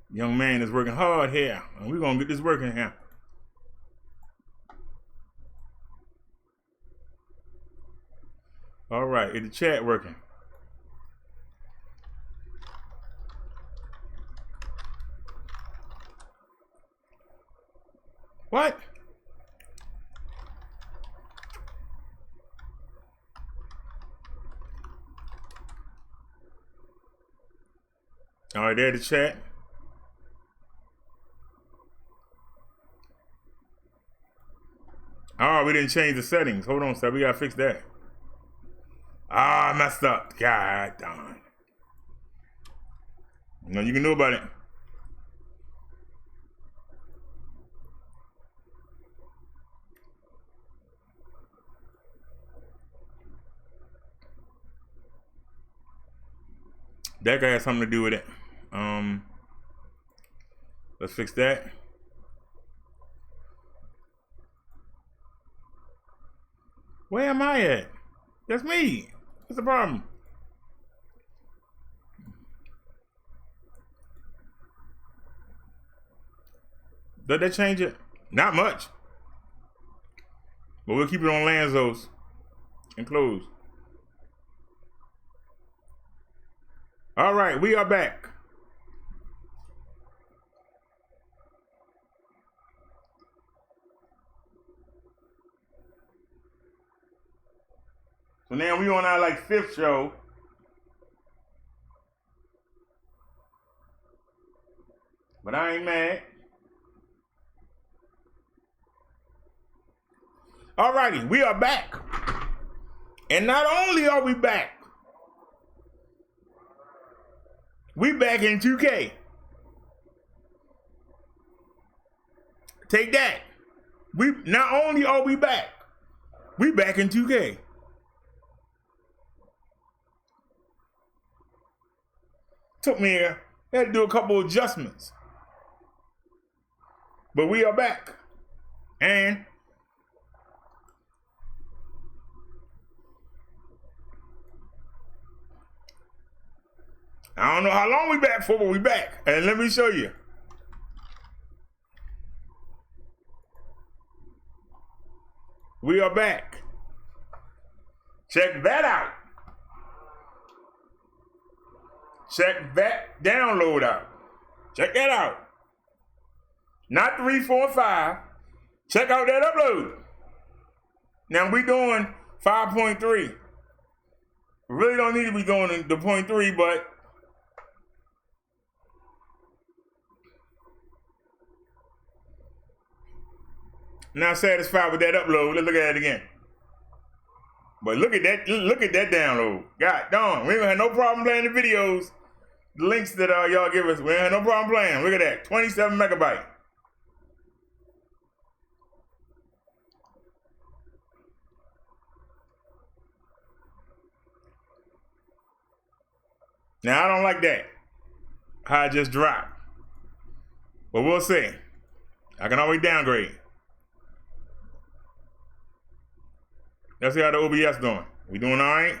Young man is working hard here, and we're gonna get this working here. All right, is the chat working? What? All right, there's the chat. Oh, we didn't change the settings. Hold on, sir. We gotta fix that. Ah, I messed up. God darn. No, you can know about it. That guy has something to do with it. Let's fix that. Where am I at? That's me. What's the problem? Did that change it? Not much. But we'll keep it on Lanzos and close. All right, we are back. So now we on our like 5th show. But I ain't mad. All righty, we are back. And not only are we back, we back in 2K. Take that. We not only are we back in 2K. Took me had to do a couple adjustments. But we are back. And I don't know how long we back for, but we back. And let me show you. We are back. Check that out. Check that download out. Check that out. Not 3, 4, and 5. Check out that upload. Now we doing 5.3. We really don't need to be doing the 0.3, but not satisfied with that upload. Let's look at it again. But look at that download. God darn, we ain't gonna have no problem playing the videos. The links that y'all give us, we ain't have no problem playing. Look at that, 27 megabyte. Now I don't like that. How it just dropped. But we'll see. I can always downgrade. Let's see how the OBS doing. We doing all right?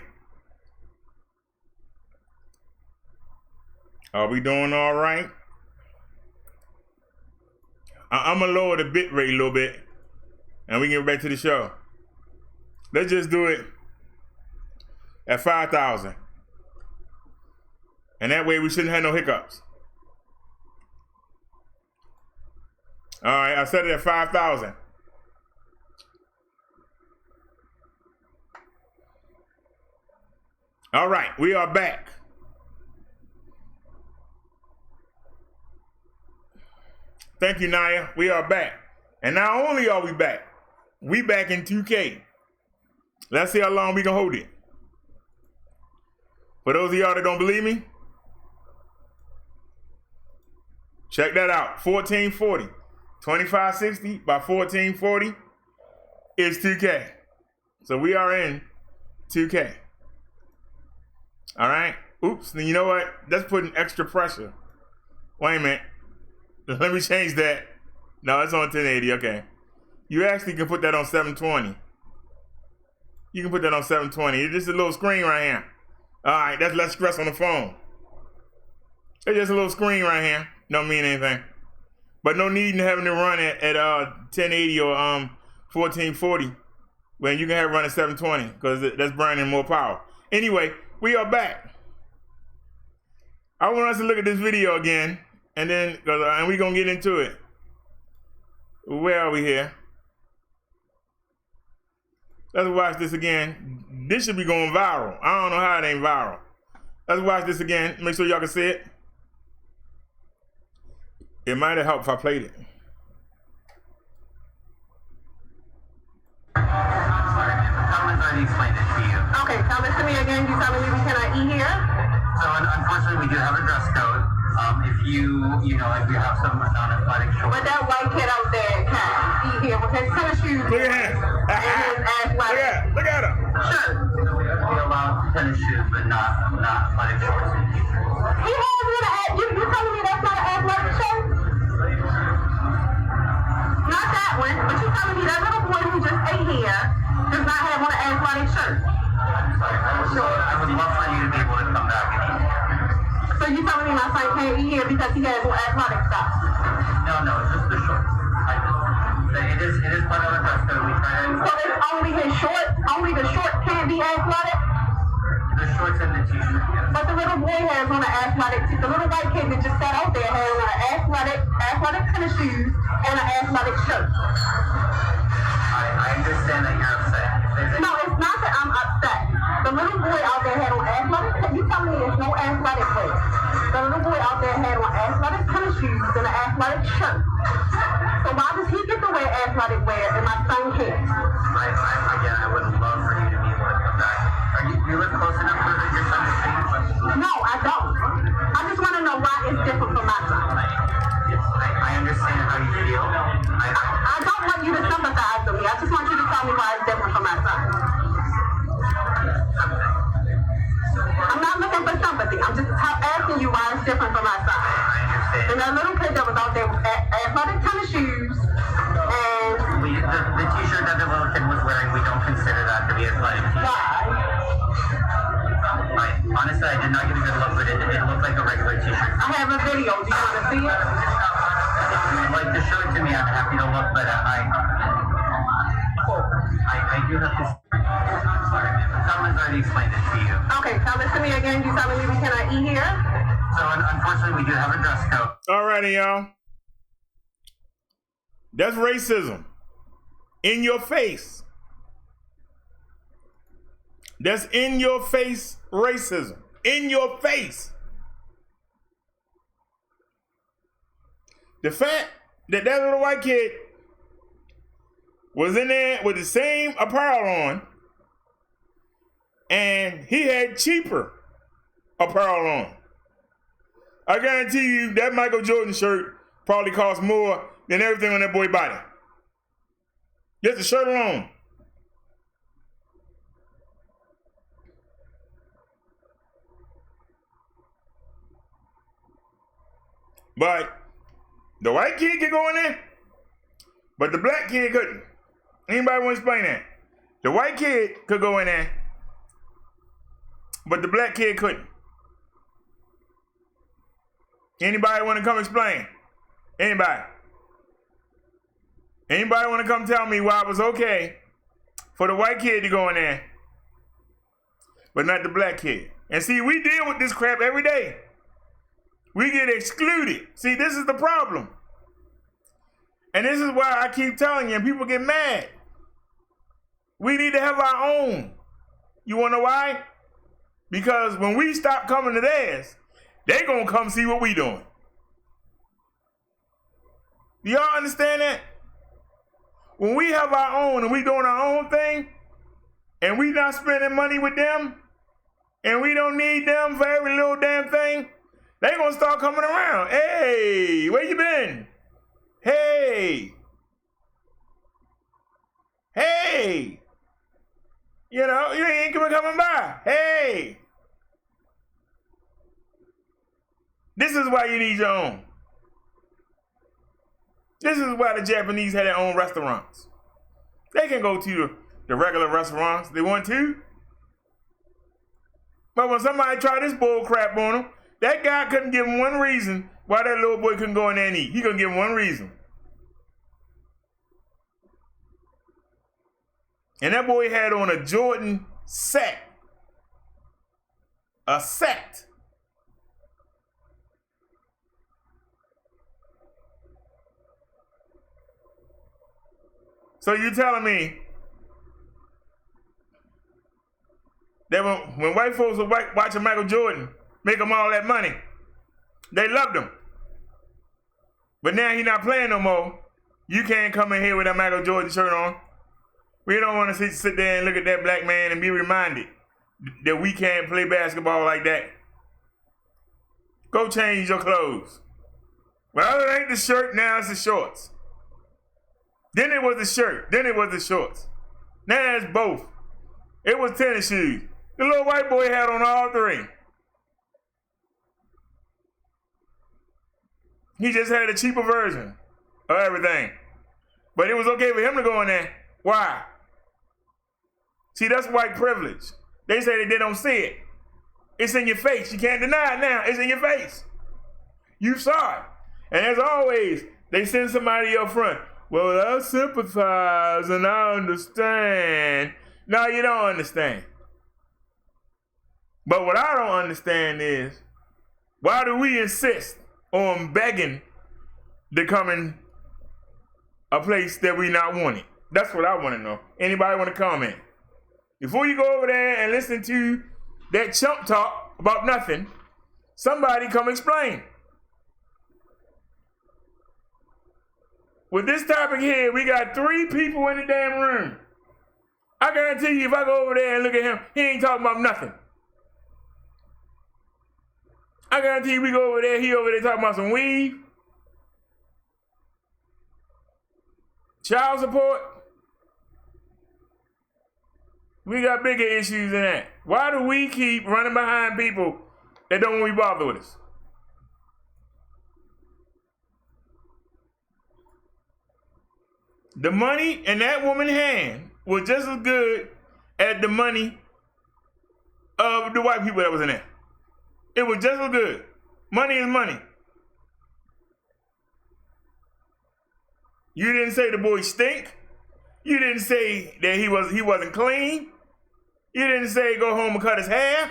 Are we doing all right? I'm gonna lower the bit rate a little bit and we can get back to the show. Let's just do it at 5,000. And that way we shouldn't have no hiccups. All right, I set it at 5,000. All right, we are back. Thank you, Naya. We are back. And not only are we back in 2K. Let's see how long we can hold it. For those of y'all that don't believe me, check that out. 1440. 2560 by 1440 is 2K. So we are in 2K. All right. Oops. You know what? That's putting extra pressure. Wait a minute. Let me change that. No, it's on 1080. Okay. You actually can put that on 720. You can put that on 720. It's just a little screen right here. All right. That's less stress on the phone. It's just a little screen right here. Don't mean anything. But no need in having to run at 1080 or 1440 when you can have it run at 720 because that's burning more power. Anyway, we are back. I want us to look at this video again, and then and we're gonna get into it. Where are we here? Let's watch this again. This should be going viral. I don't know how it ain't viral. Let's watch this again. Make sure y'all can see it. It might have helped if I played it. Someone's already explained it to you. Okay, tell this to me again. You telling me we cannot eat here? So unfortunately, we do have a dress code. If you have some non-athletic shorts. But that white kid out there can't eat here with his tennis shoes. Look at him. Look at him. Sure. We allow tennis shoes, but not athletic shorts. He has you telling me that's not an athletic shirt? Not that one, but you telling me that little boy who just ate here does not have on an athletic shirt? I'm sorry. I would love for you to be able to come back and eat. So you telling me my son can't eat here because he has on athletic stuff? No, it's just the shorts. It is part of our dress code. We try to. So it's only his shorts? Only the shorts can't be athletic? The shorts and the t-shirt, yes. But the little boy has on an athletic, the little white kid that just sat out there has on an athletic tennis shoes and an athletic shirt. I understand that you're upset. No, it's not that I'm upset. The little boy out there had on athletic, you telling me there's no athletic wear. The little boy out there had on athletic tennis shoes and an athletic shirt. So why does he get to wear athletic wear and my son can't? Again, I would love for you to be able to come back. You live close enough for your son to see? No, I don't. I just want to know why it's different from my son. I understand how you feel. I don't want you to sympathize with me. I just want you to tell me why it's different from my son. I'm not looking for sympathy. I'm just asking you why it's different from my son. I understand. And that little kid that was out there with athletic tennis shoes and... The t-shirt that the little kid was wearing, we don't consider that to be athletic t-shirt. Why? Honestly, I did not get a good look, but it looked like a regular t-shirt. I have a video. Do you want to see it? If you would like to show it to me, I'm happy to look, but I do have to... I'm sorry, ma'am. Someone's already explained it to you. Okay, tell this to me again. You telling me we cannot eat here? So unfortunately, we do have a dress code. Alrighty, y'all. That's racism. In your face. That's in your face racism. In your face. The fact that little white kid was in there with the same apparel on and he had cheaper apparel on. I guarantee you that Michael Jordan shirt probably cost more than everything on that boy's body. Just the shirt alone. But the white kid could go in there, but the black kid couldn't. Anybody want to explain that? The white kid could go in there, but the black kid couldn't. Anybody want to come explain? Anybody? Anybody want to come tell me why it was okay for the white kid to go in there, but not the black kid? And see, we deal with this crap every day. We get excluded. See, this is the problem. And this is why I keep telling you, and people get mad. We need to have our own. You want to know why? Because when we stop coming to theirs, they going to come see what we doing. Do y'all understand that? When we have our own and we doing our own thing, and we not spending money with them, and we don't need them for every little damn thing, they gonna start coming around. Hey, where you been? Hey. Hey. You know, you ain't coming by. Hey. This is why you need your own. This is why the Japanese had their own restaurants. They can go to the regular restaurants they want to. But when somebody try this bull crap on them, that guy couldn't give him one reason Why that little boy couldn't go in there and eat? He gonna give him one reason. And that boy had on a Jordan set. A set. So you telling me that when white folks were watching Michael Jordan make him all that money, they loved him. But now he's not playing no more. You can't come in here with that Michael Jordan shirt on. We don't want to sit there and look at that black man and be reminded that we can't play basketball like that. Go change your clothes. Well, it ain't the shirt, now it's the shorts. Then it was the shirt, then it was the shorts. Now it's both. It was tennis shoes. The little white boy had on all three. He just had a cheaper version of everything. But it was okay for him to go in there. Why? See, that's white privilege. They say that they don't see it. It's in your face. You can't deny it now. It's in your face. You saw it. And as always, they send somebody up front. Well, I sympathize and I understand. No, you don't understand. But what I don't understand is, why do we insist on begging to come in a place that we not wanted? That's what I want to know. Anybody want to comment? Before you go over there and listen to that chump talk about nothing, somebody come explain. With this topic here, we got 3 people in the damn room. I guarantee you, if I go over there and look at him, he ain't talking about nothing. I guarantee you, we go over there, he over there talking about some weed, child support. We got bigger issues than that. Why do we keep running behind people that don't want to be bothered with us? The money in that woman's hand was just as good as the money of the white people that was in there. It was just as good. Money is money. You didn't say the boy stink. You didn't say that he wasn't clean. You didn't say go home and cut his hair.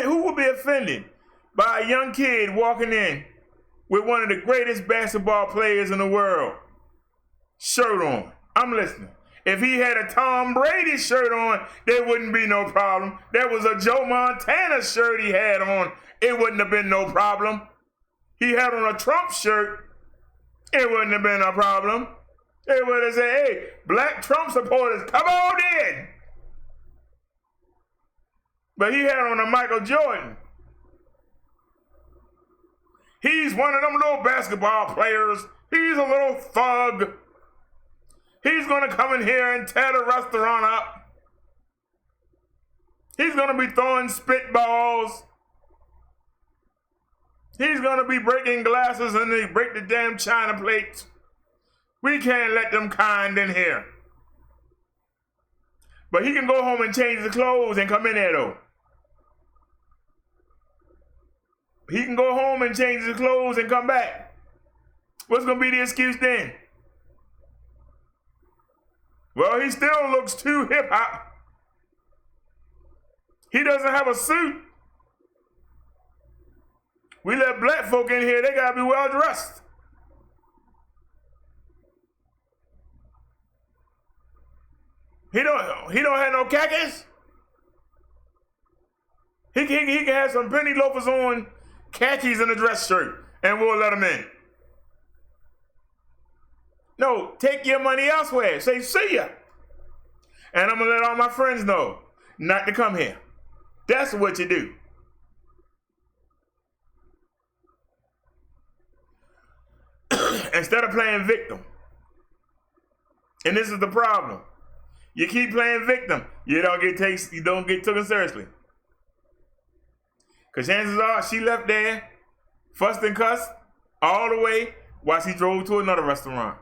Who would be offended by a young kid walking in with one of the greatest basketball players in the world shirt on? I'm listening. If he had a Tom Brady shirt on, there wouldn't be no problem. There was a Joe Montana shirt he had on, it wouldn't have been no problem. He had on a Trump shirt, it wouldn't have been a problem. They would have said, hey, black Trump supporters, come on in. But he had on a Michael Jordan. He's one of them little basketball players. He's a little thug. He's going to come in here and tear the restaurant up. He's going to be throwing spitballs. He's going to be breaking glasses and they break the damn china plates. We can't let them kind in here. But he can go home and change his clothes and come in there though. He can go home and change his clothes and come back. What's going to be the excuse then? Well, he still looks too hip-hop. He doesn't have a suit. We let black folk in here, they got to be well-dressed. He don't have no khakis. He can have some penny loafers on, khakis and a dress shirt, and we'll let him in. No, take your money elsewhere. Say, see ya. And I'm going to let all my friends know not to come here. That's what you do. Instead of playing victim. And this is the problem. You keep playing victim, you don't get taken seriously. Because chances are she left there, fussed and cussed, all the way while he drove to another restaurant.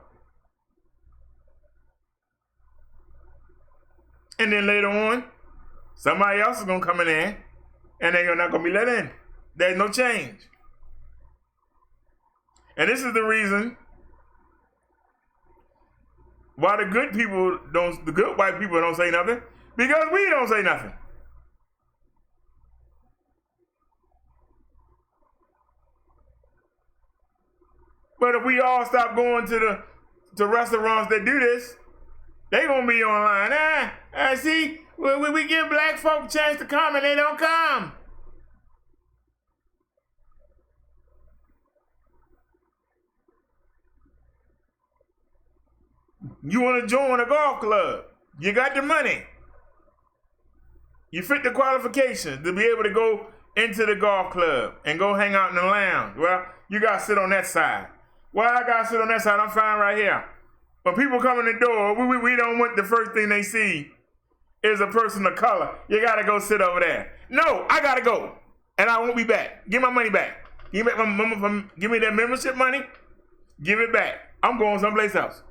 And then later on, somebody else is gonna come in there and they're not gonna be let in. There's no change. And this is the reason why the good white people don't say nothing, because we don't say nothing. But if we all stop going to restaurants that do this, they gonna be online. See, we give black folk a chance to come and they don't come. You want to join a golf club? You got the money. You fit the qualifications to be able to go into the golf club and go hang out in the lounge. Well, you got to sit on that side. Well, I got to sit on that side. I'm fine right here. When people come in the door, we don't want the first thing they see is a person of color. You got to go sit over there. No, I got to go. And I won't be back. Give my money back. Give me that membership money. Give it back. I'm going someplace else.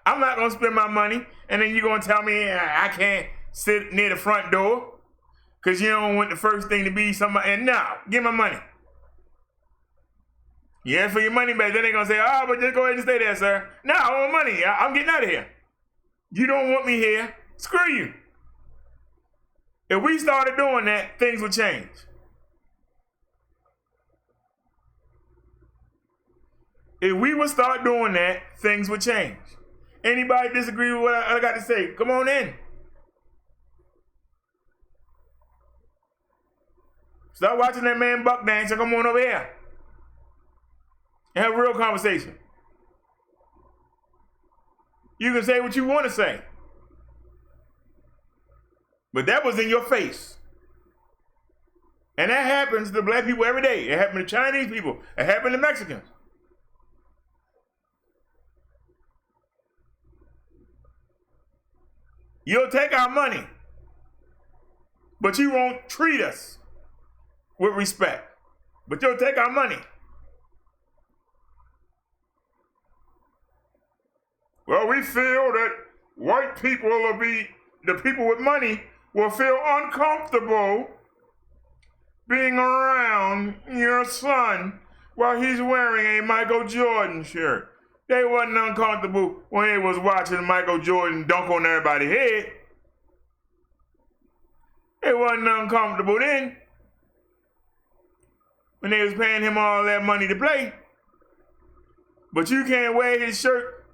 I'm not going to spend my money, and then you're going to tell me I can't sit near the front door because you don't want the first thing to be somebody. And no, give my money. You ask for your money back, then they're going to say, oh, but just go ahead and stay there, sir. No, I want money. I'm getting out of here. You don't want me here. Screw you. If we started doing that, things would change. If we would start doing that, things would change. Anybody disagree with what I got to say? Come on in. Stop watching that man buck dance and come on over here. And have a real conversation. You can say what you want to say. But that was in your face. And that happens to black people every day. It happened to Chinese people. It happened to Mexicans. You'll take our money, but you won't treat us with respect. But you'll take our money. Well, we feel that white people will be, the people with money will feel uncomfortable being around your son while he's wearing a Michael Jordan shirt. They wasn't uncomfortable when they was watching Michael Jordan dunk on everybody's head. They wasn't uncomfortable then when they was paying him all that money to play. But you can't wear his shirt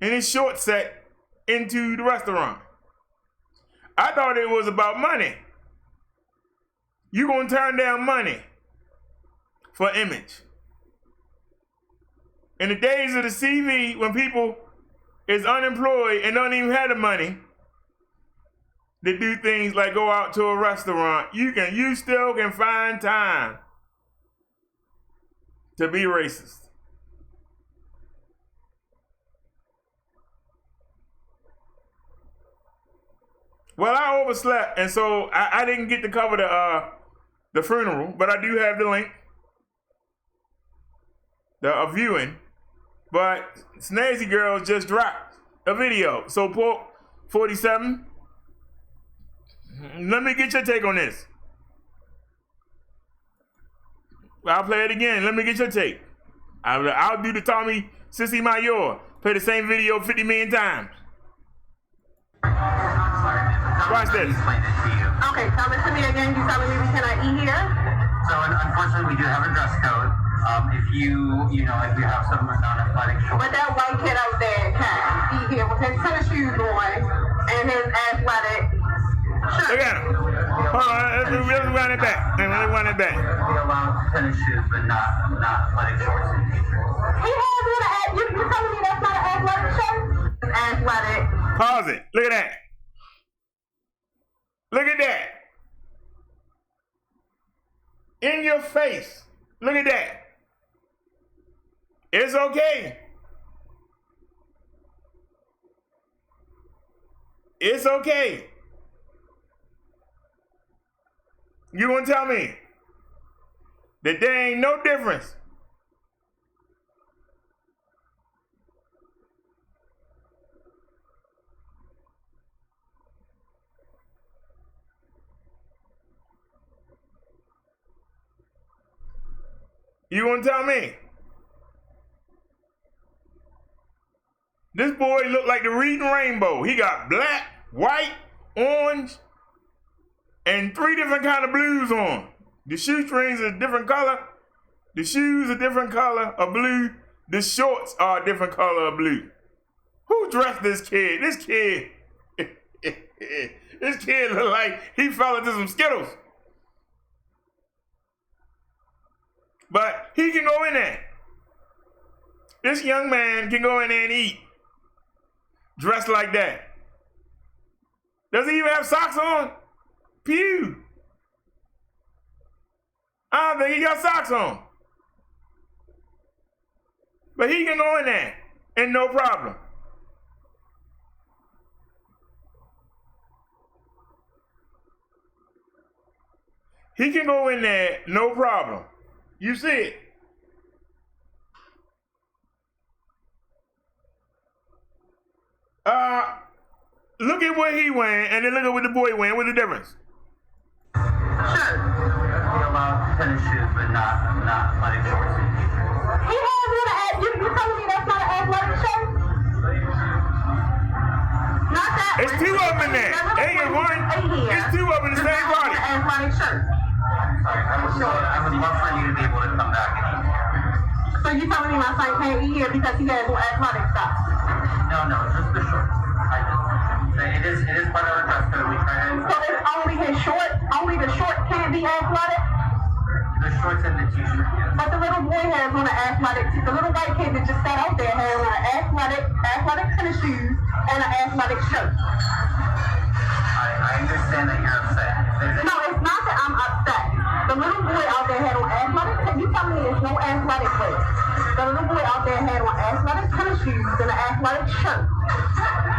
and his short set into the restaurant. I thought it was about money. You gonna turn down money for image. In the days of the CV, when people is unemployed and don't even have the money to do things like go out to a restaurant, you still can find time to be racist. Well, I overslept, and so I didn't get to cover the funeral, but I do have the link, the viewing. But Snazzy Girls just dropped a video. So, Pork 47, let me get your take on this. I'll play it again. Let me get your take. I'll do the Tommy Sissy Mayor. Play the same video 50 million times. Watch this. Okay, tell it to me again. You telling me we cannot eat here? So unfortunately, we do have a dress code. If you have some non-athletic shorts. But that white kid out there can't eat here with his tennis shoes on and his athletic shirt. Look at him. Hold on, let's run it back. We allow tennis shoes, but not athletic shorts and t-shirts. He has you telling me that's not an athletic shirt? It's athletic. Pause it. Look at that. Look at that. In your face. Look at that. It's okay. It's okay. You gonna tell me that there ain't no difference You gonna tell me? This boy looked like the reading rainbow. He got black, white, orange, and 3 different kind of blues on. The shoestrings are a different color. The shoes are different color of blue. The shorts are a different color of blue. Who dressed this kid? This kid look like he fell into some Skittles. But he can go in there. This young man can go in there and eat. Dressed like that. Does he even have socks on? Pew. I don't think he got socks on. But he can go in there and no problem. He can go in there, no problem. You see it. Look at what he wearing and then look at what the boy wearing. What's the difference? Sure. He allowed tennis shoes, but not athletic shorts. He has on an you telling me that's not an athletic shirt? Not that. It's 2 of them in there. Ain't it one? It's 2 of them in the same body. An athletic shirt. Sorry, I would love for you to be able to come back and eat. So you telling me my son can't eat here because he has no athletic stuff? No, just the shorts. It is part of our dress code. We try to. So it's only his shorts? Only the shorts can't be athletic? The shorts and the t-shirt, yes. But the little boy has on an athletic, the little white kid that just sat out there had on an athletic tennis shoes and an athletic shirt. I understand that you're upset. No, it's not that I'm upset. The little boy out there had on athletic, you tell me there's no athletic wear. The little boy out there had on athletic tennis shoes and an athletic shirt.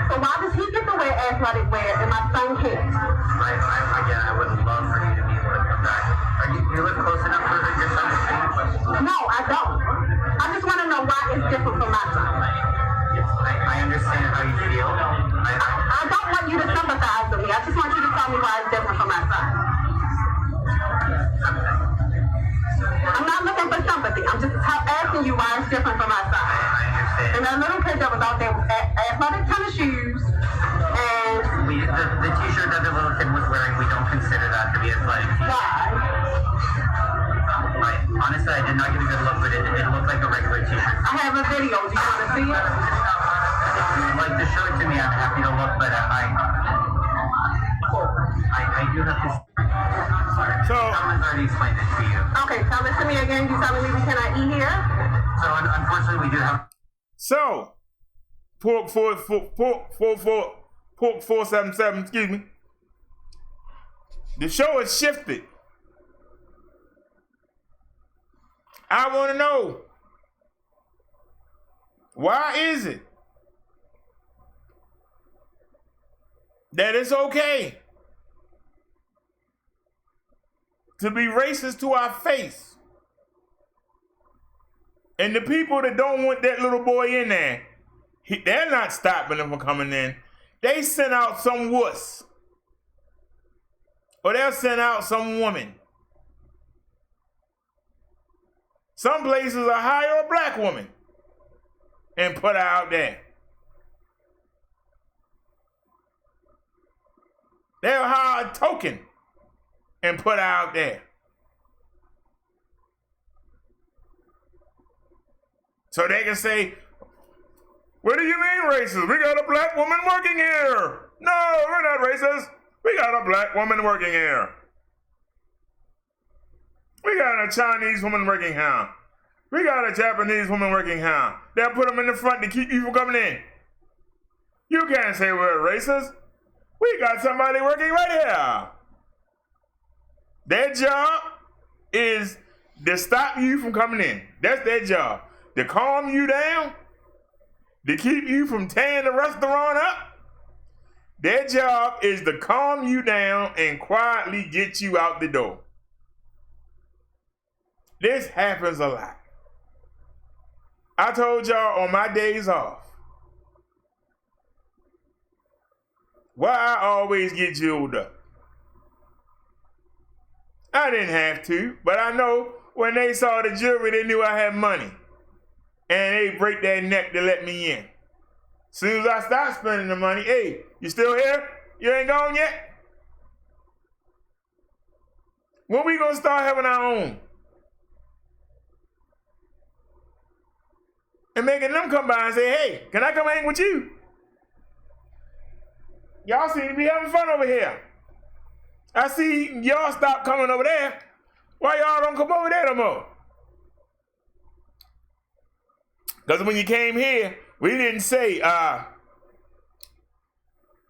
So why does he get to wear athletic wear and my son can't? Again, I would love for you to be able to come back. You live close enough for your son to see? No, I don't. I just want to know why it's different from my son. I understand how you feel. I don't want you to sympathize with me. I just want you to tell me why it's different from my son. I'm not looking for sympathy. I'm just asking you why it's different from my son. I understand. And that little kid that was out there with athletic tennis shoes and... The t-shirt that the little kid was wearing, we don't consider that to be athletic. Why? Honestly, I did not get a good look, but it looked like a regular t-shirt. I have a video. Do you want to see it? If you would like to show it to me, I'm happy to look, but I do have to... So, someone's already explained it to you. Okay, tell it to me again. You telling me we cannot eat here? So, unfortunately, we do have... So, pork 477, excuse me. The show has shifted. I want to know, why is it that it's okay to be racist to our face? And the people that don't want that little boy in there, they're not stopping him from coming in. They send out some wuss. Or they'll send out some woman. Some places will hire a black woman and put her out there. They'll hire a token and put her out there. So they can say, what do you mean racist? We got a black woman working here. No, we're not racist. We got a black woman working here. We got a Chinese woman working here. We got a Japanese woman working here. They'll put them in the front to keep you from coming in. You can't say we're racist. We got somebody working right here. Their job is to stop you from coming in. That's their job. To calm you down. To keep you from tearing the restaurant up. Their job is to calm you down and quietly get you out the door. This happens a lot. I told y'all on my days off why I always get jeweled up. I didn't have to, but I know When they saw the jewelry, they knew I had money. And they break their neck to let me in. Soon as I stop spending the money, hey, you still here? You ain't gone yet? When we gonna start having our own? And making them come by and say, hey, can I come hang with you? Y'all seem to be having fun over here. I see y'all stop coming over there. Why y'all don't come over there no more? Because when you came here, we didn't say,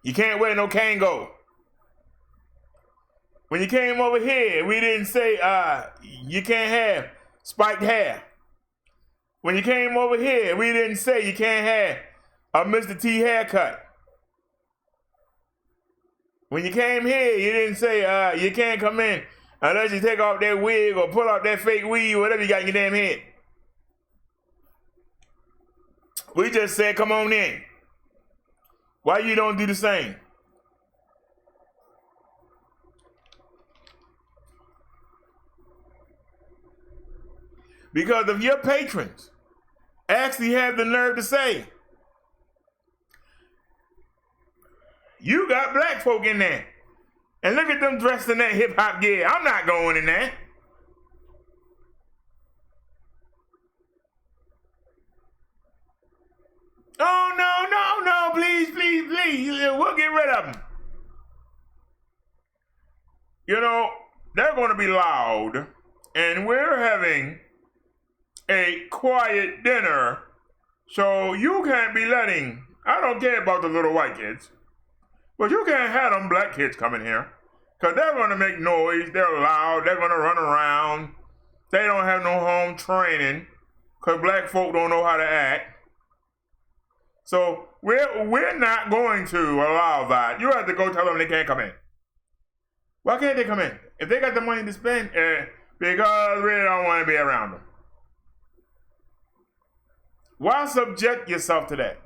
you can't wear no Kango. When you came over here, we didn't say, you can't have spiked hair. When you came over here, we didn't say you can't have a Mr. T haircut. When you came here, you didn't say you can't come in unless you take off that wig or pull off that fake weave, whatever you got in your damn head. We just said, come on in. Why you don't do the same? Because of your patrons actually have the nerve to say, you got black folk in there. And look at them dressed in that hip hop gear. I'm not going in there. Oh, no, please. We'll get rid of them. You know, they're going to be loud. And we're having a quiet dinner. So you can't be letting, I don't care about the little white kids, but you can't have them black kids coming here. Because they're going to make noise. They're loud. They're going to run around. They don't have no home training. Because black folk don't know how to act. So we're not going to allow that. You have to go tell them they can't come in. Why can't they come in? If they got the money to spend, because we don't want to be around them. Why subject yourself to that?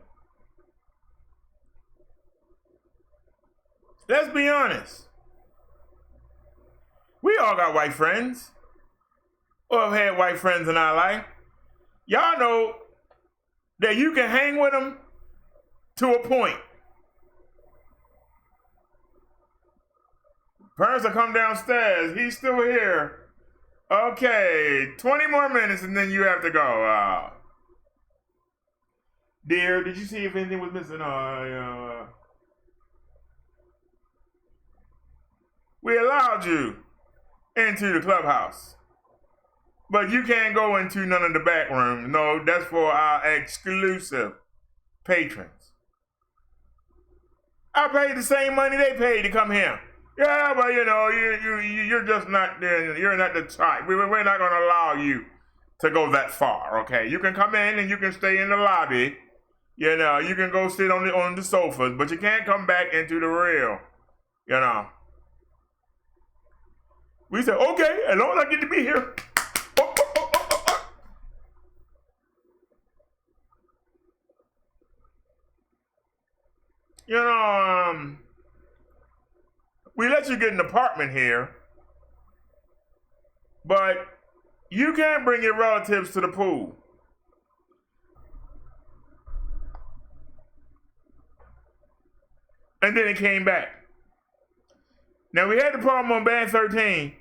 Let's be honest. We all got white friends. Or have had white friends in our life. Y'all know that you can hang with them to a point. Parents will come downstairs. He's still here. Okay, 20 more minutes and then you have to go. Dear, did you see if anything was missing? We allowed you into the clubhouse. But you can't go into none of the back rooms. No, that's for our exclusive patrons. I paid the same money they paid to come here. Yeah, but you know, you're just not there. You're not the type. We're not going to allow you to go that far, okay? You can come in and you can stay in the lobby. You know, you can go sit on the sofas, but you can't come back into the real, you know. We said, okay, as long as I get to be here. You know, we let you get an apartment here, but you can't bring your relatives to the pool. And then it came back. Now, we had the problem on band 13.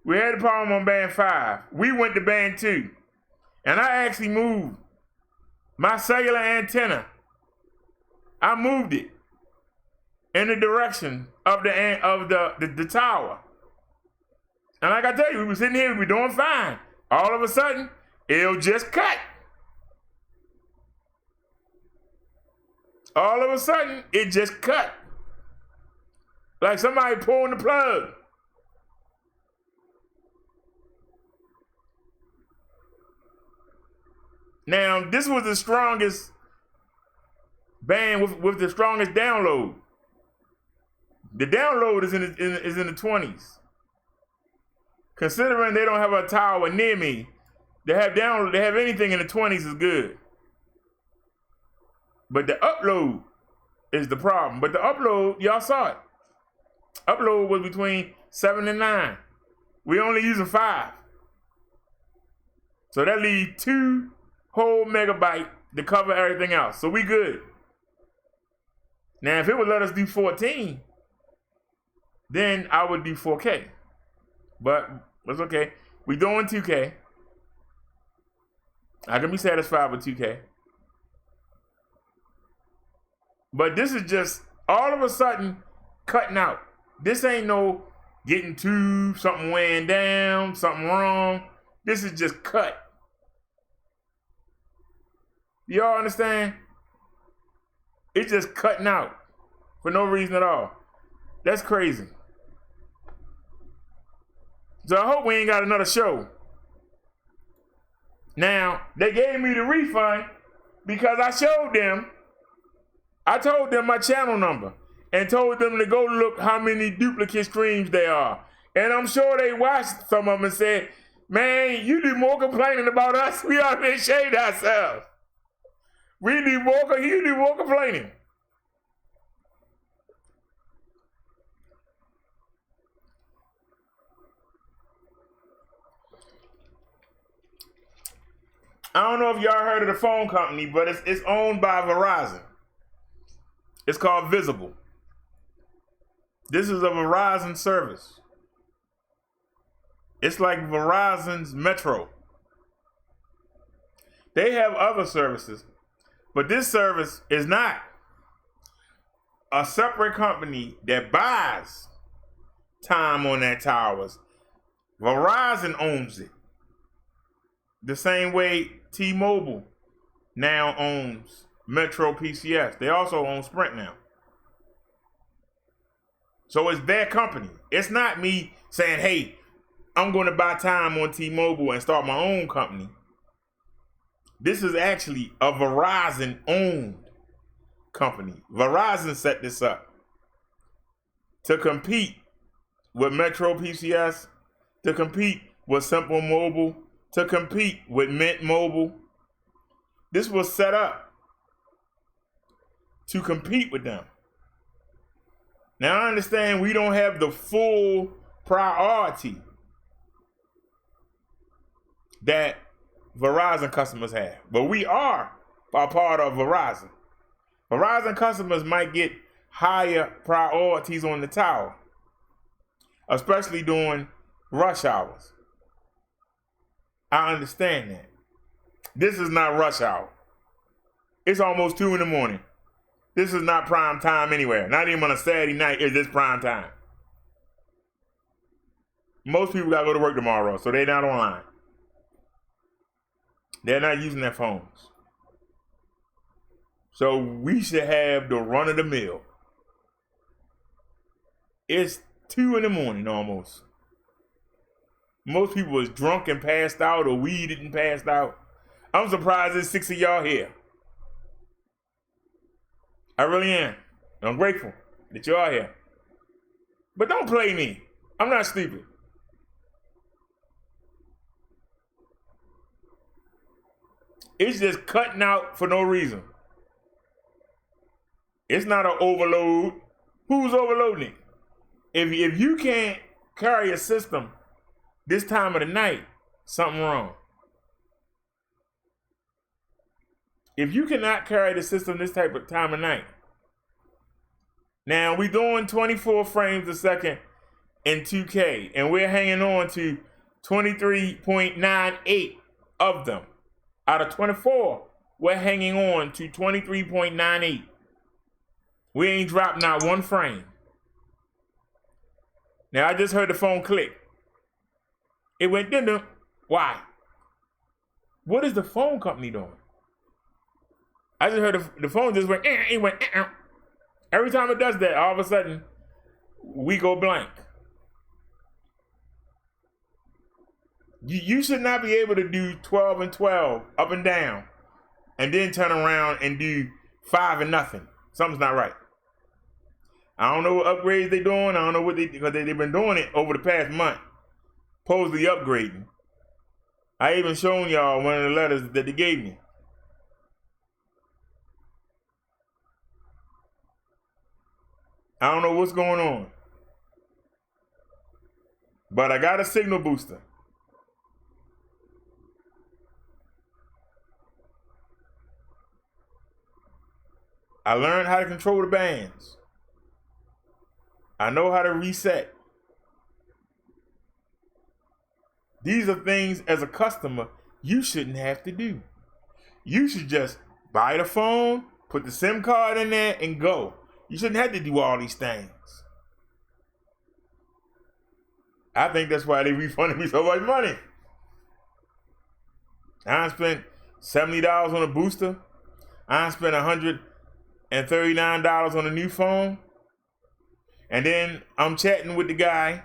We had the problem on band 5. We went to band 2. And I actually moved my cellular antenna. I moved it in the direction of the tower. And like I tell you, we were sitting here, we were doing fine. All of a sudden, it'll just cut. All of a sudden, it just cut. Like somebody pulling the plug. Now, this was the strongest band with the strongest download. The download is in the 20s. Considering they don't have a tower near me, they have anything in the 20s is good. But the upload is the problem. But the upload, y'all saw it. Upload was between 7 and 9. We only using 5. So that leaves 2 whole megabyte to cover everything else. So we good. Now, if it would let us do 14, then I would do 4K. But it's okay. We doing 2K. I can be satisfied with 2K. But this is just all of a sudden cutting out. This ain't no getting to something weighing down, something wrong. This is just cut. Y'all understand? It's just cutting out for no reason at all. That's crazy. So I hope we ain't got another show. Now, they gave me the refund because I showed them, I told them my channel number and told them to go look how many duplicate streams there are. And I'm sure they watched some of them and said, man, you do more complaining about us. We already ashamed ourselves. You do more complaining. I don't know if y'all heard of the phone company, but it's owned by Verizon. It's called Visible. This is a Verizon service. It's like Verizon's Metro. They have other services, but this service is not. A separate company that buys time on that towers. Verizon owns it. The same way T-Mobile now owns Metro PCS. They also own Sprint now. So it's their company. It's not me saying, hey, I'm going to buy time on T-Mobile and start my own company. This is actually a Verizon-owned company. Verizon set this up to compete with Metro PCS, to compete with Simple Mobile, to compete with Mint Mobile. This was set up to compete with them. Now I understand we don't have the full priority that Verizon customers have, but we are a part of Verizon. Verizon customers might get higher priorities on the tower, especially during rush hours. I understand that. This is not rush hour. It's almost 2 in the morning. This is not prime time anywhere. Not even on a Saturday night is this prime time. Most people gotta go to work tomorrow, so they're not online. They're not using their phones. So we should have the run of the mill. It's 2 in the morning almost. Most people is drunk and passed out, or weed and passed out. I'm surprised there's 6 of y'all here. I really am. I'm grateful that you are here. But don't play me. I'm not stupid. It's just cutting out for no reason. It's not an overload. Who's overloading it? If you can't carry a system this time of the night, something wrong. If you cannot carry the system this type of time of night, now we doing 24 frames a second in 2K, and we're hanging on to 23.98 of them. Out of 24, we're hanging on to 23.98. We ain't dropped not one frame. Now I just heard the phone click. It went ding. Why? What is the phone company doing? I just heard the phone just went, it went, Every time it does that, all of a sudden, we go blank. You should not be able to do 12 and 12 up and down and then turn around and do 5 and nothing. Something's not right. I don't know what upgrades they're doing. I don't know what because they've been doing it over the past month. Supposedly upgrading. I even shown y'all one of the letters that they gave me. I don't know what's going on. But I got a signal booster. I learned how to control the bands. I know how to reset. These are things as a customer you shouldn't have to do. You should just buy the phone, put the SIM card in there, and go. You shouldn't have to do all these things. I think that's why they refunded me so much money. I spent $70 on a booster. I spent $139 on a new phone. And then I'm chatting with the guy.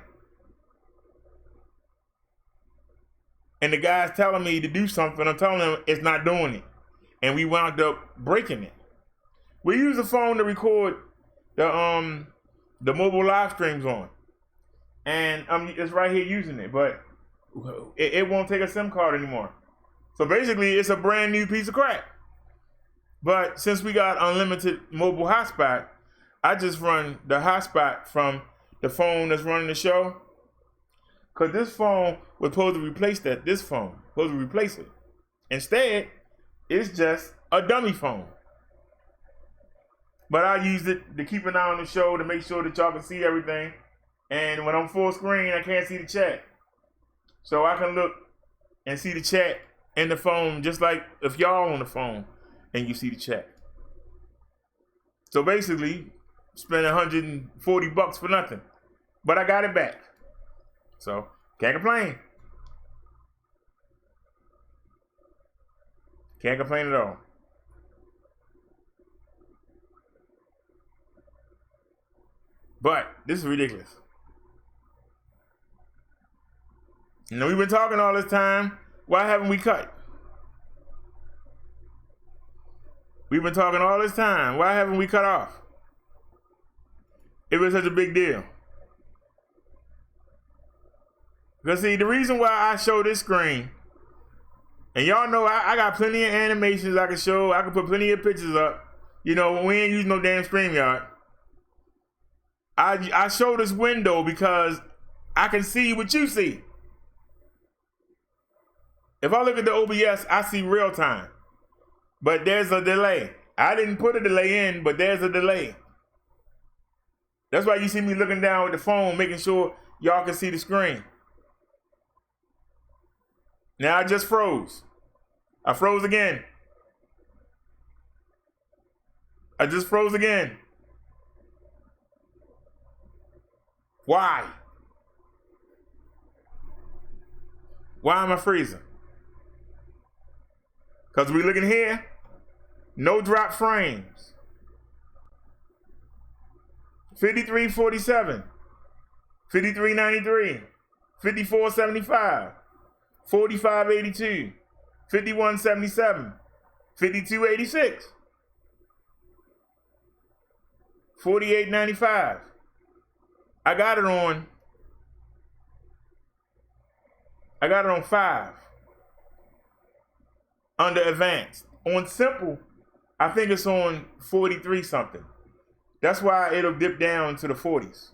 And the guy's telling me to do something. I'm telling him it's not doing it. And we wound up breaking it. We use the phone to record the mobile live streams on. And it's right here using it, but it won't take a SIM card anymore. So basically, it's a brand new piece of crap. But since we got unlimited mobile hotspot, I just run the hotspot from the phone that's running the show. Because this phone was supposed to replace this phone, supposed to replace it. Instead, it's just a dummy phone. But I used it to keep an eye on the show to make sure that y'all can see everything. And when I'm full screen, I can't see the chat. So I can look and see the chat in the phone, just like if y'all on the phone and you see the chat. So basically, spent $140 for nothing. But I got it back. So, can't complain. Can't complain at all. But this is ridiculous. You know, we've been talking all this time. Why haven't we cut? We've been talking all this time. Why haven't we cut off? It was such a big deal. Because see, the reason why I show this screen, and y'all know I got plenty of animations I can show. I can put plenty of pictures up. You know, we ain't using no damn StreamYard. I show this window because I can see what you see. If I look at the OBS, I see real time. But there's a delay. I didn't put a delay in, but there's a delay. That's why you see me looking down with the phone, making sure y'all can see the screen. Now I just froze. I froze again. I just froze again. Why? Why am I freezing? Because we looking here, no drop frames. 53.47, 53.93, 54.75, 45.82, 51.77, 52.86, 48.95. I got it on 5 under advanced. On simple, I think it's on 43 something. That's why it'll dip down to the 40s.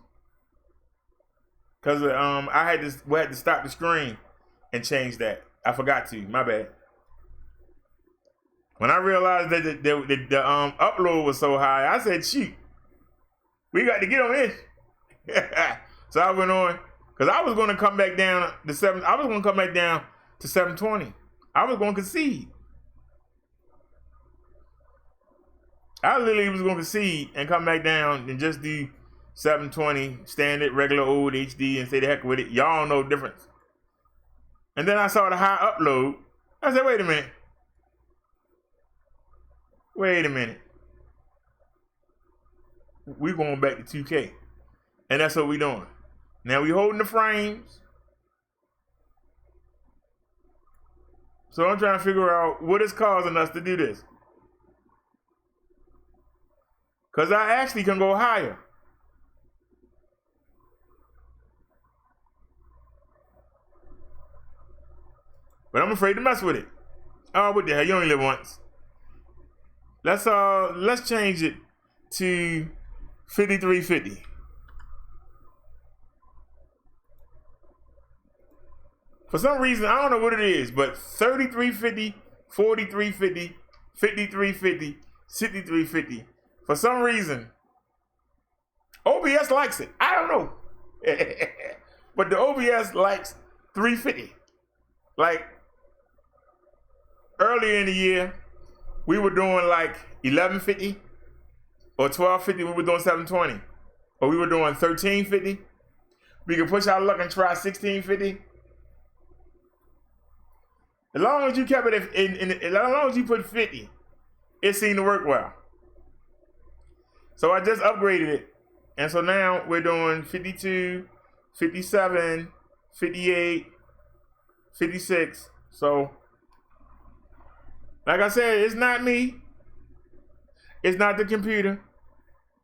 Cause I had to stop the screen and change that. I forgot to. My bad. When I realized that the upload was so high, I said, "Shoot, we got to get on this." So I went on, cause I was going to come back down to 7. I was going to come back down to 720. I was going to concede. I literally was going to concede and come back down and just do 720 standard, regular old HD and say the heck with it. Y'all know the difference. And then I saw the high upload. I said, wait a minute. Wait a minute. We're going back to 2K. And that's what we're doing. Now we holding the frames. So I'm trying to figure out what is causing us to do this. Because I actually can go higher. But I'm afraid to mess with it. Oh, what the hell? You only live once. Let's change it to 5350. For some reason, I don't know what it is, but 3350, 4350, 5350, 6350, For some reason, OBS likes it. I don't know. But the OBS likes 350. Like, earlier in the year, we were doing like 1150 or 1250. We were doing 720. Or we were doing 1350. We could push our luck and try 1650. As long as you kept it as long as you put 50, it seemed to work well. So I just upgraded it. And so now we're doing 52, 57, 58, 56. So, like I said, it's not me. It's not the computer.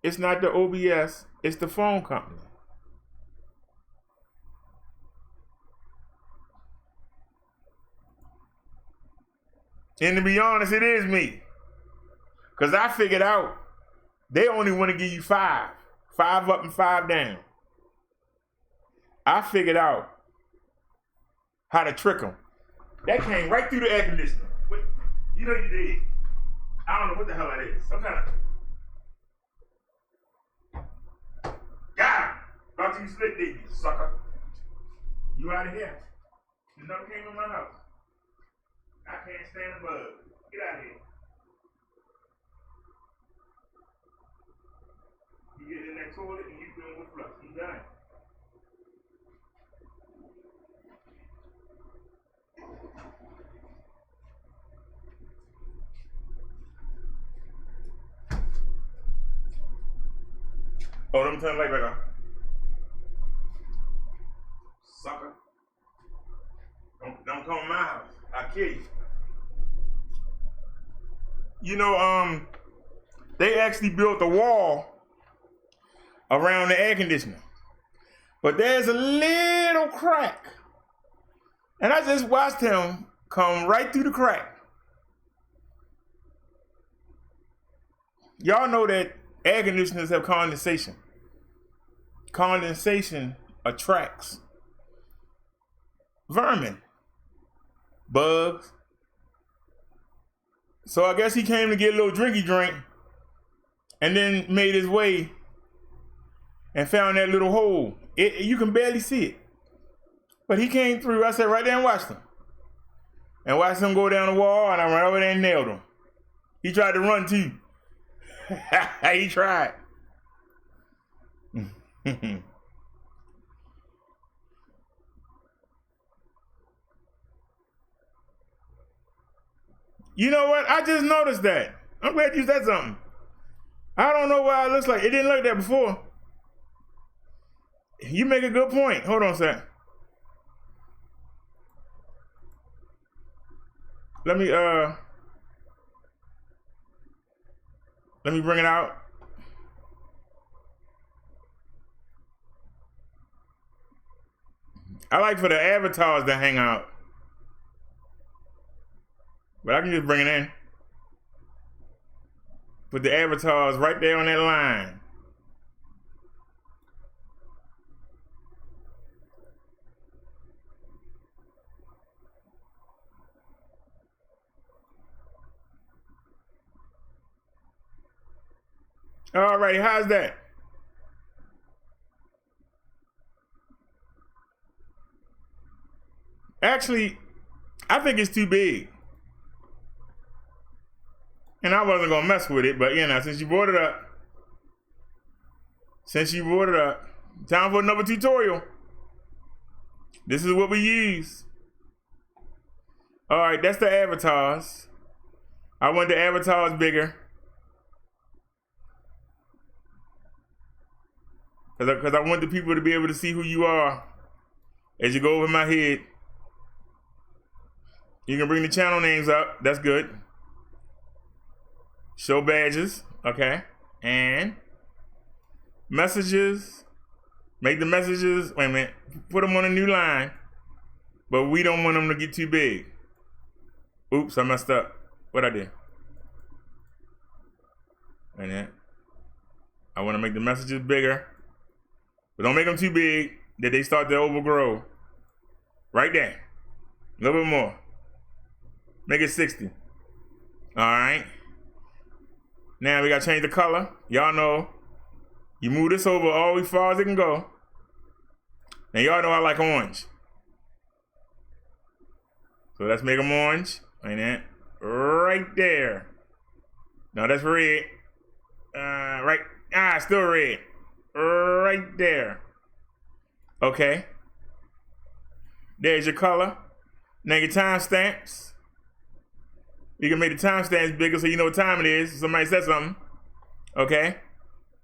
It's not the OBS. It's the phone company. And to be honest, it is me. Because I figured out they only want to give you 5. 5 up and 5 down. I figured out how to trick them. That came right through the air conditioner. Wait, you know you did. I don't know what the hell that is. Some kind of... Got him! Thought you slick, did you, sucker? You out of here. You never came in my house. I can't stand the bug. Get out of here. You get in that toilet and you doing with flux. You done. Oh, let me turn the light back on. Sucker. Don't come to my house. I'll kill you. You know, they actually built a wall around the air conditioner. But there's a little crack. And I just watched him come right through the crack. Y'all know that air conditioners have condensation. Condensation attracts vermin, bugs. So I guess he came to get a little drinky drink and then made his way and found that little hole. You can barely see it. But he came through. I sat right there and watched him. And watched him go down the wall, and I ran over there and nailed him. He tried to run too. He tried. You know what? I just noticed that. I'm glad you said something. I don't know why it looks like it didn't look like that before. You make a good point. Hold on a sec. Let me bring it out. I like for the avatars to hang out. But I can just bring it in. Put the avatars right there on that line. All right, how's that? Actually, I think it's too big. And I wasn't gonna mess with it, but you know, since you brought it up, time for another tutorial. This is what we use. All right, that's the avatars. I want the avatars bigger. Because I want the people to be able to see who you are as you go over my head. You can bring the channel names up. That's good. Show badges. Okay. And messages. Make the messages. Wait a minute. Put them on a new line. But we don't want them to get too big. Oops, I messed up. What'd I do? And then I want to make the messages bigger. But don't make them too big that they start to overgrow. Right there. A little bit more. Make it 60. All right. Now we gotta change the color. Y'all know, you move this over all as far as it can go. Now y'all know I like orange. So let's make them orange, like that, right there. No, that's red. Still red. Right there. Okay. There's your color. Now your timestamps. You can make the timestamps bigger so you know what time it is. Somebody said something. Okay.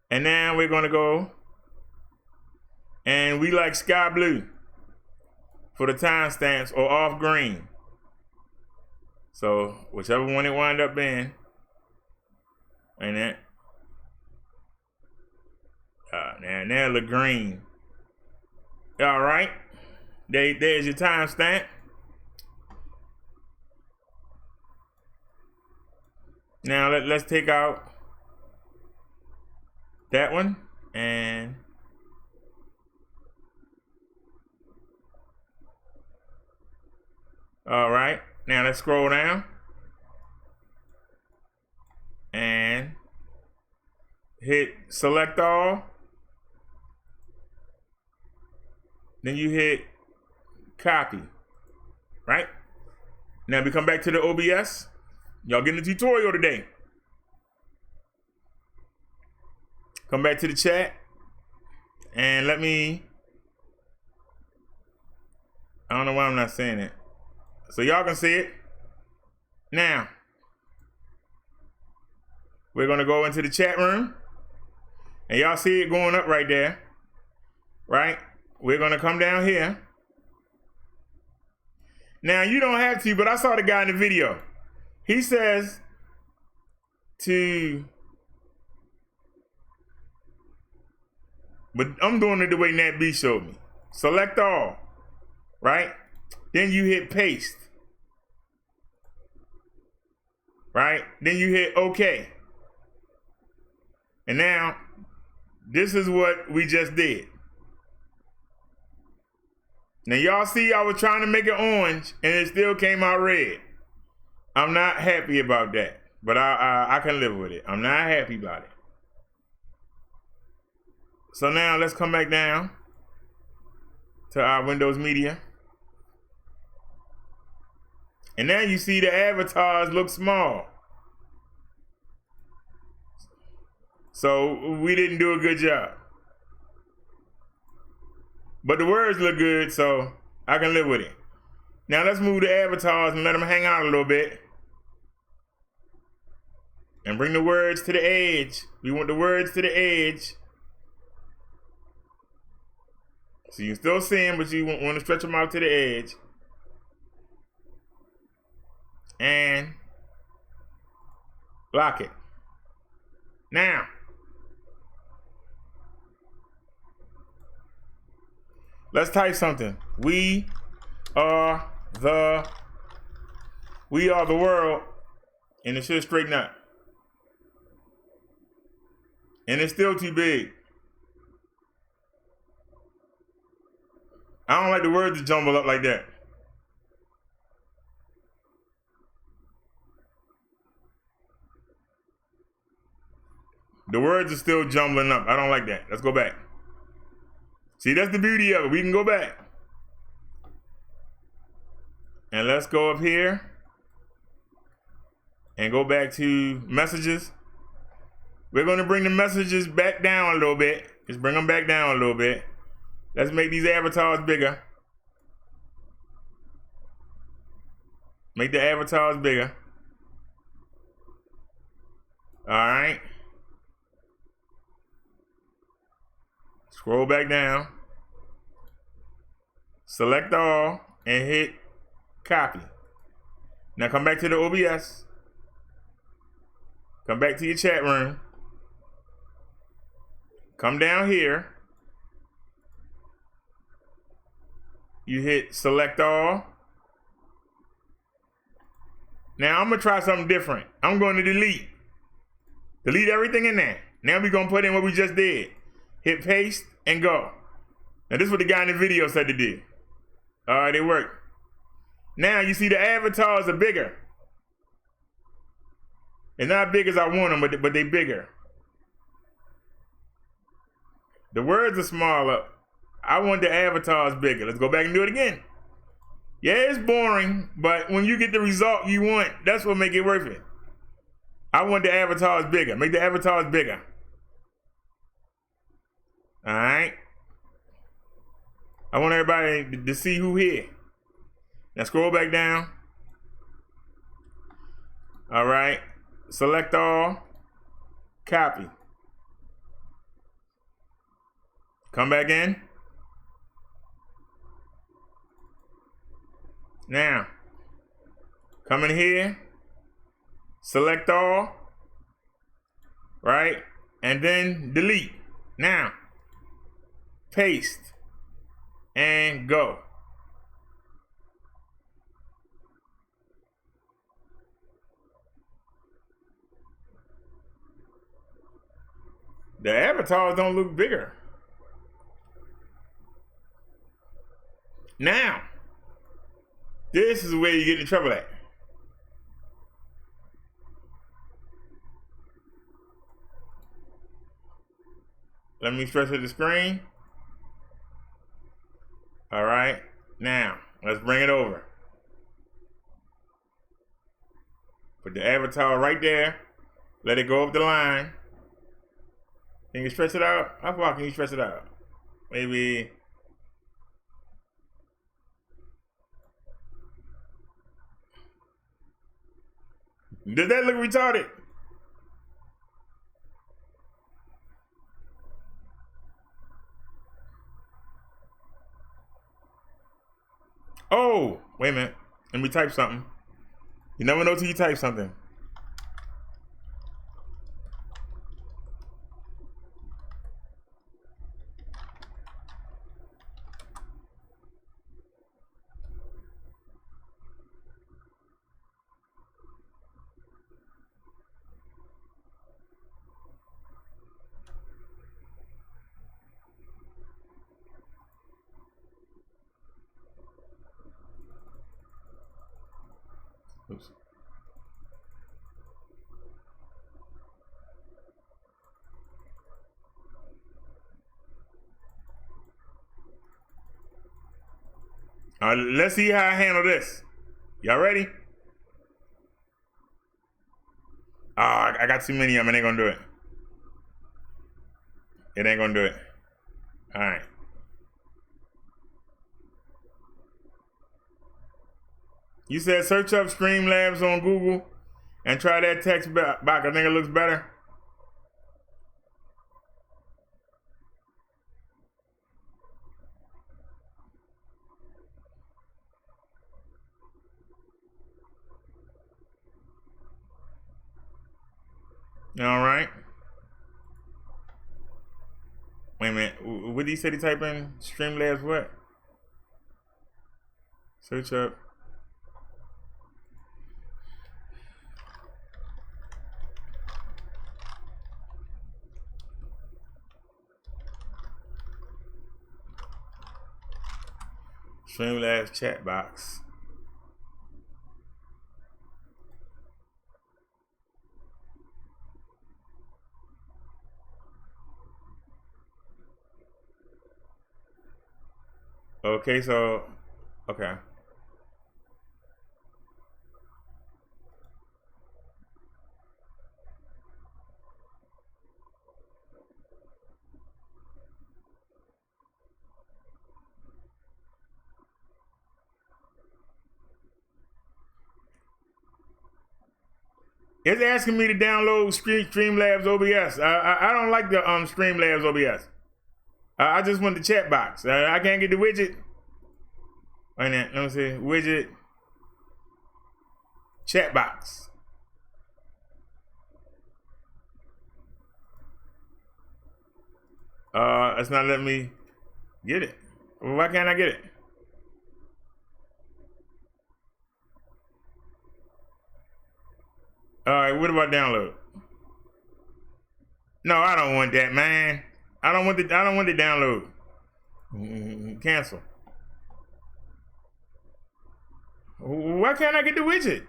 And now we're gonna go, and we like sky blue for the timestamps, or off green. So whichever one it wind up being. And that. Now it look green. All right. There's your timestamp. Now let's take out that one, and all right. Now let's scroll down and hit select all. Then you hit copy, right? Now we come back to the OBS. Y'all getting a tutorial today. Come back to the chat and let me, I don't know why I'm not saying it. So y'all can see it. Now, we're gonna go into the chat room, and y'all see it going up right there, right? We're gonna come down here. Now you don't have to, but I saw the guy in the video. He says but I'm doing it the way Nat B showed me. Select all, right? Then you hit paste, right? Then you hit OK. And now, this is what we just did. Now y'all see I was trying to make it orange and it still came out red. I'm not happy about that, but I can live with it. I'm not happy about it. So now let's come back down to our Windows Media. And now you see the avatars look small. So we didn't do a good job. But the words look good, so I can live with it. Now let's move the avatars and let them hang out a little bit. And bring the words to the edge. We want the words to the edge. So you can still see them, but you want to stretch them out to the edge. And lock it. Now, let's type something. We are the world, and it should straighten out. And it's still too big. I don't like the words to jumble up like that. The words are still jumbling up. I don't like that. Let's go back. See, that's the beauty of it. We can go back. And let's go up here and go back to messages. We're going to bring the messages back down a little bit. Just bring them back down a little bit. Let's make these avatars bigger. Make the avatars bigger. All right. Scroll back down. Select all and hit copy. Now come back to the OBS. Come back to your chat room. Come down here. You hit select all. Now I'm gonna try something different. I'm going to delete. Delete everything in there. Now we're gonna put in what we just did. Hit paste and go. Now this is what the guy in the video said to do. All right, it worked. Now you see the avatars are bigger. They're not big as I want them, but they bigger. The words are smaller. I want the avatars bigger. Let's go back and do it again. Yeah, it's boring, but when you get the result you want, that's what make it worth it. I want the avatars bigger. Make the avatars bigger. All right. I want everybody to see who here. Now scroll back down. All right. Select all. Copy. Come back in. Now, come in here. Select all. Right? And then delete. Now, paste. And go. The avatars don't look bigger. Now, this is where you get in trouble at. Let me stretch the screen. All right, now let's bring it over. Put the avatar right there. Let it go up the line. Can you stretch it out? How far can you stretch it out? Maybe. Did that look retarded? Oh, wait a minute. Let me type something. You never know till you type something. Oops. Let's see how I handle this. Y'all ready? I got too many of them. It ain't gonna do it. It ain't gonna do it. All right. You said search up Streamlabs on Google and try that text box. I think it looks better. All right. Wait a minute. What did he say to type in? Streamlabs what? Search up. Streamlabs chat box. Okay, so, okay. It's asking me to download Streamlabs OBS. I don't like the Streamlabs OBS. I just want the chat box. I can't get the widget. Wait a minute, let me see. Widget. Chat box. It's not letting me get it. Why can't I get it? All right, what about download? No, I don't want that, man. I don't want the download. Cancel. Why can't I get the widget?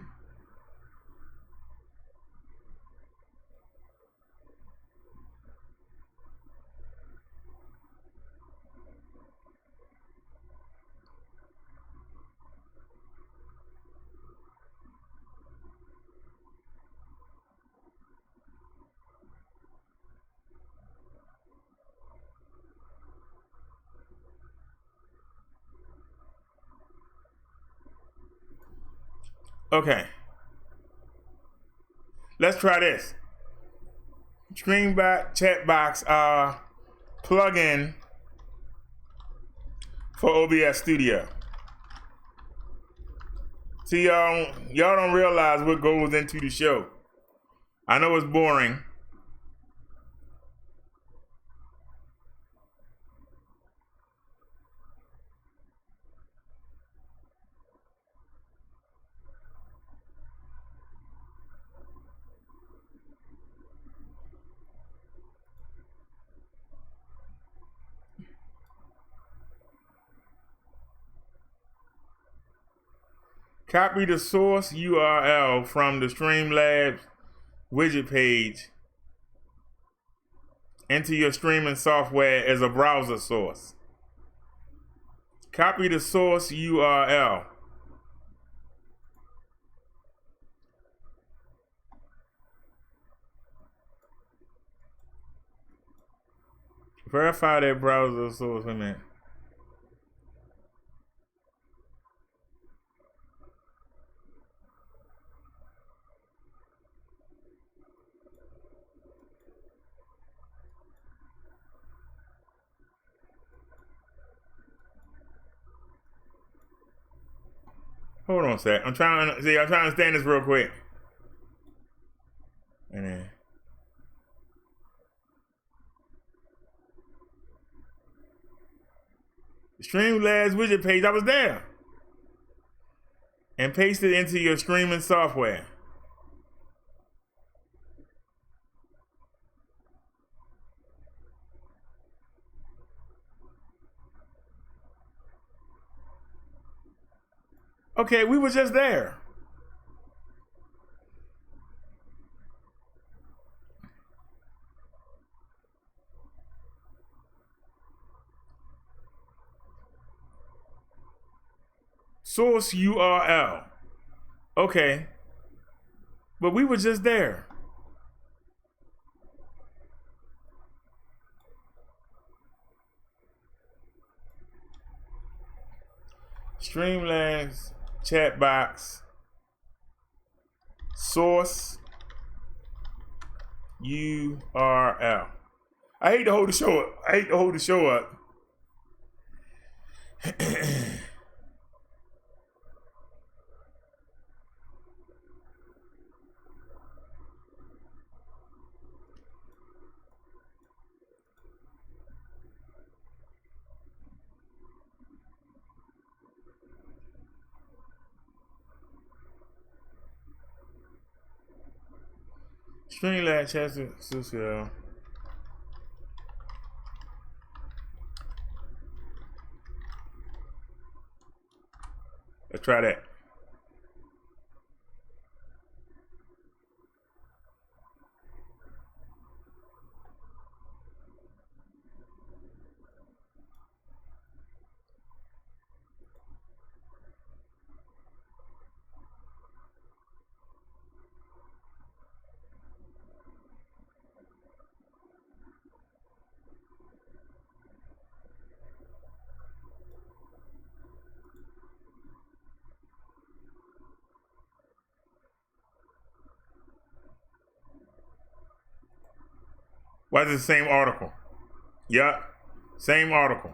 Okay. Let's try this. Stream back chat box plugin for OBS Studio. See, y'all don't realize what goes into the show. I know it's boring. Copy the source URL from the Streamlabs widget page into your streaming software as a browser source. Copy the source URL. Verify that browser source. Wait a minute. Hold on a sec. I'm trying to understand this real quick. And then the Streamlabs widget page, I was there. And paste it into your streaming software. Okay, we were just there. Source URL. Okay. But we were just there. Streamlabs chat box. Source URL. I hate to hold the show up. Streamlabs chat social. Let's try that. Why is it the same article? Yup, same article.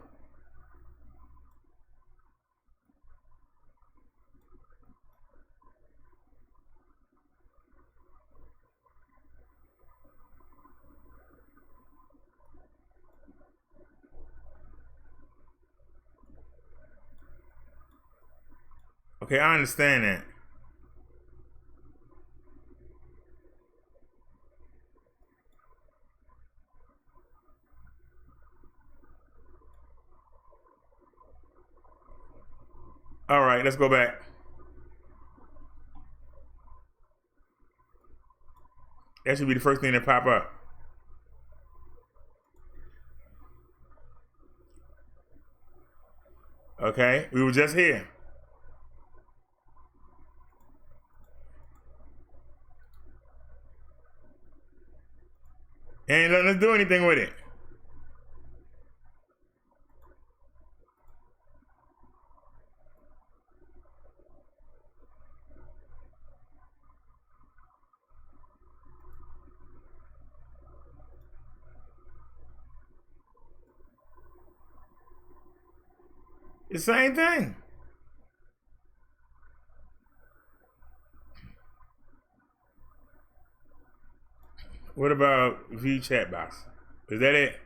Okay, I understand that. All right, let's go back. That should be the first thing that pop up. Okay, we were just here. Ain't letting us do anything with it. The same thing. What about view chat box? Is that it?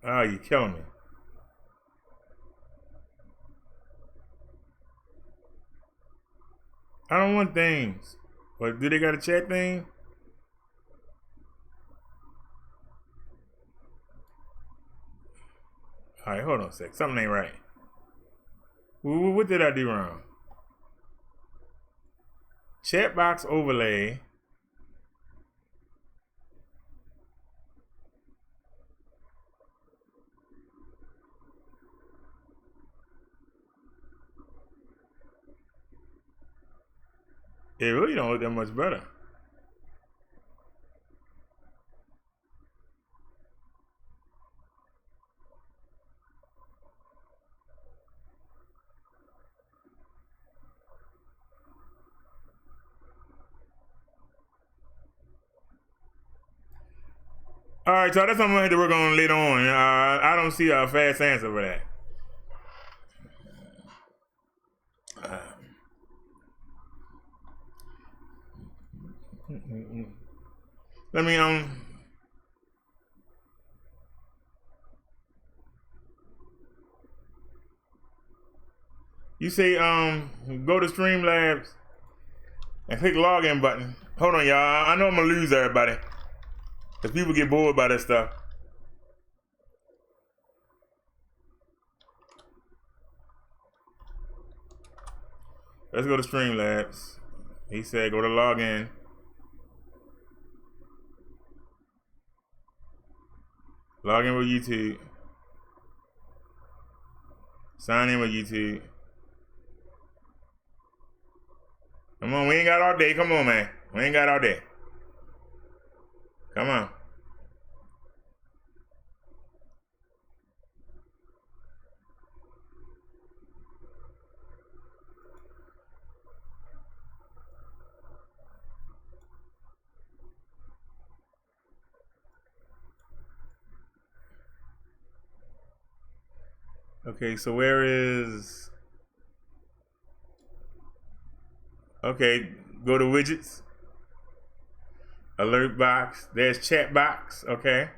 Oh, you killing me. I don't want things. But do they got a chat thing? All right, hold on a sec. Something ain't right. What did I do wrong? Chat box overlay. It really don't look that much better. All right, so that's something I had to work on later on. I don't see a fast answer for that. Let me you say go to Streamlabs and click login button. Hold on, y'all. I know I'm gonna lose everybody. Cause people get bored by this stuff. Let's go to Streamlabs. He said go to login. Log in with YouTube. Sign in with YouTube. Come on, we ain't got all day. Come on, man. We ain't got all day. Come on. Okay, so where is... Okay, go to widgets. Alert box. There's chat box. Okay.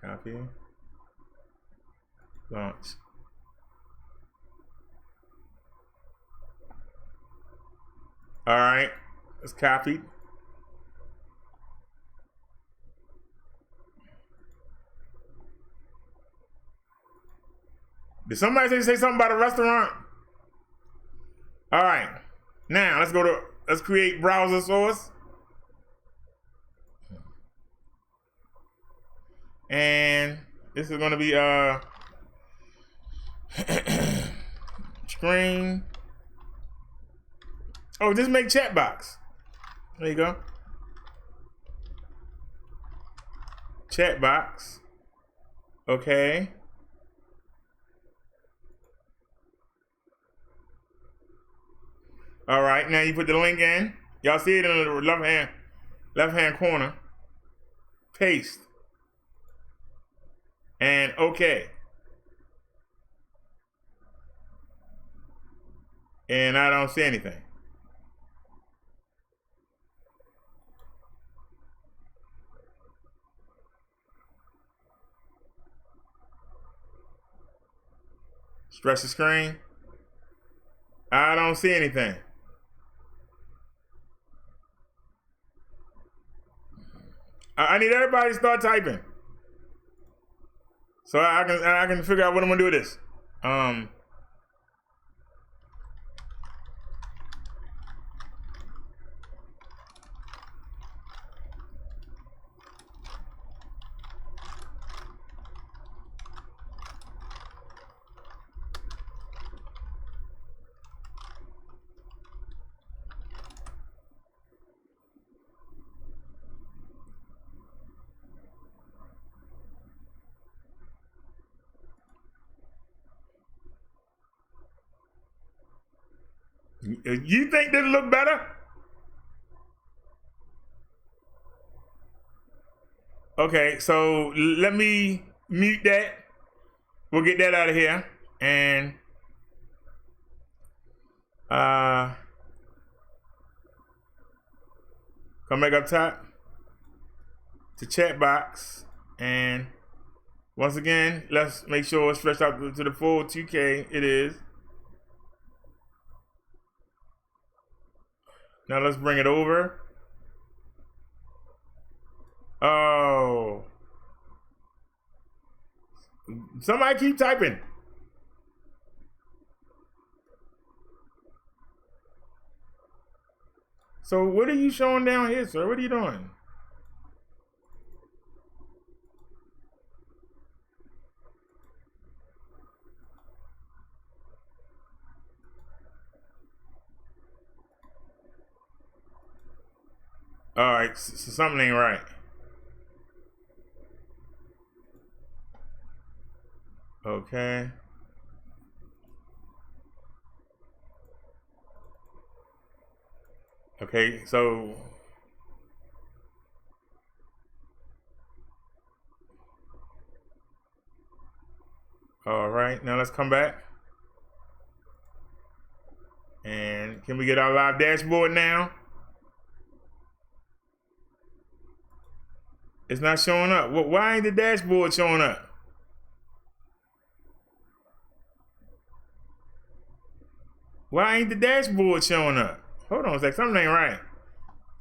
Copy. Launch. All right, it's copied. Did somebody say something about a restaurant? All right, now let's create browser source. And this is gonna be screen. Oh, just make chat box. There you go. Chat box. Okay. All right, now you put the link in. Y'all see it in the left hand corner. Paste. And okay. And I don't see anything. Stretch the screen. I don't see anything. I need everybody to start typing. So I can figure out what I'm gonna do with this. You think this look better? Okay, so let me mute that. We'll get that out of here. And come back up top to chat box. And once again, let's make sure it's stretched out to the full 2K. It is. Now let's bring it over. Oh. Somebody keep typing. So what are you showing down here, sir? What are you doing? All right, so something ain't right. Okay. Okay, so all right, now let's come back. And can we get our live dashboard now? It's not showing up. Why ain't the dashboard showing up? Why ain't the dashboard showing up? Hold on a sec, something ain't right.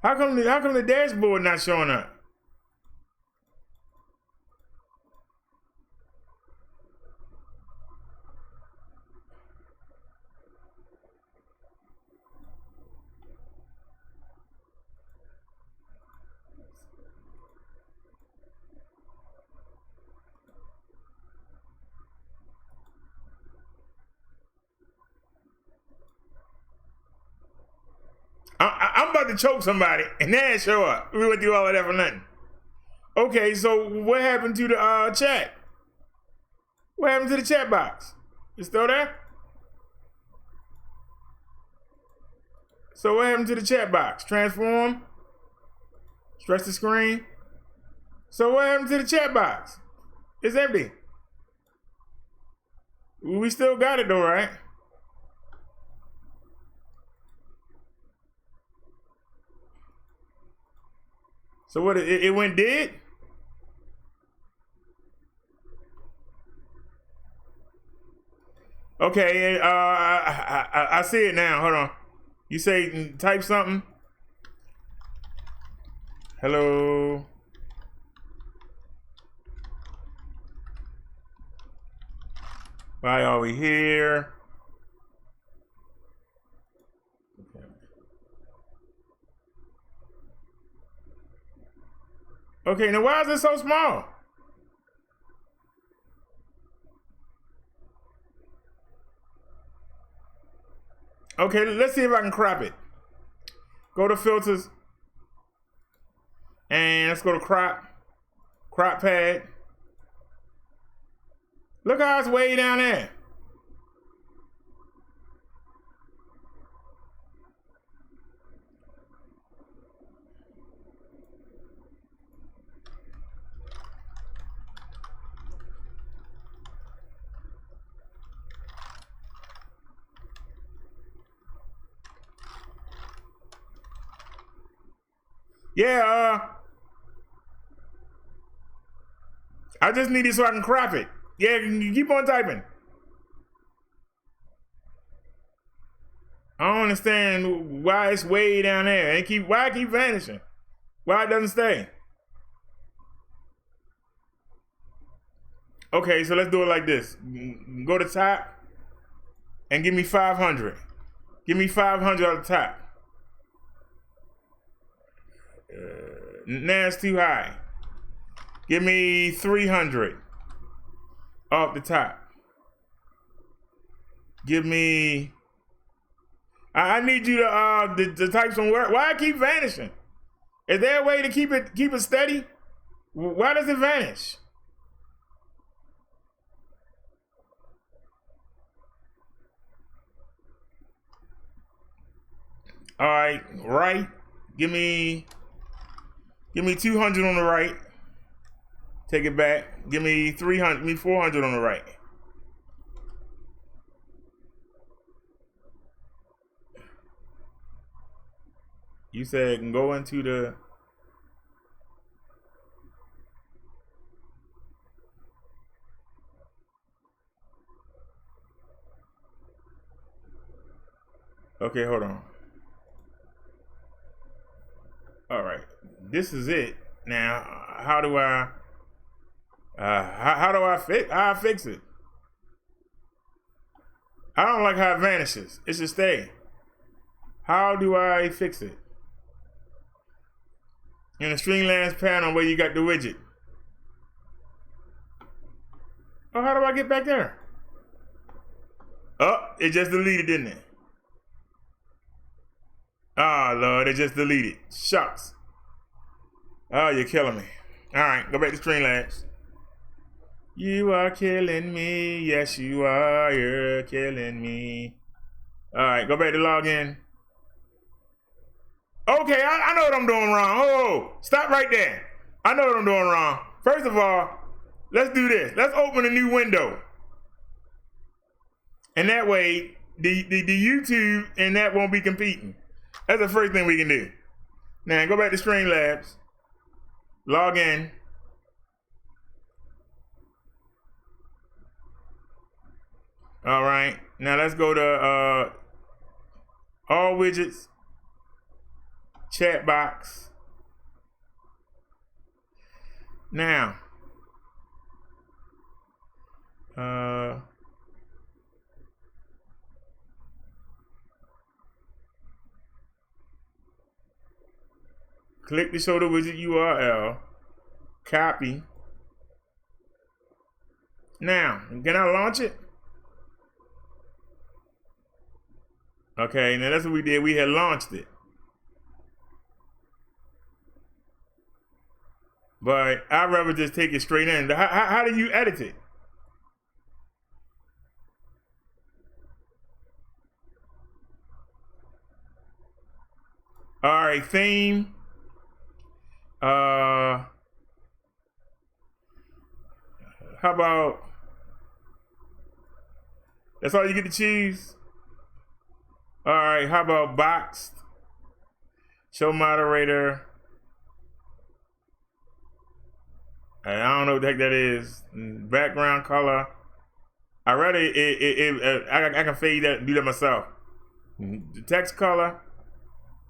How come the dashboard not showing up? I'm about to choke somebody, and then show up. We went through all of that for nothing. Okay, so what happened to the chat? What happened to the chat box? It's still there? So what happened to the chat box? Transform? Stretch the screen? So what happened to the chat box? It's empty. We still got it though, right? So what, it went dead? Okay, I see it now, hold on. You say, type something. Hello. Why are we here? Okay, now why is it so small? Okay, let's see if I can crop it. Go to filters. And let's go to crop. Crop pad. Look how it's way down there. Yeah, I just need it so I can crop it. Yeah, you keep on typing. I don't understand why it's way down there. Why it keep vanishing? Why it doesn't stay? Okay, so let's do it like this. Go to top and give me 500. Give me 500 at the top. Now it's too high. Give me 300 off the top. Give me. I need you to type some work. Why it keep vanishing? Is there a way to keep it steady? Why does it vanish? All right, right. Give me 200 on the right. Take it back. Give me 300. Give me 400 on the right. You said can go into the. Okay, hold on. All right, this is it. Now, how do I? How do I fix it? I don't like how it vanishes. It should stay. How do I fix it? In the Streamlabs panel where you got the widget. Oh, how do I get back there? Oh, it just deleted, didn't it? Oh, Lord, it just deleted. Shucks. Oh, you're killing me. All right, go back to Streamlabs. You are killing me. Yes, you are. You're killing me. All right, go back to login. Okay, I know what I'm doing wrong. Oh, stop right there. I know what I'm doing wrong. First of all, let's do this. Let's open a new window. And that way, the YouTube and that won't be competing. That's the first thing we can do. Now, go back to Streamlabs. Log in. All right. Now, let's go to all widgets. Chat box. Now, click to show the widget URL. Copy. Now, can I launch it? Okay, now that's what we did. We had launched it. But I'd rather just take it straight in. How do you edit it? All right, theme. How about, that's all you get to choose? All right, how about boxed? Show moderator. I don't know what the heck that is. Background color. I rather I can fade that and do that myself. The text color.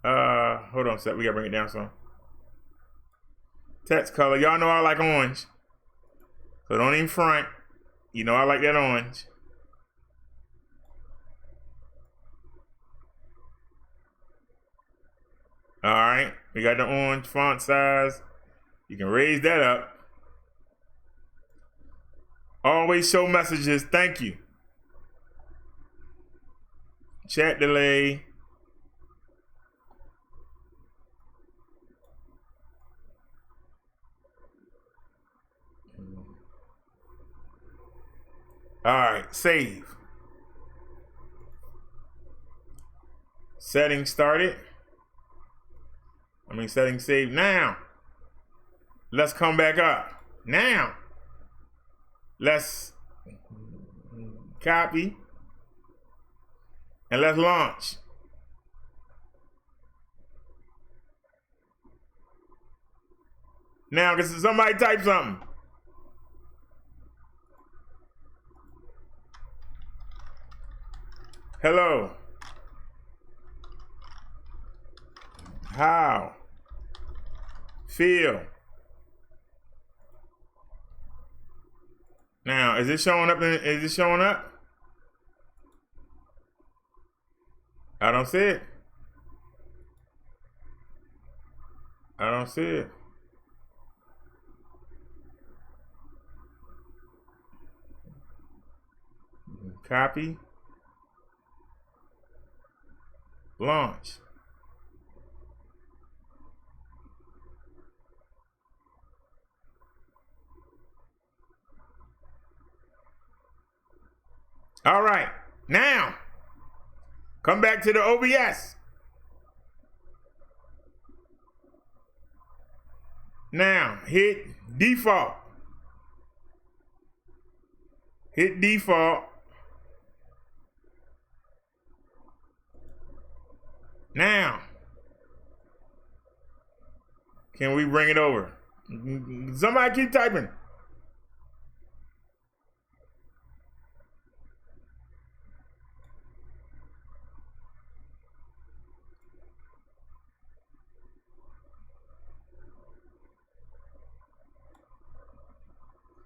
Hold on a sec. We gotta bring it down some. Text color. Y'all know I like orange. So don't even front. You know I like that orange. All right. We got the orange font size. You can raise that up. Always show messages. Thank you. Chat delay. All right, save. Settings started. Settings saved. Now, let's come back up. Now, let's copy and let's launch. Now, because somebody type something. Hello. How? Feel. Now, is it showing up? Is it showing up? I don't see it. I don't see it. Copy. Launch. All right, now come back to the OBS. Now, hit default. Hit default. Now, can we bring it over? Somebody keep typing.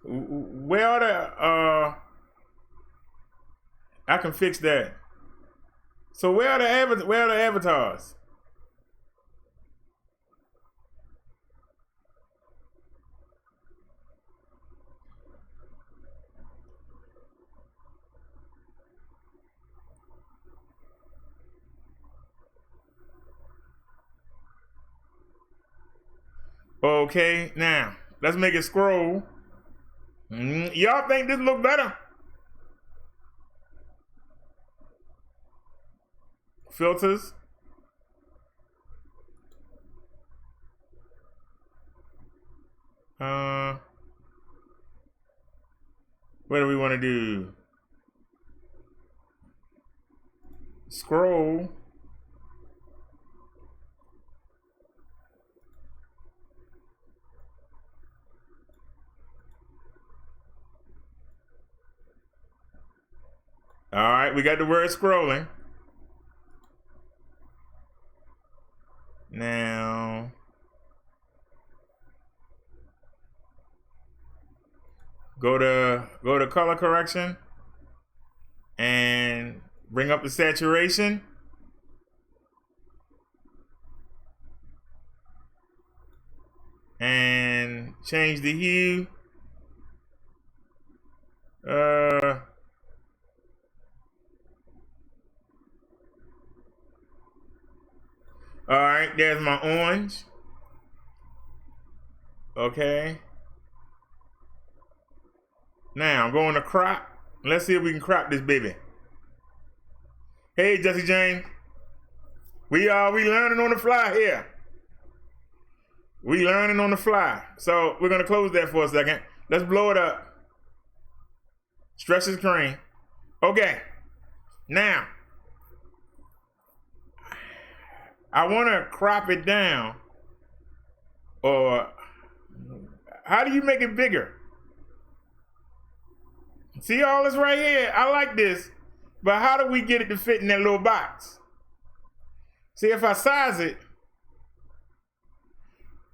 Where are the I can fix that. So where are the avatars? Okay, now let's make it scroll. Y'all think this look better? Filters. What do we want to do? Scroll. All right, we got the word scrolling. Now, go to color correction and bring up the saturation. And change the hue. All right, there's my orange. Okay. Now I'm going to crop. Let's see if we can crop this baby. Hey, Jesse James. We learning on the fly here. We learning on the fly. So we're gonna close that for a second. Let's blow it up. Stretch the screen. Okay. Now, I want to crop it down. Or how do you make it bigger? See all this right here? I like this, but how do we get it to fit in that little box? See, if I size it,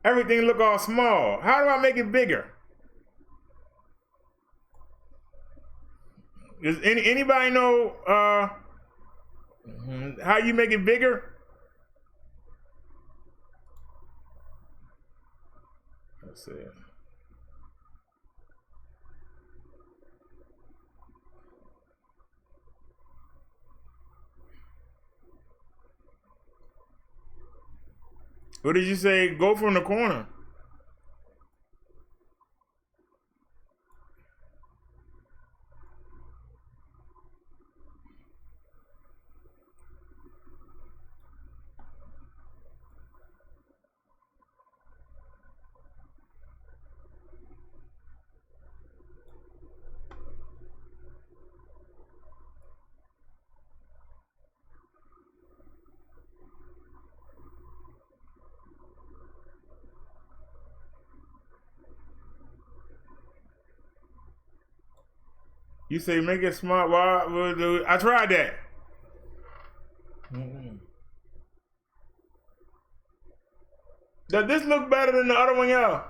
everything look all small. How do I make it bigger? Does anybody know how you make it bigger? Let's see. What did you say? Go from the corner. You say make it smart. Well, I tried that. Does this look better than the other one, y'all?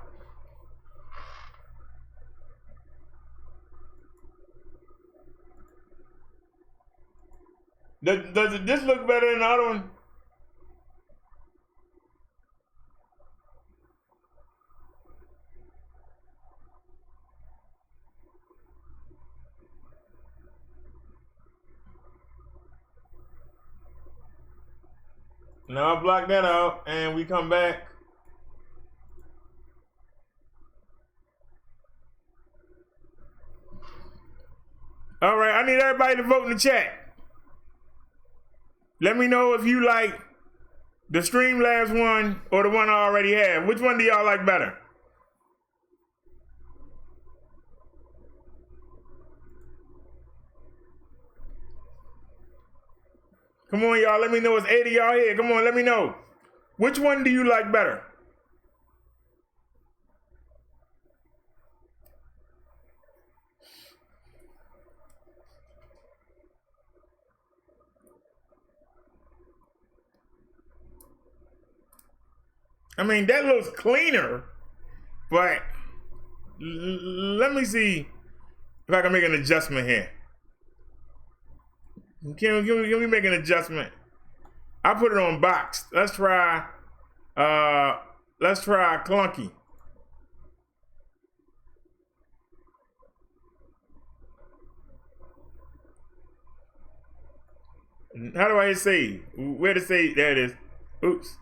Does this look better than the other one? Now I block that out and we come back. All right, I need everybody to vote in the chat. Let me know if you like the Streamlabs one or the one I already have. Which one do y'all like better? Come on, y'all. Let me know. It's 8 of y'all here. Come on, let me know. Which one do you like better? I mean, that looks cleaner, but let me see if I can make an adjustment here. Can we make an adjustment? I put it on boxed. Let's try clunky. How do I hit save? Where to save? There it is. Oops.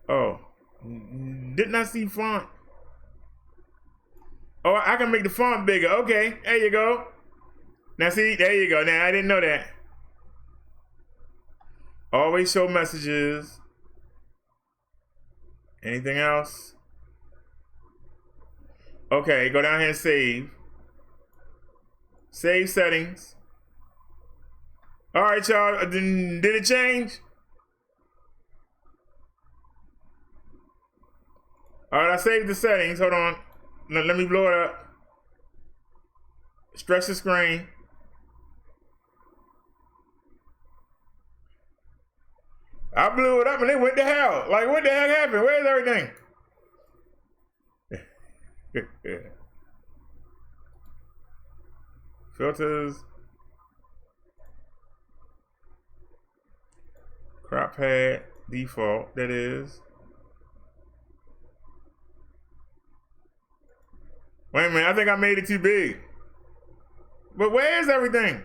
Oh, didn't I see font? Oh, I can make the font bigger. Okay, there you go. Now see, there you go. Now I didn't know that. Always show messages. Anything else? Okay, go down here and save. Save settings. All right, y'all. Did it change? All right, I saved the settings. Hold on. Let me blow it up. Stretch the screen. I blew it up and it went to hell. Like, what the heck happened? Where's everything? Filters. Crop pad. Default. That is. Wait a minute. I think I made it too big. But where is everything?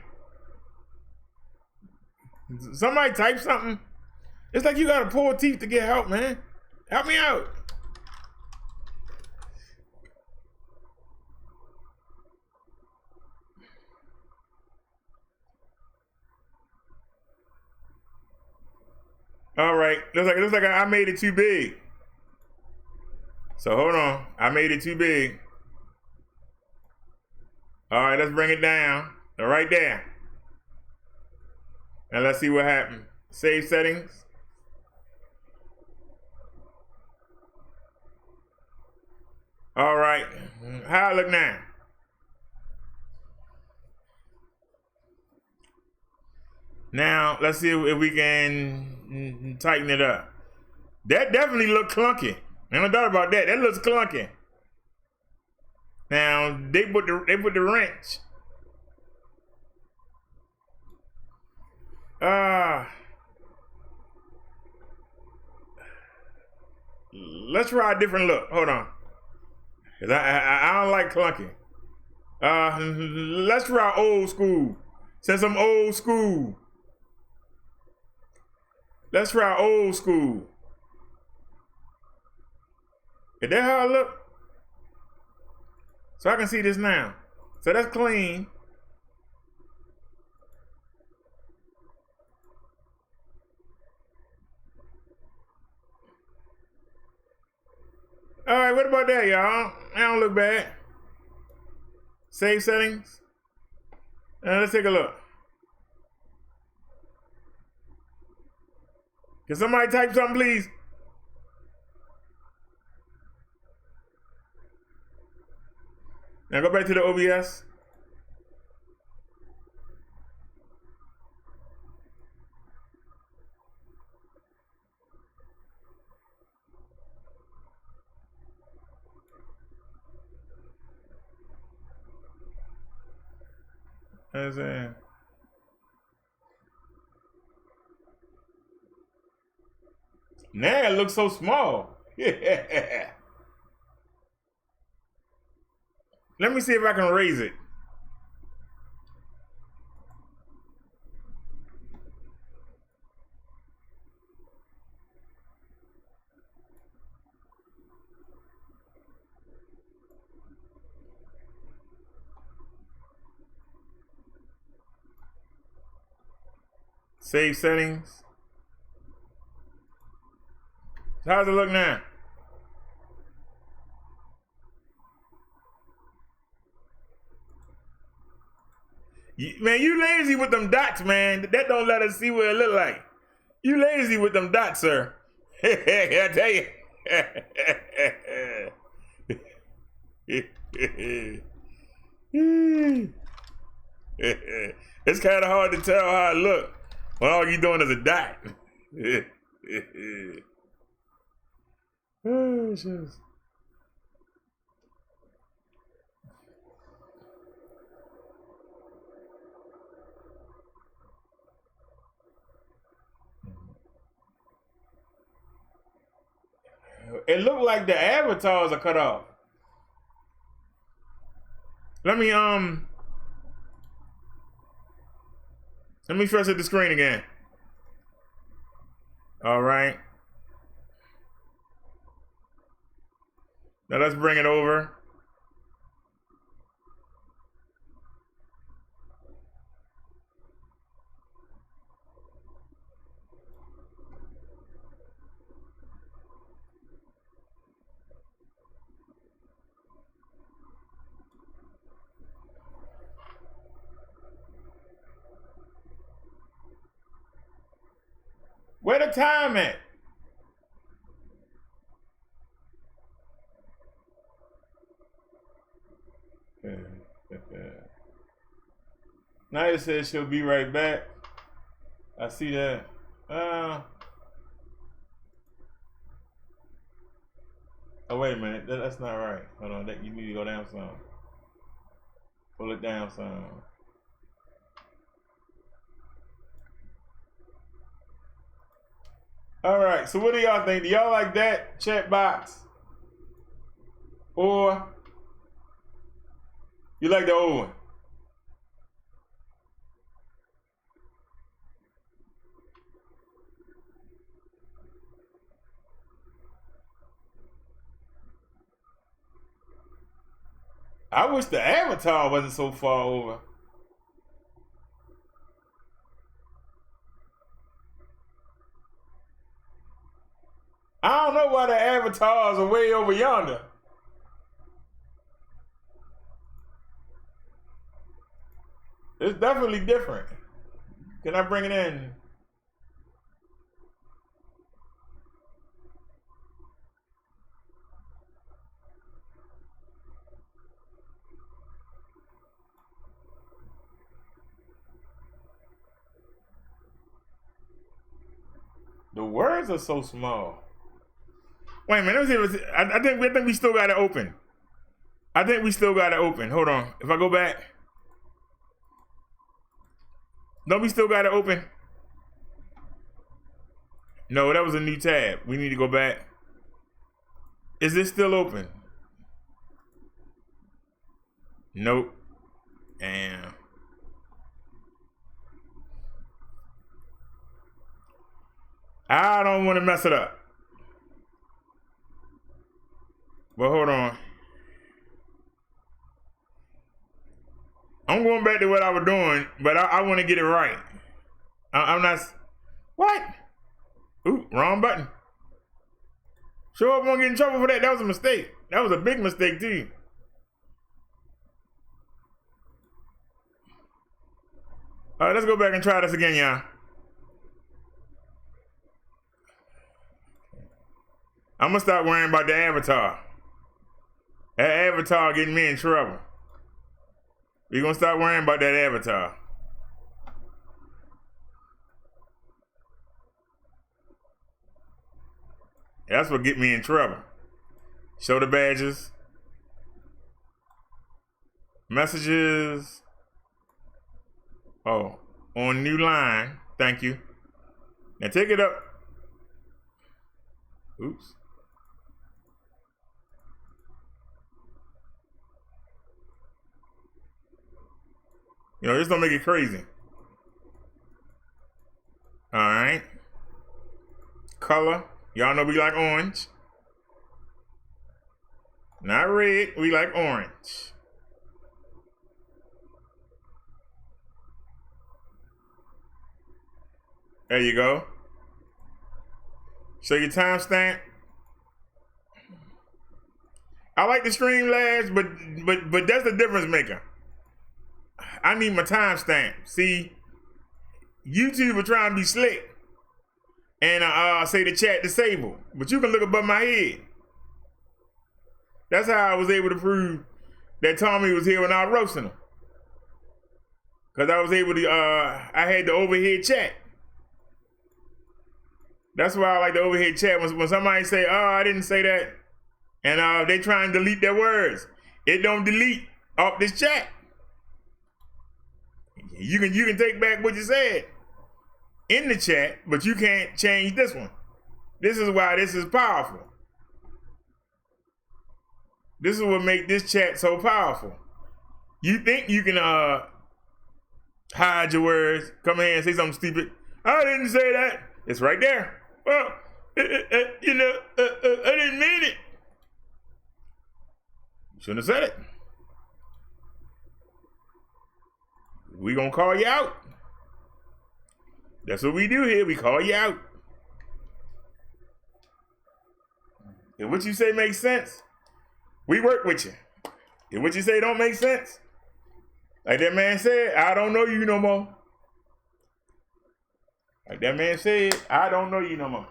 Somebody type something. It's like you gotta pull teeth to get help, man. Help me out. All right, looks like I made it too big. So hold on, I made it too big. All right, let's bring it down. Right there. And let's see what happened. Save settings. All right, how I look now? Now, let's see if we can tighten it up. That definitely looked clunky. I no doubt about that. That looks clunky. Now, they put the wrench. Let's try a different look. Hold on. Cause I don't like clunky. Let's try old school. Since I'm old school. Let's try old school. Is that how I look? So I can see this now. So that's clean. All right, what about that, y'all? That don't look bad. Save settings. Let's take a look. Can somebody type something, please? Now go back to the OBS. As in, now it looks so small. Yeah. Let me see if I can raise it. Save settings. How's it look now? Man, you lazy with them dots, man. That don't let us see what it look like. You lazy with them dots, sir. I tell you. It's kind of hard to tell how it look when all you doing is a dot. Oh, shucks. It looked like the avatars are cut off. Let me stretch the screen again. All right. Now let's bring it over. Where the time at? Now it says she'll be right back. I see that. Oh, wait a minute. That's not right. Hold on. You need to go down some. Pull it down some. All right, so what do y'all think? Do y'all like that chat box? Or you like the old one? I wish the avatar wasn't so far over. I don't know why the avatars are way over yonder. It's definitely different. Can I bring it in? The words are so small. Wait a minute, let me see. I think we still got it open. I think we still got it open. Hold on. If I go back. Don't we still got it open? No, that was a new tab. We need to go back. Is this still open? Nope. And I don't want to mess it up. But hold on. I'm going back to what I was doing, but I want to get it right. I'm not. What? Ooh, wrong button. Sure, I won't get in trouble for that. That was a mistake. That was a big mistake too. All right, let's go back and try this again, y'all. I'm gonna stop worrying about the avatar. That avatar getting me in trouble. We're gonna stop worrying about that avatar. That's what get me in trouble. Show the badges. Messages. Oh, on new line. Thank you. Now take it up. Oops. You know, just don't make it crazy. All right. Color. Y'all know we like orange. Not red. We like orange. There you go. Show your timestamp. I like the Streamlabs, but that's the difference maker. I need my timestamp. See, YouTube are trying to be slick and say the chat disabled, but you can look above my head. That's how I was able to prove that Tommy was here when I was roasting him. Because I was able to, I had the overhead chat. That's why I like the overhead chat. When somebody say, oh, I didn't say that, and they try and delete their words, it don't delete off this chat. You can take back what you said in the chat, but you can't change this one. This is why this is powerful. This is what makes this chat so powerful. You think you can hide your words, come here and say something stupid. I didn't say that. It's right there. Well, I didn't mean it. You shouldn't have said it. We gonna call you out. That's what we do here. We call you out. If what you say makes sense, we work with you. If what you say don't make sense, like that man said, I don't know you no more. Like that man said, I don't know you no more.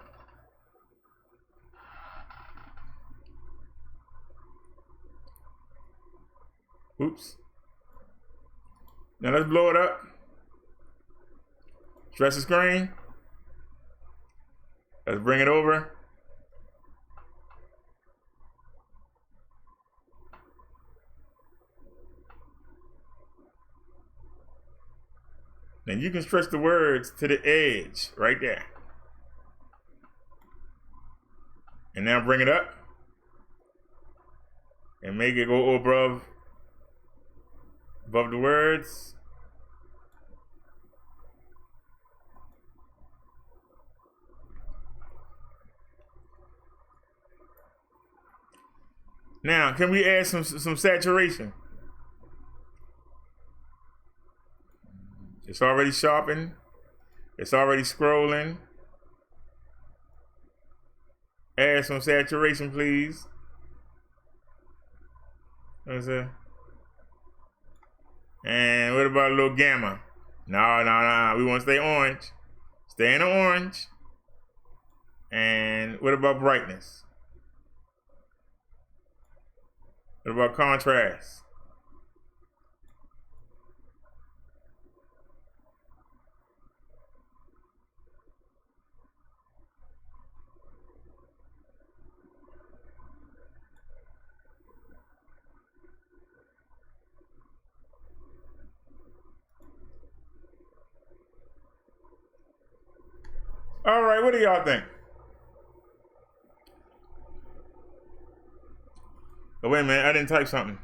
Oops. Now let's blow it up. Stretch the screen. Let's bring it over. Then you can stretch the words to the edge right there. And now bring it up and make it go above the words. Now, can we add some saturation? It's already sharpened. It's already scrolling. Add some saturation, please. What's that? And what about a little gamma? No. We want to stay orange. Stay in the orange. And what about brightness? What about contrast? All right, what do y'all think? Oh, wait a minute, I didn't type something.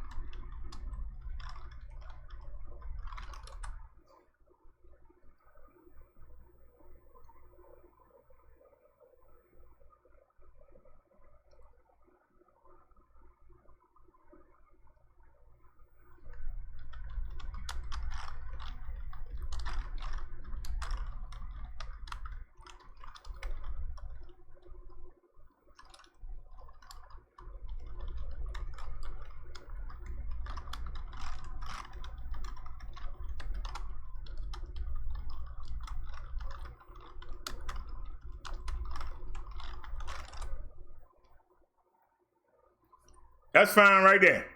That's fine right there.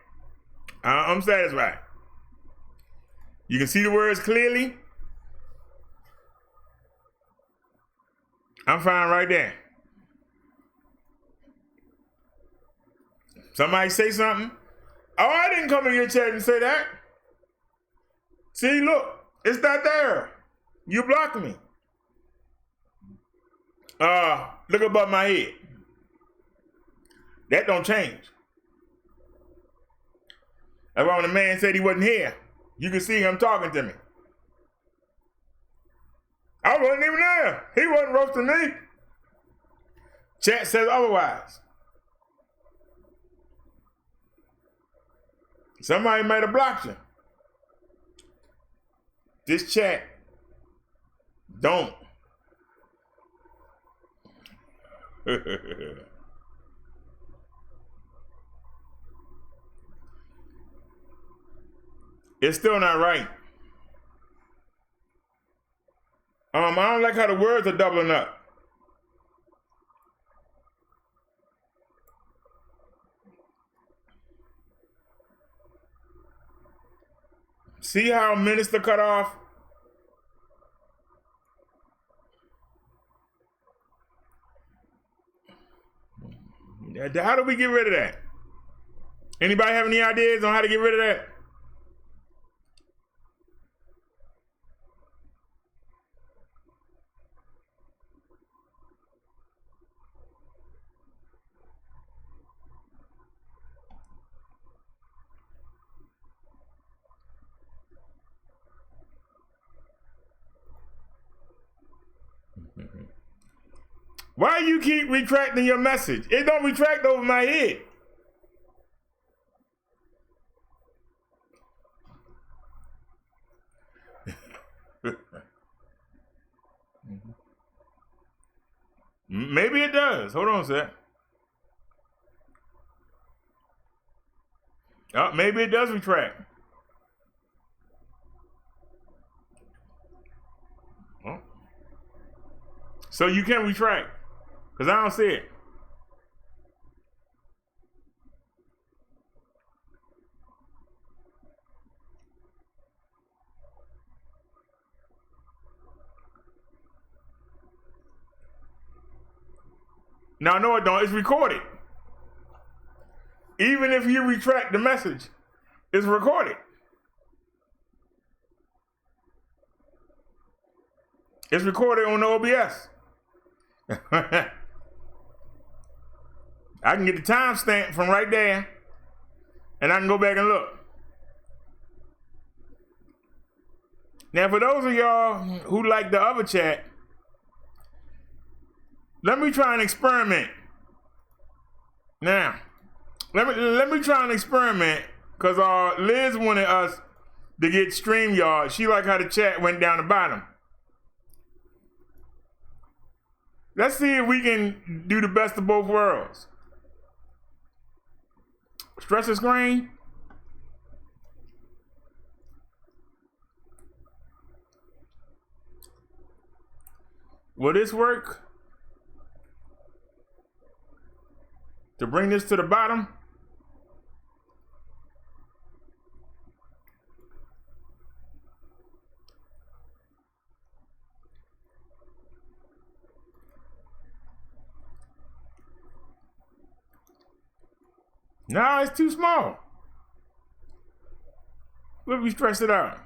I'm satisfied. You can see the words clearly. I'm fine right there. Somebody say something. Oh, I didn't come in your chat and say that. See, look, it's not there. You blocked me. Look above my head. That don't change. That's why when the man said he wasn't here, you can see him talking to me. I wasn't even there. He wasn't roasting me. Chat says otherwise. Somebody might have blocked you. This chat don't. It's still not right. I don't like how the words are doubling up. See how minister cut off? How do we get rid of that? Anybody have any ideas on how to get rid of that? Why you keep retracting your message? It don't retract over my head. Maybe it does. Hold on a sec. Oh, maybe it does retract. Oh. So you can retract. Because I don't see it. Now, no, it don't. It's recorded. Even if you retract the message, it's recorded. It's recorded on the OBS. I can get the timestamp from right there, and I can go back and look. Now, for those of y'all who like the other chat, let me try an experiment. Now, let me try an experiment, because Liz wanted us to get StreamYard. She liked how the chat went down the bottom. Let's see if we can do the best of both worlds. Stretch the screen. Will this work? To bring this to the bottom? No, it's too small. What if we stretch it out?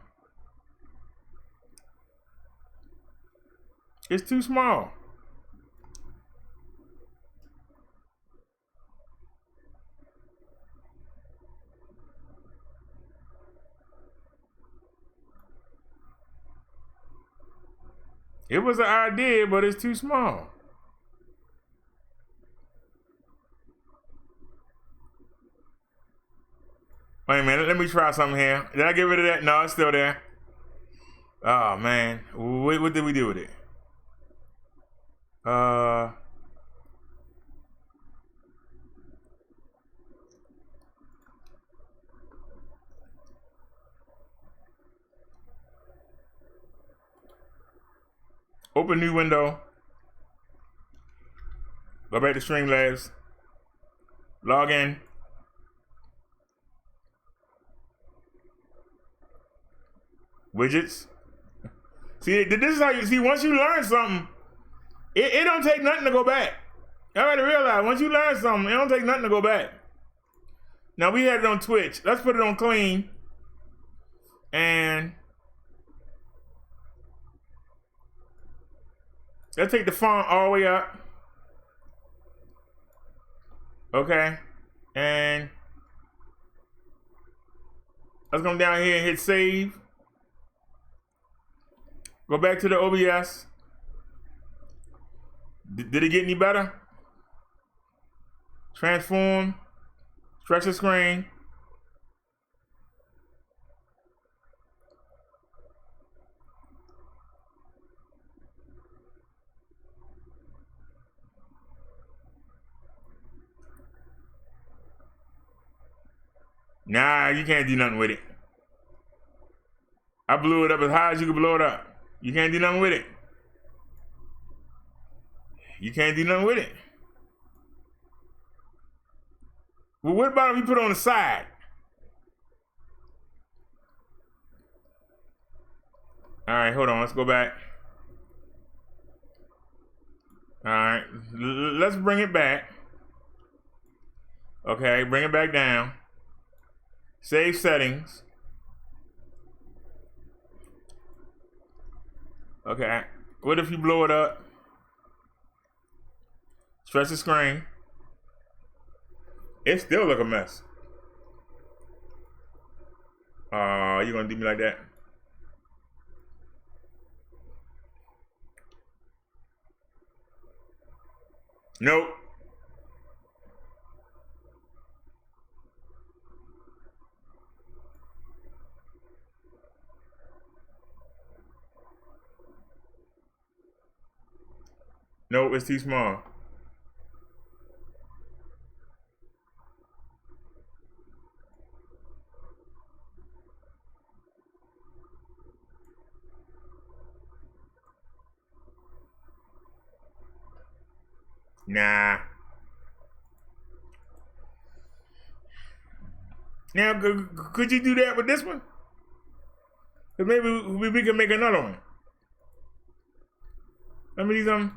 It's too small. It was an idea, but it's too small. Wait a minute, let me try something here. Did I get rid of that? No, it's still there. Oh man, what did we do with it? Open new window. Go back to Streamlabs. Log in. Widgets. See, this is how you see. Once you learn something, it don't take nothing to go back. I gotta realize, once you learn something, it don't take nothing to go back. Now we had it on Twitch. Let's put it on clean. And let's take the font all the way up. Okay. And let's come down here and hit save. Go back to the OBS. Did it get any better? Transform. Stretch the screen. Nah, you can't do nothing with it. I blew it up as high as you can blow it up. You can't do nothing with it. You can't do nothing with it. Well, what about if you put it on the side? All right, hold on. Let's go back. All right, let's bring it back. Okay, bring it back down. Save settings. Okay, what if you blow it up? Stretch the screen. It still look a mess. You gonna do me like that? Nope. Nope, it's too small. Nah. Now, could you do that with this one? Cause maybe we can make another one. Let me do something.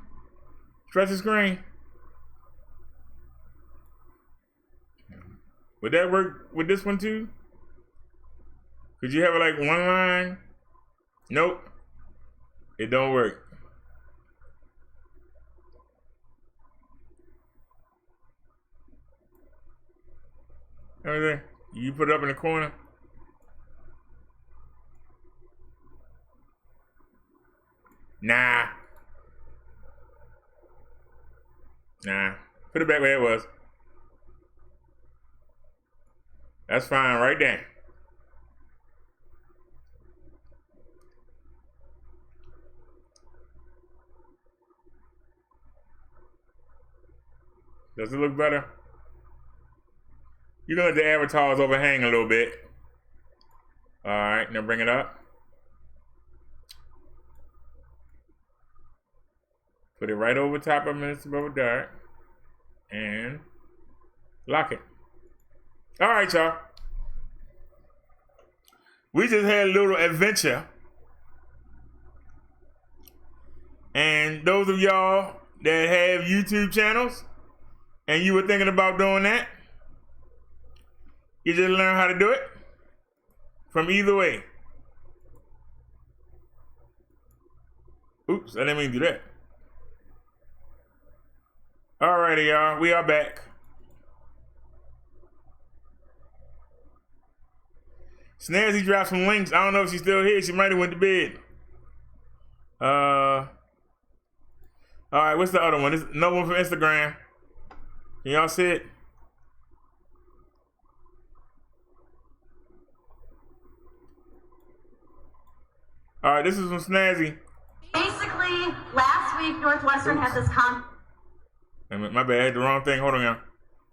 Stretch the screen. Would that work with this one too? Could you have it like one line? Nope. It don't work. Everything. You put it up in the corner. Nah. Nah. Put it back where it was. That's fine right there. Does it look better? You're gonna let the avatars overhang a little bit. All right, now bring it up. Put it right over top of Mr. Bubble Dart. And lock it. All right, y'all. We just had a little adventure. And those of y'all that have YouTube channels and you were thinking about doing that, you just learn how to do it from either way. Oops, I didn't mean to do that. Alrighty, y'all, we are back. Snazzy dropped some links. I don't know if she's still here. She might have went to bed. All right, what's the other one? This no one from Instagram. Can y'all see it? All right, this is from Snazzy. Basically, last week Northwestern had this My bad, I had the wrong thing. Hold on now.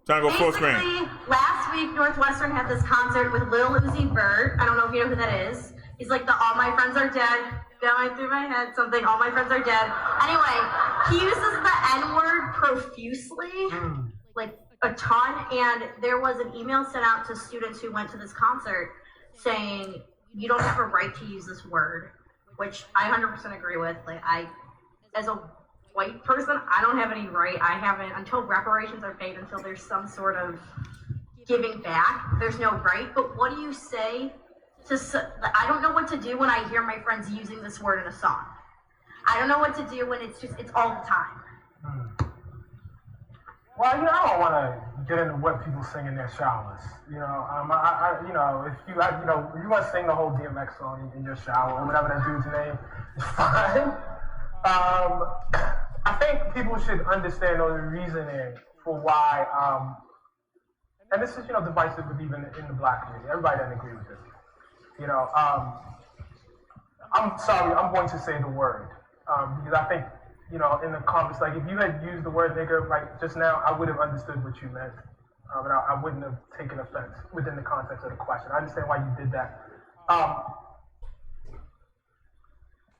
Trying to go full screen. Last week Northwestern had this concert with Lil Uzi Vert. I don't know if you know who that is. He's like the All My Friends Are Dead, going through my head something, All My Friends Are Dead. Anyway, he uses the N-word profusely, like a ton, and there was an email sent out to students who went to this concert saying, you don't have a right to use this word, which I 100% agree with. Like, as a white person, I don't have any right. I haven't, until reparations are paid, until there's some sort of giving back, there's no right. But what do you say to, I don't know what to do when I hear my friends using this word in a song. I don't know what to do when it's all the time. Well, I don't want to get into what people sing in their showers. If you want to sing the whole DMX song in your shower or whatever that dude's name, it's fine. I think people should understand the reasoning for why, and this is, divisive with even in the black community. Everybody doesn't agree with this. I'm sorry, I'm going to say the word, because I think, in the comments, like if you had used the word nigger like just now, I would have understood what you meant, and I wouldn't have taken offense within the context of the question. I understand why you did that.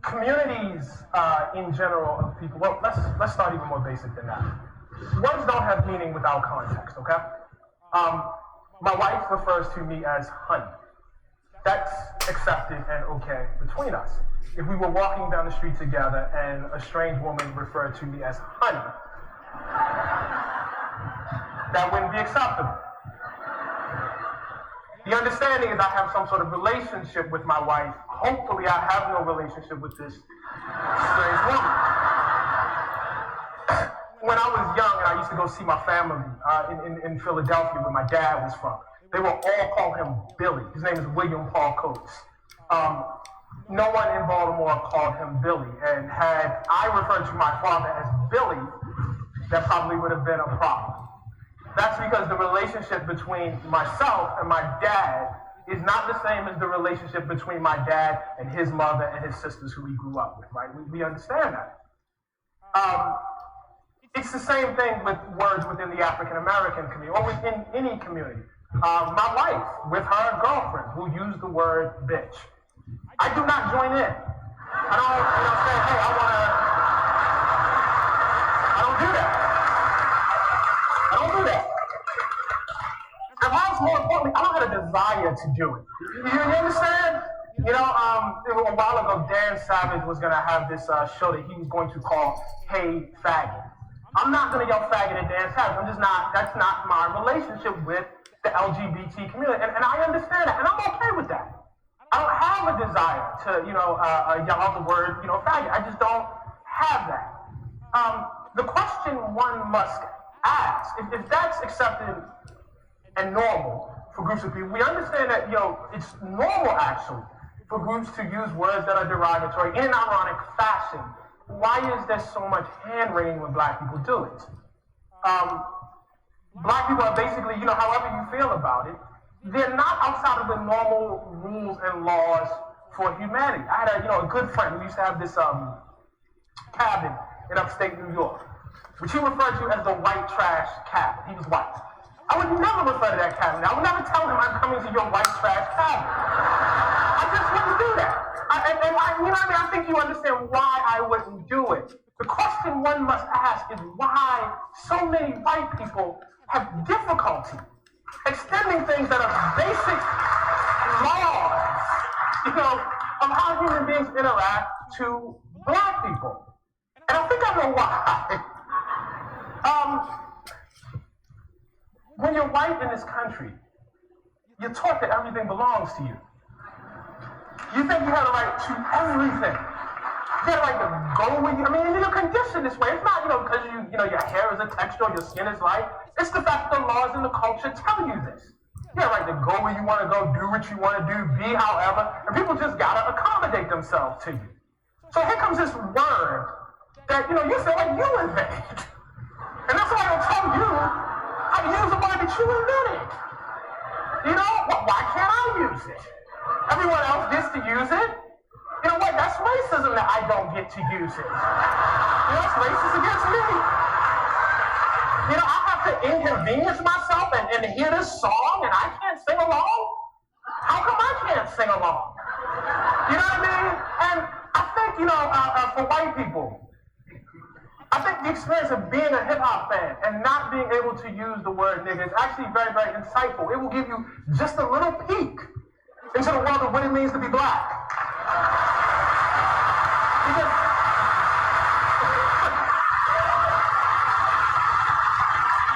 communities in general of people. Well, let's start even more basic than that. Words don't have meaning without context. Okay. My wife refers to me as honey. That's accepted and okay between us. If we were walking down the street together and a strange woman referred to me as honey, that wouldn't be acceptable. The understanding is I have some sort of relationship with my wife. Hopefully I have no relationship with this strange woman. When I was young and I used to go see my family in Philadelphia where my dad was from, they will all call him Billy. His name is William Paul Coates. No one in Baltimore called him Billy. And had I referred to my father as Billy, that probably would have been a problem. That's because the relationship between myself and my dad is not the same as the relationship between my dad and his mother and his sisters who he grew up with, right? We understand that. It's the same thing with words within the African American community or within any community. My wife, with her girlfriend, will use the word bitch. I do not join in. I don't, say, hey, I don't do that. I don't do that. And perhaps more importantly, I don't have a desire to do it. You understand? A while ago, Dan Savage was going to have this show that he was going to call Hey Faggot. I'm not going to yell faggot at Dan Savage. That's not my relationship with the LGBT community. And I understand that. And I'm okay with that. I don't have a desire to, yell out the word, faggot. I just don't have that. The question one must ask, if that's accepted and normal for groups of people, we understand that, it's normal actually for groups to use words that are derogatory in an ironic fashion. Why is there so much hand-wringing when black people do it? Black people are basically, however you feel about it, they're not outside of the normal rules and laws for humanity. I had a good friend who used to have this cabin in upstate New York, which he referred to as the white trash cabin. He was white. I would never refer to that cabin. I would never tell him I'm coming to your white trash cabin. I just wouldn't do that. I think you understand why I wouldn't do it. The question one must ask is why so many white people have difficulty extending things that are basic laws, of how human beings interact to black people. And I think I know why. When you're white in this country, you're taught that everything belongs to you. You think you have a right to everything. You have a right to go with you. You're conditioned this way. It's not, because your hair is a texture or your skin is light. It's the fact that the laws and the culture tell you this. You have a right to go where you want to go, do what you want to do, be however, and people just gotta accommodate themselves to you. So here comes this word that, you feel like you invented. And that's why I don't tell you how to use a word that you invented. Why can't I use it? Everyone else gets to use it. You know what? That's racism that I don't get to use it. That's racist against me. I have to inconvenience myself and hear this song and I can't sing along? How come I can't sing along? You know what I mean? And I think, for white people, I think the experience of being a hip-hop fan and not being able to use the word nigga is actually very, very insightful. It will give you just a little peek into the world of what it means to be black.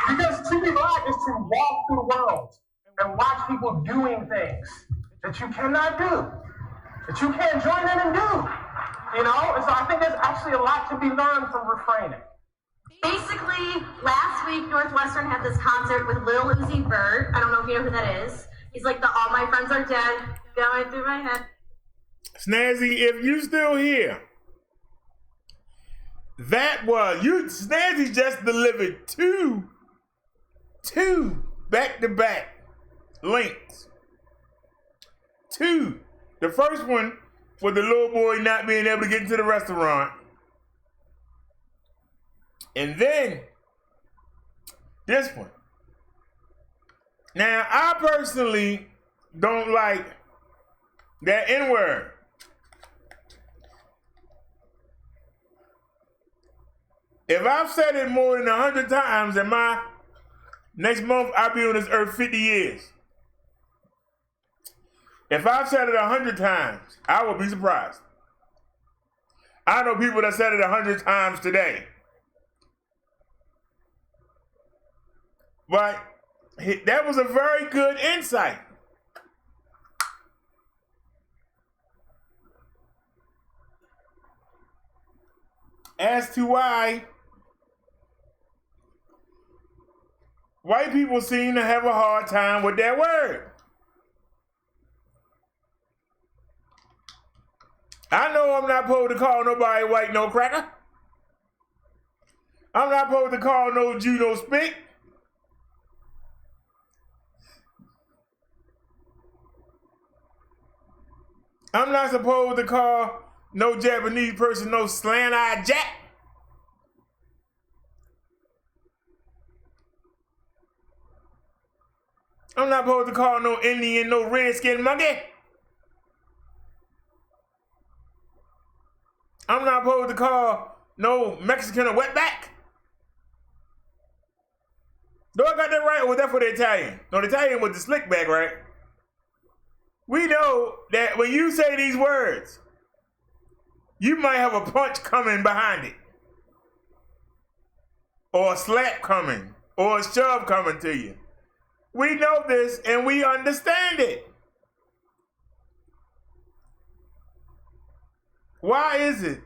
Because to be black is to walk through the world and watch people doing things that you cannot do, that you can't join in and do. And so I think there's actually a lot to be learned from refraining. Basically, last week, Northwestern had this concert with Lil Uzi Vert. I don't know if you know who that is. He's like the All My Friends Are Dead going through my head. Snazzy, if you still here, Snazzy just delivered two back-to-back links. Two. The first one was the little boy not being able to get into the restaurant. And then this one. Now, I personally don't like that N-word. If I've said it more than 100 times, in my next month I'll be on this earth 50 years. If I've said it 100 times, I will be surprised. I know people that said it 100 times today. But that was a very good insight. As to why white people seem to have a hard time with that word. I know I'm not supposed to call nobody white no cracker. I'm not supposed to call no Jew no spick. I'm not supposed to call no Japanese person no slant-eyed jack. I'm not supposed to call no Indian no redskin monkey. I'm not supposed to call no Mexican a wetback. Do I got that right, or was that for the Italian? No, the Italian was the slick back, right? We know that when you say these words, you might have a punch coming behind it, or a slap coming, or a shove coming to you. We know this and we understand it. Why is it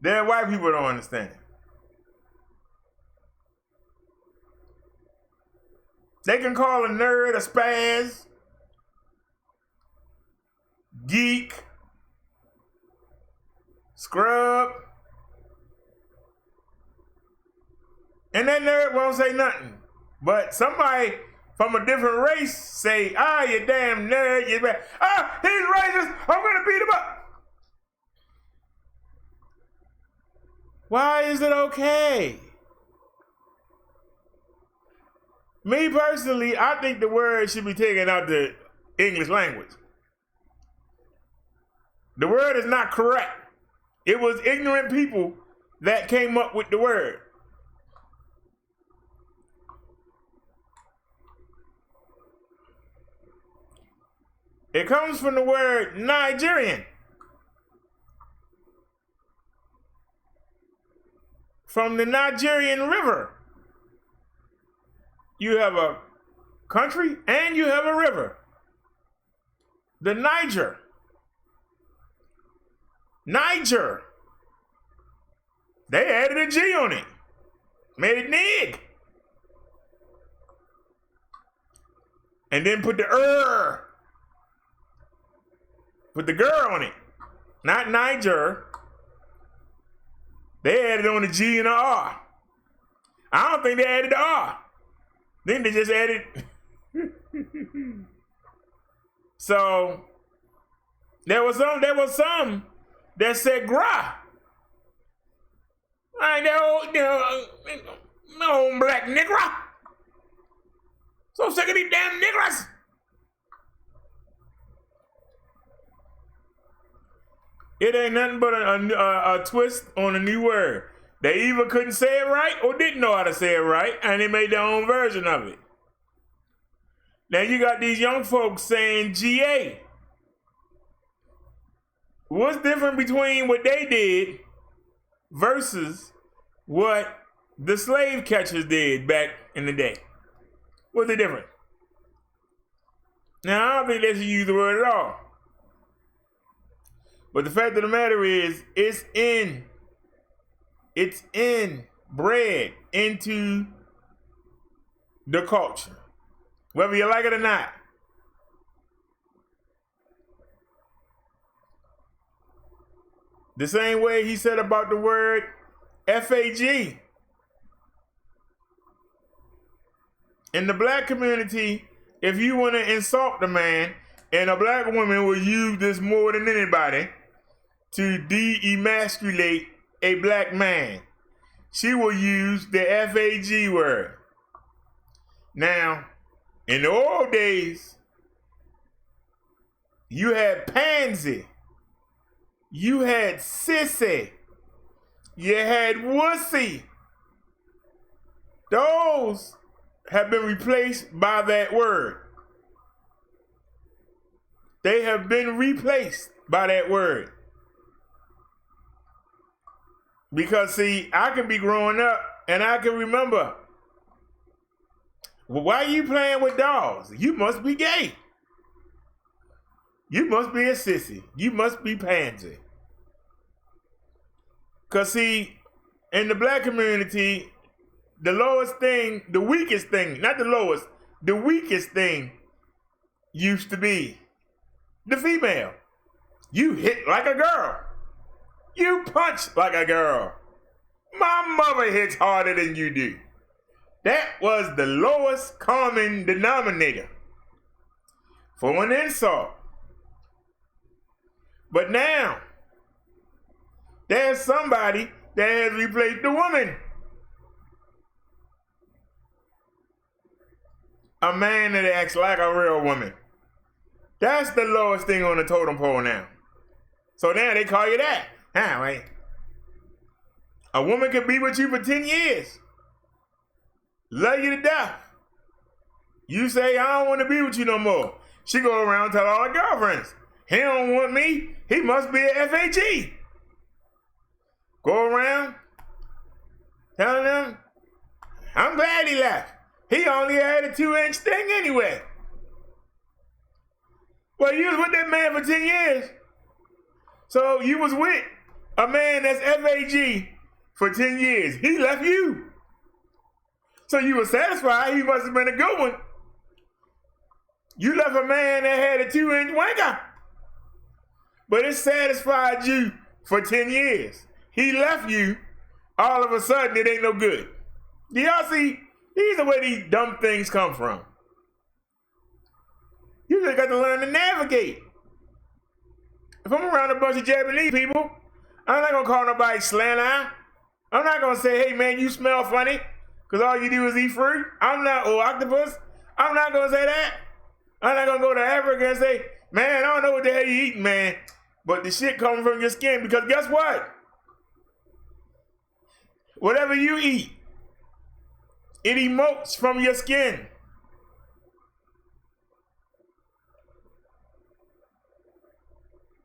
that white people don't understand it? They can call a nerd a spaz, geek, scrub, and that nerd won't say nothing. But somebody from a different race say, ah, you damn nerd, you bad. Ah, he's racist, I'm gonna beat him up. Why is it okay? Me personally, I think the word should be taken out the English language. The word is not correct. It was ignorant people that came up with the word. It comes from the word Nigerian. From the Nigerian River. You have a country and you have a river. The Niger. Niger. They added a G on it. Made it Nig. And then put the Put the girl on it. Not Niger. They added on the G and the R. I don't think they added the R. Then they just added. So there was some that said gra. Like no black nigger. So sick of these damn niggers. It ain't nothing but a twist on a new word. They either couldn't say it right or didn't know how to say it right, and they made their own version of it. Now you got these young folks saying GA. What's different between what they did versus what the slave catchers did back in the day? What's the difference? Now, I don't think they should use the word at all. But the fact of the matter is, it's inbred into the culture, whether you like it or not. The same way he said about the word FAG. In the black community, if you want to insult the man, and a black woman will use this more than anybody to de-emasculate a black man, she will use the FAG word. Now, in the old days, you had pansy. You had sissy. You had wussy. Those have been replaced by that word. They have been replaced by that word. Because see, I can be growing up and I can remember, well, why are you playing with dolls? You must be gay. You must be a sissy. You must be pansy. Because see, in the black community, the lowest thing, the weakest thing, not the lowest, the weakest thing used to be the female. You hit like a girl. You punch like a girl. My mother hits harder than you do. That was the lowest common denominator for an insult. But now, there's somebody that has replaced the woman. A man that acts like a real woman. That's the lowest thing on the totem pole now. So now they call you that. Huh, right? A woman could be with you for 10 years. Love you to death. You say, I don't want to be with you no more. She go around and tell all her girlfriends, he don't want me. He must be a FAG. Go around telling them, I'm glad he left. He only had a 2-inch thing anyway. Well, you was with that man for 10 years. So you was with a man that's FAG for 10 years. He left you. So you were satisfied. He must have been a good one. You left a man that had a 2-inch wanker. But it satisfied you for 10 years. He left you. All of a sudden, it ain't no good. Do y'all see? These are where these dumb things come from. You just got to learn to navigate. If I'm around a bunch of Japanese people, I'm not going to call nobody slant eye. I'm not going to say, hey, man, you smell funny, because all you do is eat fruit. I'm not octopus. I'm not going to say that. I'm not going to go to Africa and say, man, I don't know what the hell you eating, man. But the shit comes from your skin, because guess what? Whatever you eat, it emotes from your skin.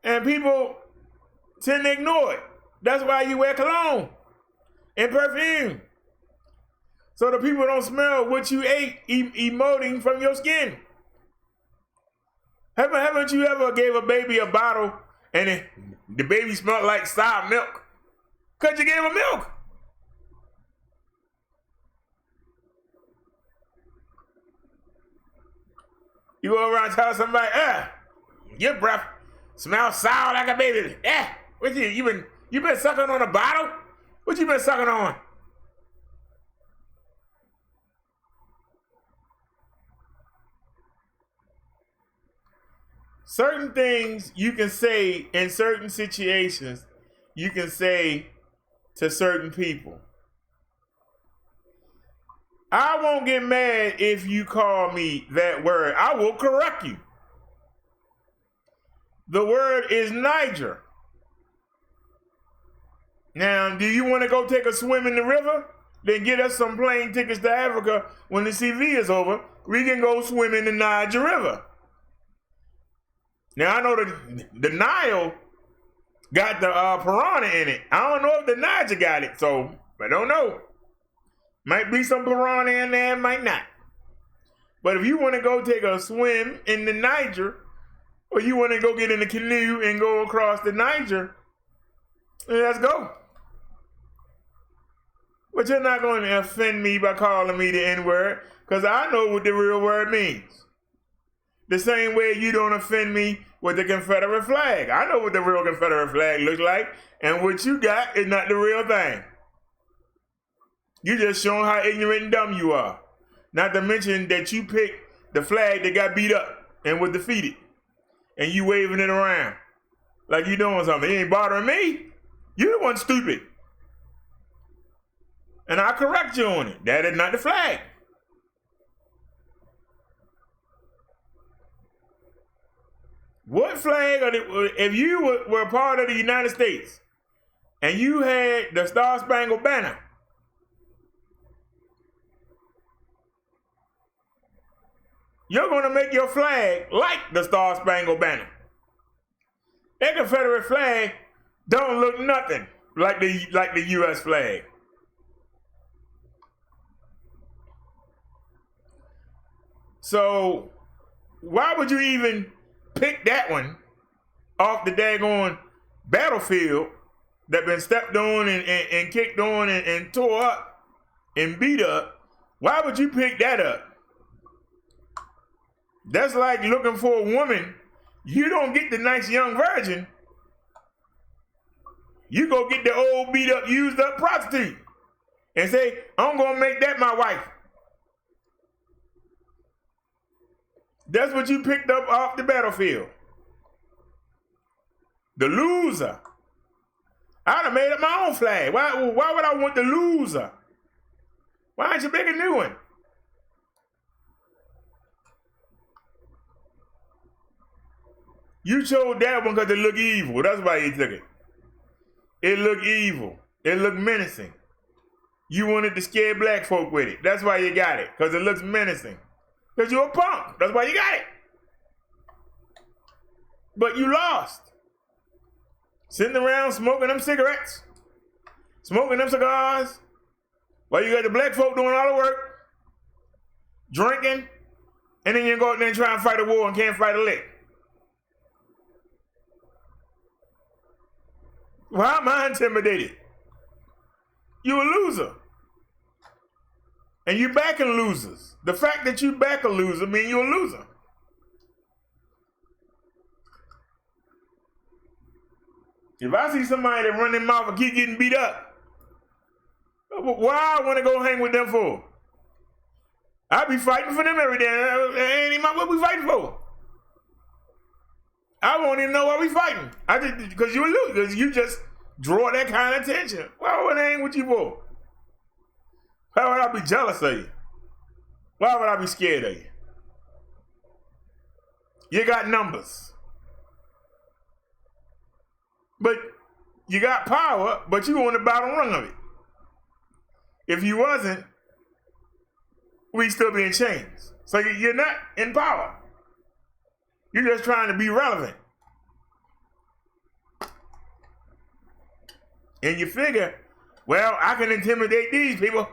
And people tend to ignore it. That's why you wear cologne and perfume. So the people don't smell what you ate emoting from your skin. Haven't you ever gave a baby a bottle and the baby smelled like sour milk? Because you gave her milk. You go around and tell somebody, your breath smells sour like a baby. What you been sucking on a bottle? What you been sucking on? Certain things you can say in certain situations, you can say to certain people. I won't get mad if you call me that word. I will correct you. The word is Niger. Now, do you want to go take a swim in the river? Then get us some plane tickets to Africa when the CV is over. We can go swim in the Niger River. Now, I know the Nile got the piranha in it. I don't know if the Niger got it, so I don't know. Might be some piranha in there, might not. But if you want to go take a swim in the Niger, or you want to go get in a canoe and go across the Niger, let's go. But you're not going to offend me by calling me the N-word, because I know what the real word means. The same way you don't offend me with the Confederate flag. I know what the real Confederate flag looks like, and what you got is not the real thing. You just showing how ignorant and dumb you are. Not to mention that you picked the flag that got beat up and was defeated, and you waving it around like you doing something. It ain't bothering me. You the one stupid. And I correct you on it. That is not the flag. What flag, if you were a part of the United States and you had the Star Spangled Banner, you're going to make your flag like the Star Spangled Banner. That Confederate flag don't look nothing like the U.S. flag. So why would you even pick that one off the daggone battlefield that been stepped on and kicked on and tore up and beat up? Why would you pick that up? That's like looking for a woman. You don't get the nice young virgin. You go get the old beat up, used up prostitute and say, I'm gonna make that my wife. That's what you picked up off the battlefield. The loser. I'd have made up my own flag. Why would I want the loser? Why don't you make a new one? You chose that one because it looked evil. That's why you took it. It looked evil. It looked menacing. You wanted to scare black folk with it. That's why you got it, because it looks menacing. Because you're a punk. That's why you got it. But you lost. Sitting around smoking them cigarettes, smoking them cigars, while you got the black folk doing all the work, drinking, and then you go out there and try and fight a war and can't fight a lick. Why am I intimidated? You a loser. And you backing losers. The fact that you back a loser means you're a loser. If I see somebody that run their mouth and keep getting beat up, why I want to go hang with them for? I be fighting for them every day. Ain't even what we fighting for. I won't even know why we fighting. Because you a loser. Because you just draw that kind of attention. Why would I hang with you for? Why would I be jealous of you? Why would I be scared of you? You got numbers. But you got power, but you on the bottom rung of it. If you wasn't, we'd still be in chains. So you're not in power. You're just trying to be relevant. And you figure, well, I can intimidate these people.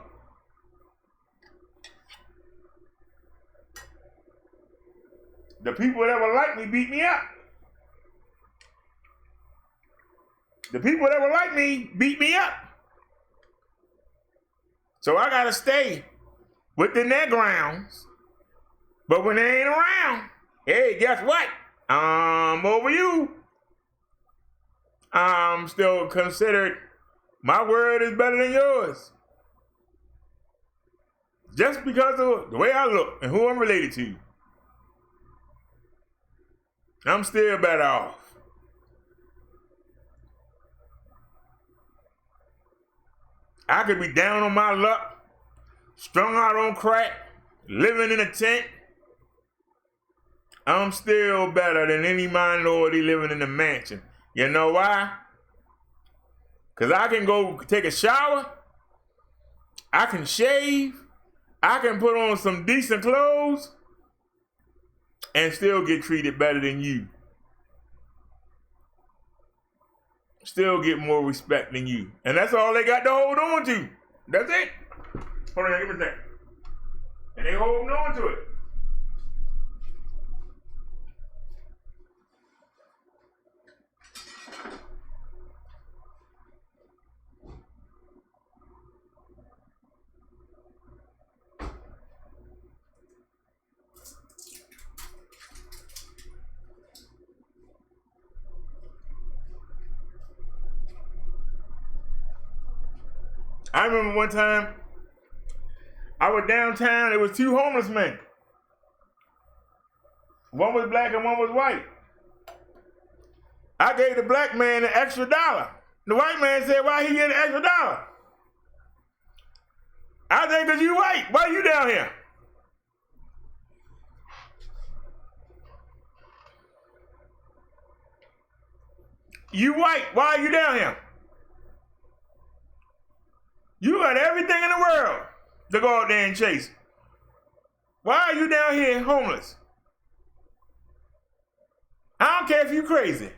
The people that were like me beat me up. The people that were like me beat me up. So I gotta stay within their grounds. But when they ain't around, hey, guess what? I'm over you. I'm still considered, my word is better than yours. Just because of the way I look and who I'm related to. I'm still better off. I could be down on my luck, strung out on crack, living in a tent. I'm still better than any minority living in a mansion. You know why? Because I can go take a shower, I can shave, I can put on some decent clothes, and still get treated better than you. Still get more respect than you. And that's all they got to hold on to. That's it. Hold on, give me a second. And they holding on to it. I remember one time, I was downtown, there was two homeless men. One was black and one was white. I gave the black man an extra $1. The white man said, why he get an extra $1? I said, because you white, why you down here? You white. Why are you down here? You got everything in the world to go out there and chase. Why are you down here homeless? I don't care if you crazy.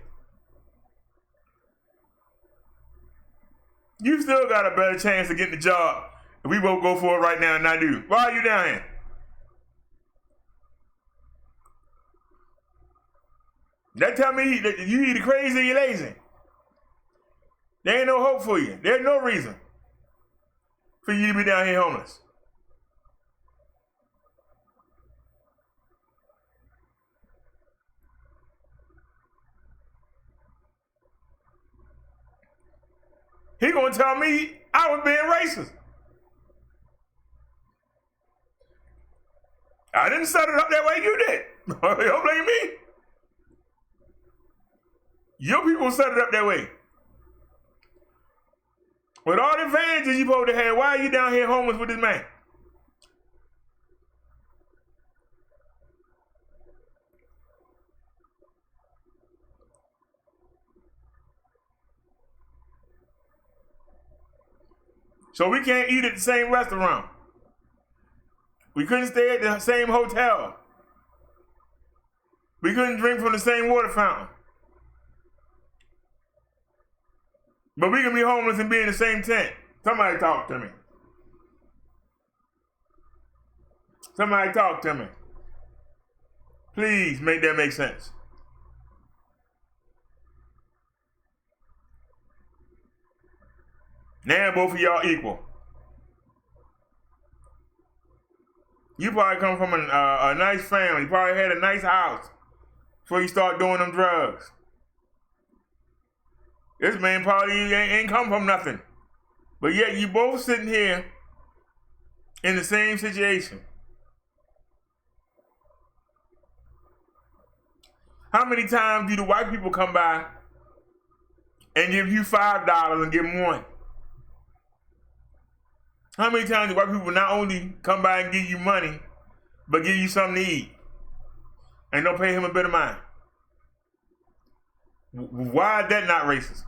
You still got a better chance of getting the job if we both go for it right now and I do. Why are you down here? That tell me that you either crazy or you lazy. There ain't no hope for you. There's no reason for you to be down here homeless. He gonna tell me I was being racist. I didn't set it up that way, you did. Don't blame me. Your people set it up that way. With all the advantages you supposed to have, why are you down here homeless with this man? So we can't eat at the same restaurant. We couldn't stay at the same hotel. We couldn't drink from the same water fountain. But we can be homeless and be in the same tent. Somebody talk to me. Somebody talk to me. Please make that make sense. Now both of y'all equal. You probably come from a nice family. You probably had a nice house before you start doing them drugs. This man probably ain't come from nothing. But yet you both sitting here in the same situation. How many times do the white people come by and give you $5 and give them $1? How many times do white people not only come by and give you money, but give you something to eat and don't pay him a bit of mind? Why is that not racist?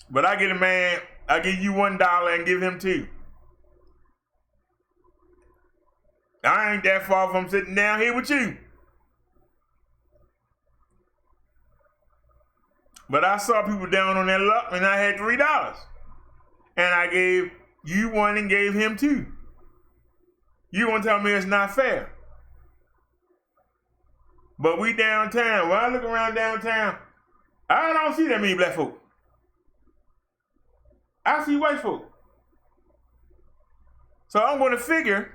But I get a man, I give you $1 and give him $2. I ain't that far from sitting down here with you. But I saw people down on their luck and I had $3. And I gave you $1 and gave him $2. You want to tell me it's not fair? But we downtown. When I look around downtown, I don't see that many black folk. I see white folk. So I'm going to figure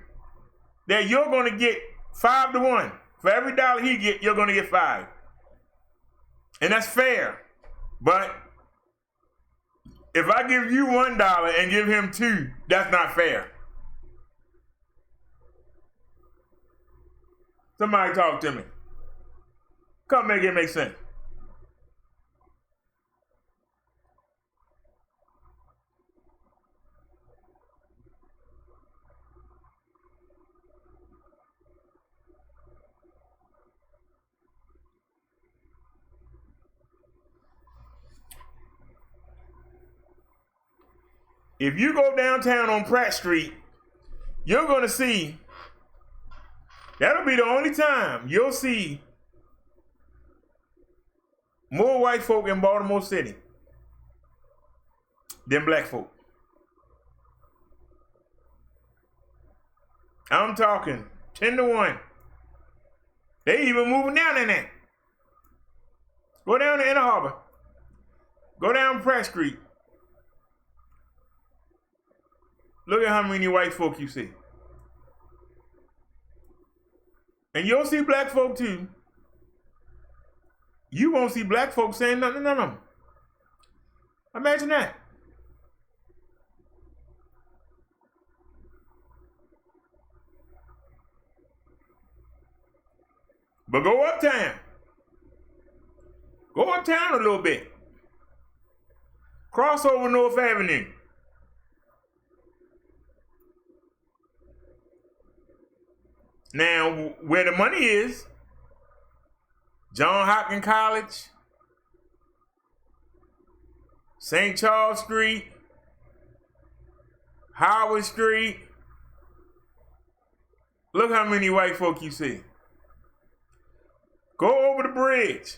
that you're going to get 5 to 1. For every dollar he get, you're going to get 5. And that's fair. But if I give you $1 and give him 2, that's not fair. Somebody talk to me. Come make it make sense. If you go downtown on Pratt Street, you're going to see, that'll be the only time you'll see more white folk in Baltimore City than black folk. I'm talking 10 to 1. They even moving down in there. Go down to Inner Harbor. Go down Pratt Street. Look at how many white folk you see. And you'll see black folk too. You won't see black folk saying nothing to them. Imagine that. But go uptown. Go uptown a little bit. Cross over North Avenue. Now, where the money is, John Hopkins College, St. Charles Street, Howard Street. Look how many white folk you see. Go over the bridge.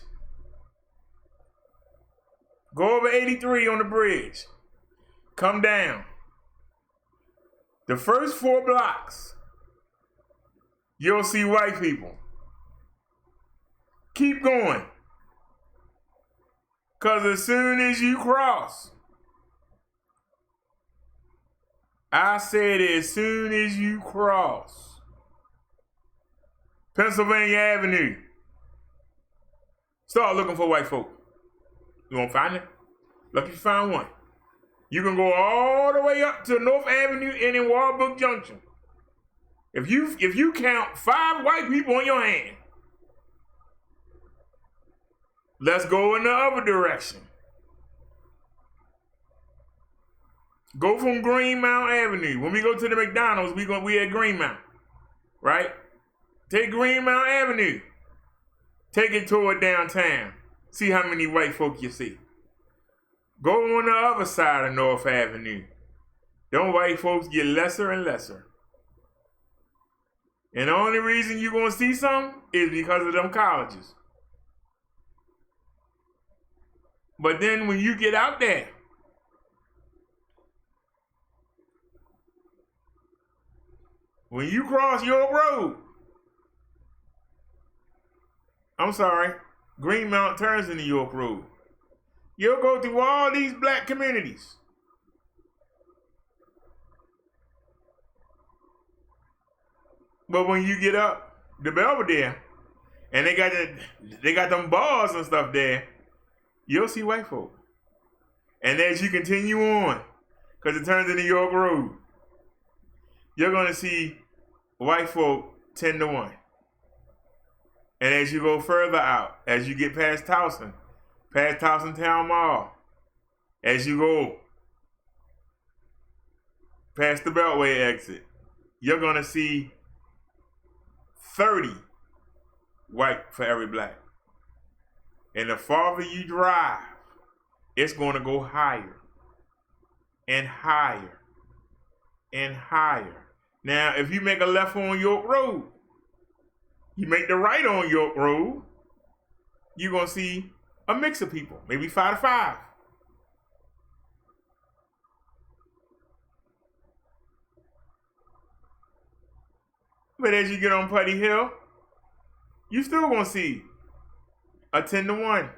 Go over 83 on the bridge. Come down. The first 4 blocks, you'll see white people. Keep going. Because as soon as you cross, I said as soon as you cross Pennsylvania Avenue, start looking for white folk. You won't find it? Lucky you find one. You can go all the way up to North Avenue and in Walbrook Junction. If you count 5 white people on your hand, let's go in the other direction. Go from Greenmount Avenue. When we go to the McDonald's, we at Greenmount, right? Take Greenmount Avenue. Take it toward downtown. See how many white folk you see. Go on the other side of North Avenue. Them white folks get lesser and lesser. And the only reason you're going to see some is because of them colleges. But then when you get out there, when you cross York Road, Greenmount turns into York Road. You'll go through all these black communities. But when you get up the Belvedere, and they got them bars and stuff there, you'll see white folk. And as you continue on, because it turns into York Road, you're going to see white folk 10-1. And as you go further out, as you get past Towson Town Mall, as you go past the Beltway exit, you're going to see 30 white for every black. And the farther you drive, it's going to go higher and higher and higher. Now, if you make a left on York Road, you make the right on York Road, you're going to see a mix of people, maybe 5 to 5. But as you get on Putty Hill, you still going to see a 10-1.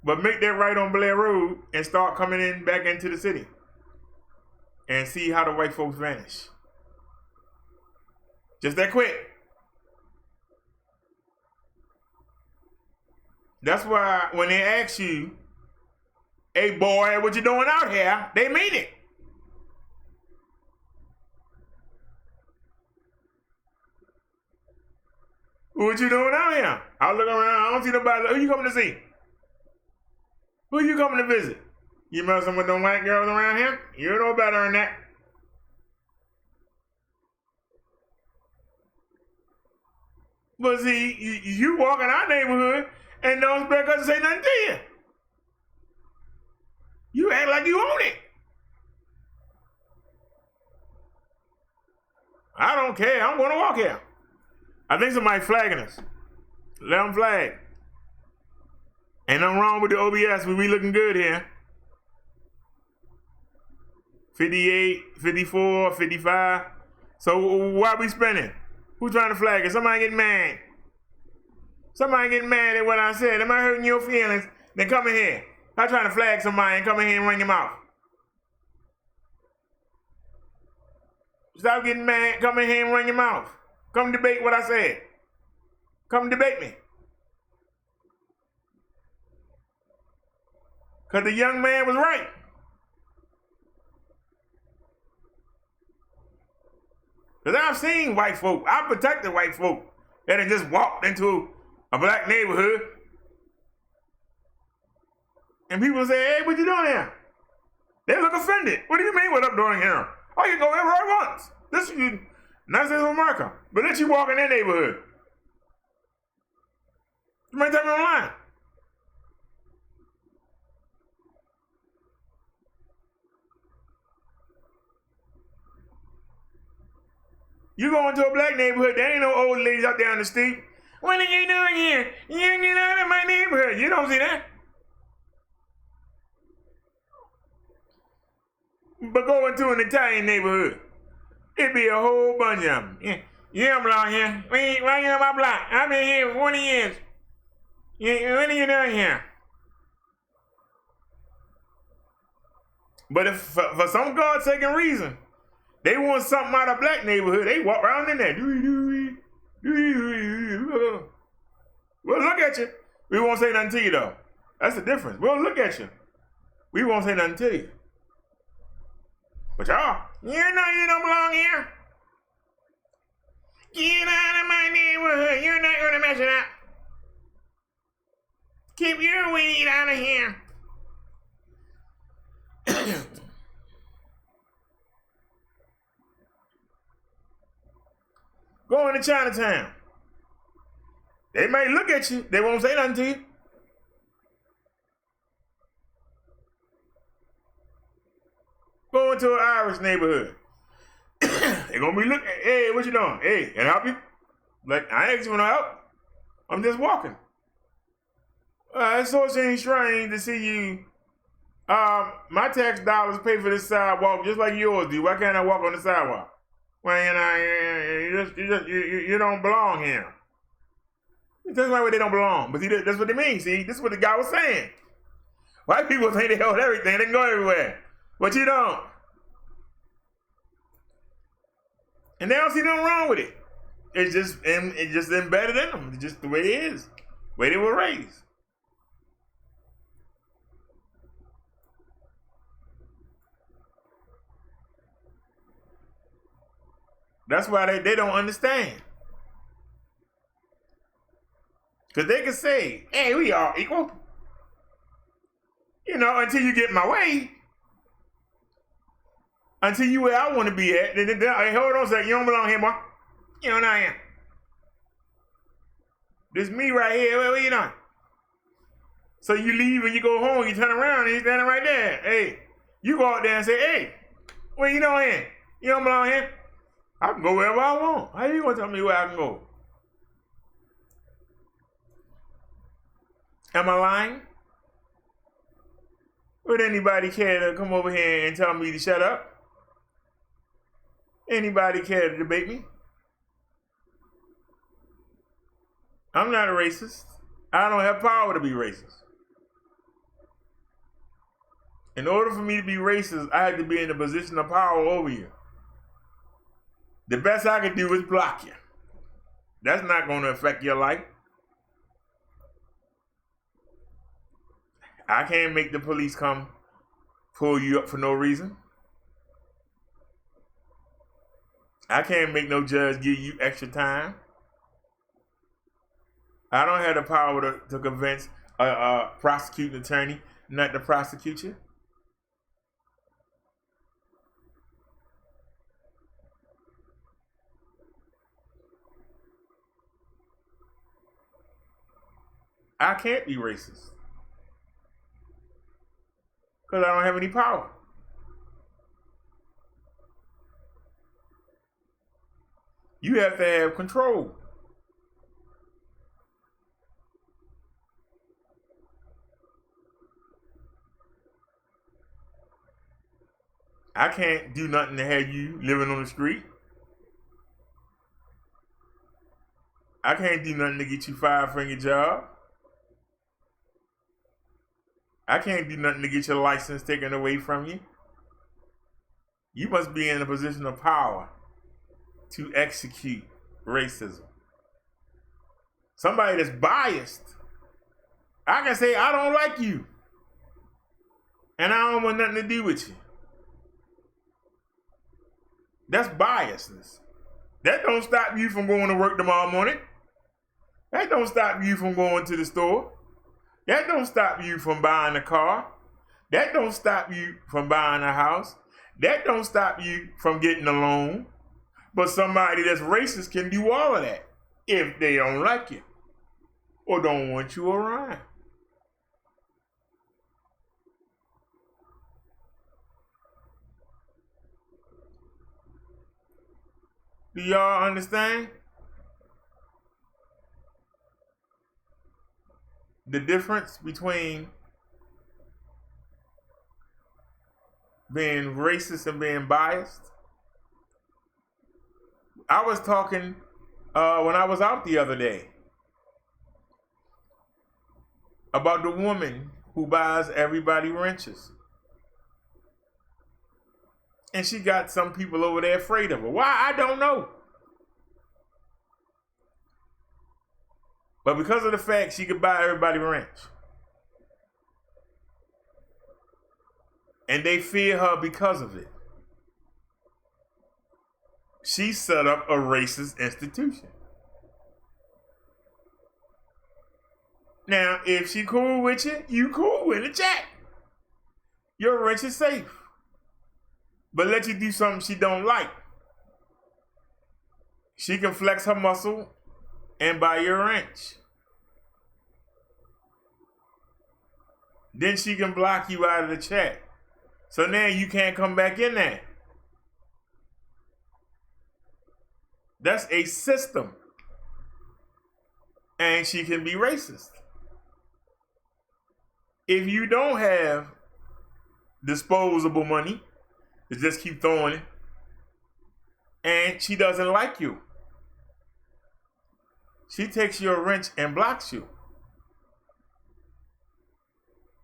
But make that right on Blair Road and start coming in back into the city and see how the white folks vanish. Just that quick. That's why when they ask you, hey boy, what you doing out here? They mean it. What you doing out here? I look around, I don't see nobody. Who you coming to see? Who you coming to visit? You messing with them white girls around here? You know better than that. But see, you walk in our neighborhood and don't expect us to say nothing to you. You act like you own it. I don't care. I'm going to walk here. I think somebody's flagging us. Let them flag. Ain't nothing wrong with the OBS. We looking good here. 58, 54, 55. So why we spinning? Who's trying to flag it? Somebody getting mad. Somebody getting mad at what I said. Am I hurting your feelings? Then come in here. I'm trying to flag somebody and come in here and run your mouth. Stop getting mad. Come in here and run your mouth. Come debate what I said. Come debate me. Because the young man was right. Because I've seen white folk. I protected white folk that had just walked into a black neighborhood. And people say, hey, what you doing here? They look offended. What do you mean what I'm doing here? Oh, you go everywhere I want. This is United States of America. But let you walk in that neighborhood. You might tell me online. You go into a black neighborhood, there ain't no old ladies out there on the street. What are you doing here? You get out of my neighborhood. You don't see that. But go into an Italian neighborhood, it'd be a whole bunch of them. Yeah, you don't belong here. Why you on my block? I've been here for 20 years. What are you doing here? But if for some God-taken reason, they want something out of black neighborhood, they walk around in there. We'll look at you. We won't say nothing to you, though. That's the difference. We'll look at you. We won't say nothing to you. But y'all, you know you don't belong here. Get out of my neighborhood. You're not going to mess it up. Keep your weed out of here. Go into Chinatown. They may look at you. They won't say nothing to you. Go into an Irish neighborhood. They're gonna be looking. Hey, what you doing? Hey, can I help you? Like, I ain't asking for no help. I'm just walking. It so seems strange to see you. My tax dollars pay for this sidewalk just like yours do. Why can't I walk on the sidewalk? Well, you don't belong here. That's why they don't belong. But see, that's what they mean. See, this is what the guy was saying. White people think they hold everything. They can go everywhere. But you don't. And they don't see nothing wrong with it. It's just embedded in them. It's just the way it is. The way they were raised. That's why they don't understand. Because they can say, hey, we are equal. You know, until you get in my way. Until you where I want to be at. Hey, hold on a second. You don't belong here, boy. You know what I am. This me right here. Where you doing? So you leave and you go home. You turn around and he's standing right there. Hey, you go out there and say, hey, where you doing here? You don't belong here. I can go wherever I want. How you going to tell me where I can go? Am I lying? Would anybody care to come over here and tell me to shut up? Anybody care to debate me? I'm not a racist. I don't have power to be racist. In order for me to be racist, I had to be in a position of power over you. The best I could do is block you. That's not going to affect your life. I can't make the police come pull you up for no reason. I can't make no judge give you extra time. I don't have the power to convince a prosecuting attorney not to prosecute you. I can't be racist. Because I don't have any power. You have to have control. I can't do nothing to have you living on the street. I can't do nothing to get you fired from your job. I can't do nothing to get your license taken away from you. You must be in a position of power to execute racism. Somebody that's biased. I can say, I don't like you. And I don't want nothing to do with you. That's biasness. That don't stop you from going to work tomorrow morning. That don't stop you from going to the store. That don't stop you from buying a car. That don't stop you from buying a house. That don't stop you from getting a loan. But somebody that's racist can do all of that if they don't like you or don't want you around. Do y'all understand the difference between being racist and being biased? I was talking when I was out the other day about the woman who buys everybody wrenches. And she got some people over there afraid of her. Why? I don't know. But because of the fact she could buy everybody wrench. And they fear her because of it. She set up a racist institution. Now, if she cool with you, you cool with the chat. Your wrench is safe. But let you do something she don't like. She can flex her muscle and buy your wrench. Then she can block you out of the chat. So now you can't come back in there. That's a system. And she can be racist. If you don't have disposable money, to just keep throwing it, and she doesn't like you, she takes your wrench and blocks you.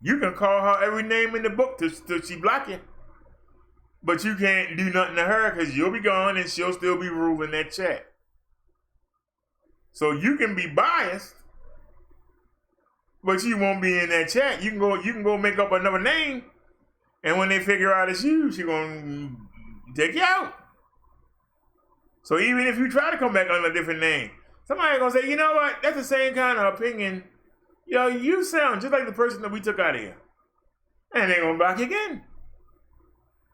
You can call her every name in the book till she block you. But you can't do nothing to her because you'll be gone and she'll still be ruling that chat. So you can be biased, but you won't be in that chat. You can go make up another name, and when they figure out it's you, she's gonna take you out. So even if you try to come back under a different name, somebody's gonna say, you know what? That's the same kind of opinion. Yo, you sound just like the person that we took out of here. And they're gonna block you again.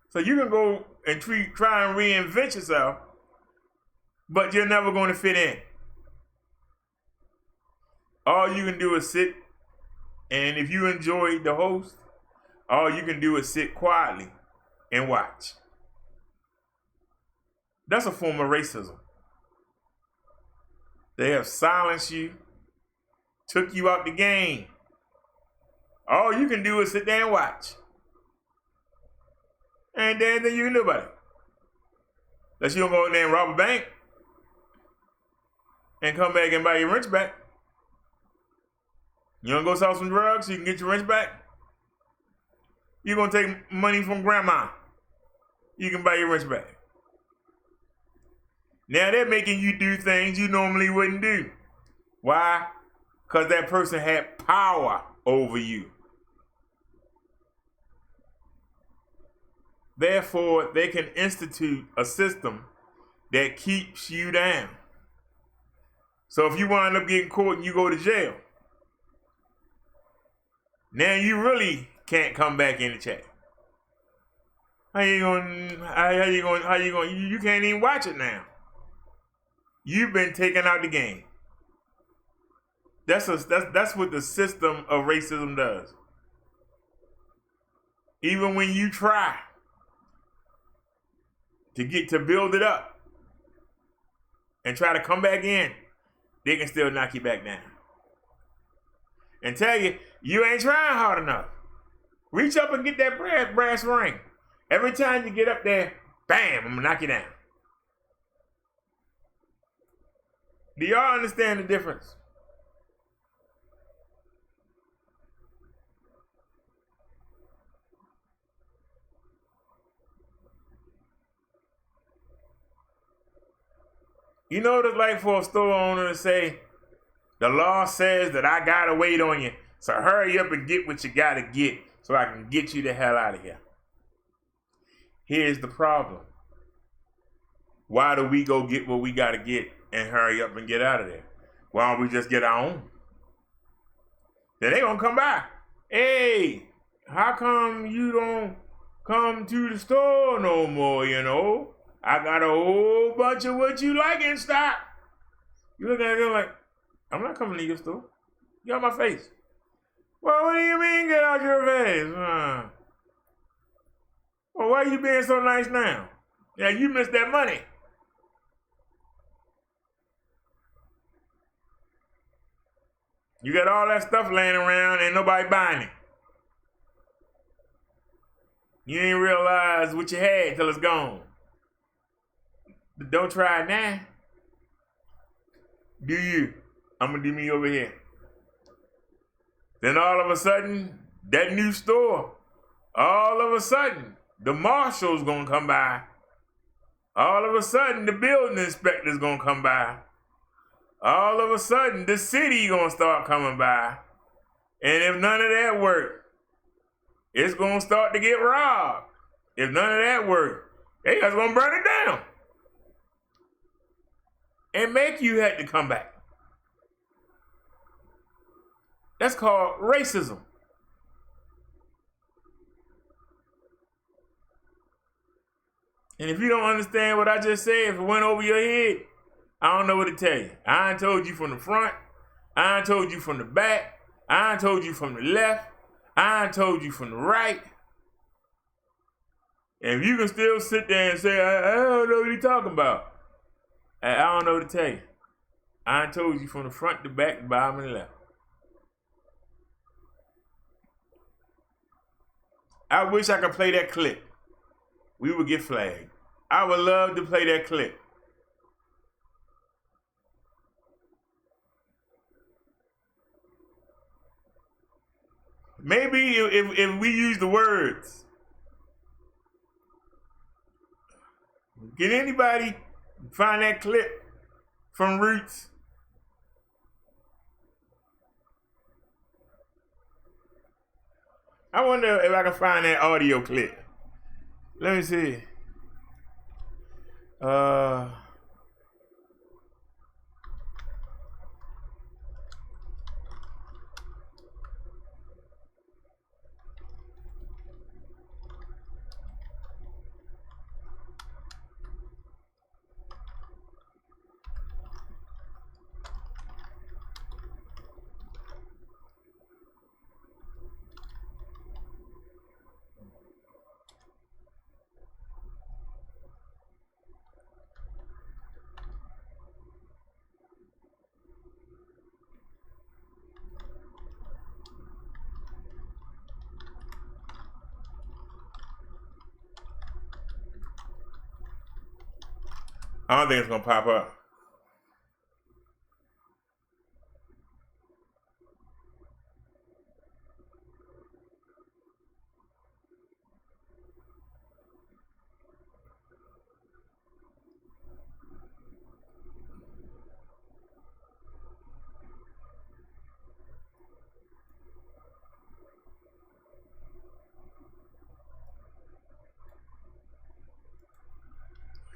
So you can go and try and reinvent yourself, but you're never gonna fit in. All you can do is sit, and if you enjoy the host, all you can do is sit quietly and watch. That's a form of racism. They have silenced you, took you out the game. All you can do is sit there and watch. And then you can do about it. Unless you don't go in there and rob a bank and come back and buy your wrench back. You don't go sell some drugs so you can get your wrench back? You're going to take money from grandma. You can buy your wrench back. Now they're making you do things you normally wouldn't do. Why? Because that person had power over you. Therefore, they can institute a system that keeps you down. So if you wind up getting caught and you go to jail, now you really can't come back in the chat. How you going? You can't even watch it now. You've been taken out the game. That's what the system of racism does. Even when you try to build it up and try to come back in, they can still knock you back down and tell you you ain't trying hard enough. Reach up and get that brass ring. Every time you get up there, bam, I'm gonna knock you down. Do y'all understand the difference? You know what it's like for a store owner to say, the law says that I gotta wait on you, so hurry up and get what you gotta get so I can get you the hell out of here. Here's the problem. Why do we go get what we gotta get and hurry up and get out of there? Why don't we just get our own? Then they gonna come by. Hey, how come you don't come to the store no more, you know? I got a whole bunch of what you like in stock. You look at it like, I'm not coming to your store. Get out my face. Well, what do you mean get out your face? Well, why are you being so nice now? Yeah, you missed that money. You got all that stuff laying around and nobody buying it. You ain't realize what you had till it's gone. But don't try it now. Do you? I'm gonna do me over here. Then all of a sudden, that new store, all of a sudden, the marshal's gonna come by. All of a sudden, the building inspector's gonna come by. All of a sudden, the city gonna start coming by. And if none of that work, it's gonna start to get robbed. If none of that work, they just gonna burn it down. And make you have to come back. That's called racism. And if you don't understand what I just said, if it went over your head, I don't know what to tell you. I ain't told you from the front. I ain't told you from the back. I ain't told you from the left. I ain't told you from the right. And if you can still sit there and say, I don't know what you're talking about, I don't know what to tell you. I ain't told you from the front, the back, the bottom, and the left. I wish I could play that clip. We would get flagged. I would love to play that clip. Maybe if we use the words. Can anybody find that clip from Roots? I wonder if I can find that audio clip. Let me see. I don't think it's gonna pop up.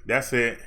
That's it.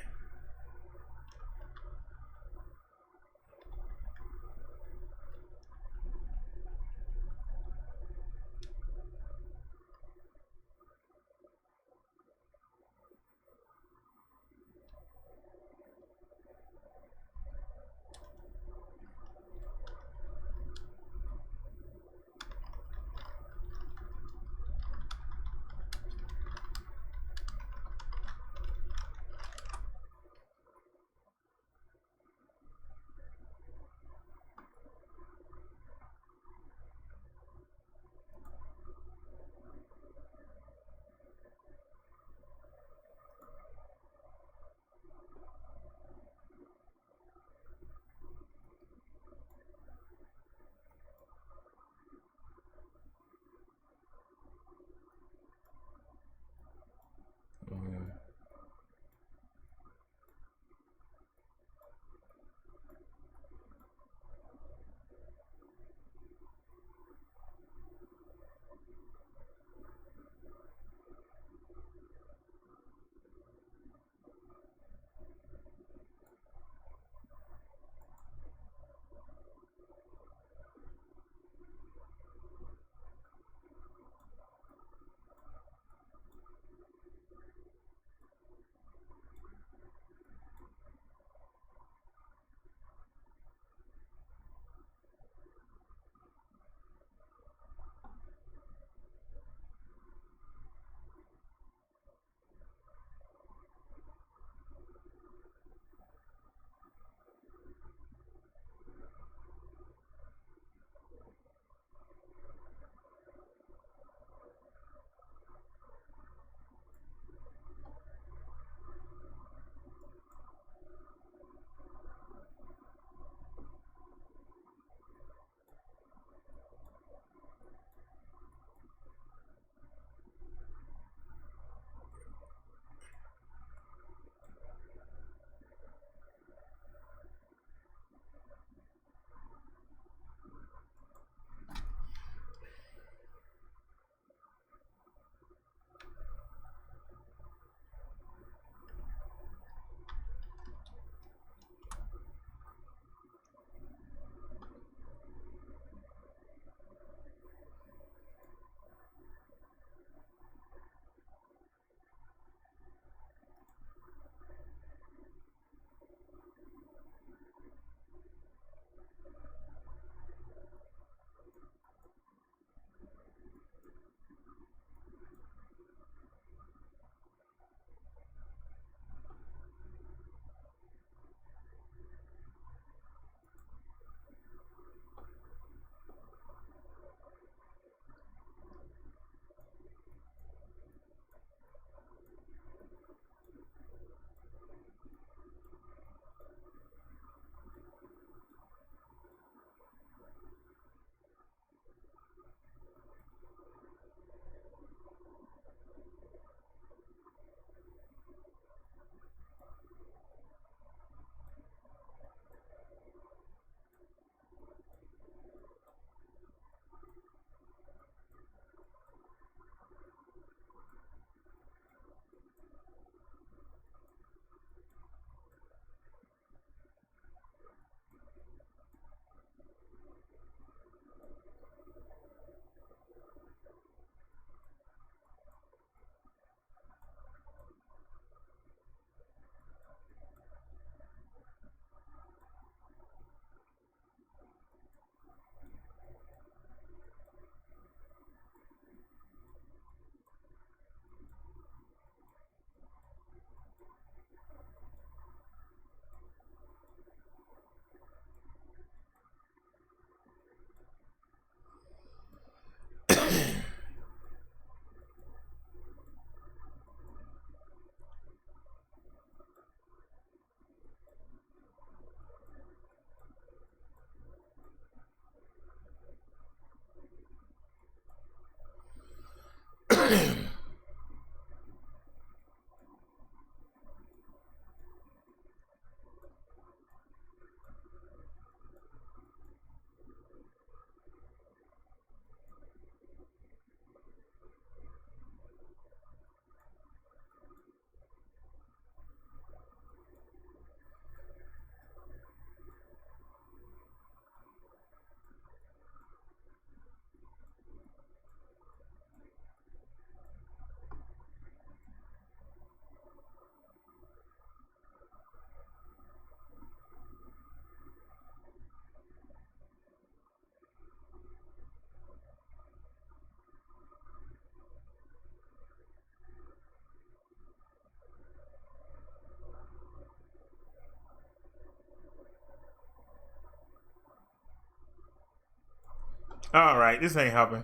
All right, this ain't helping.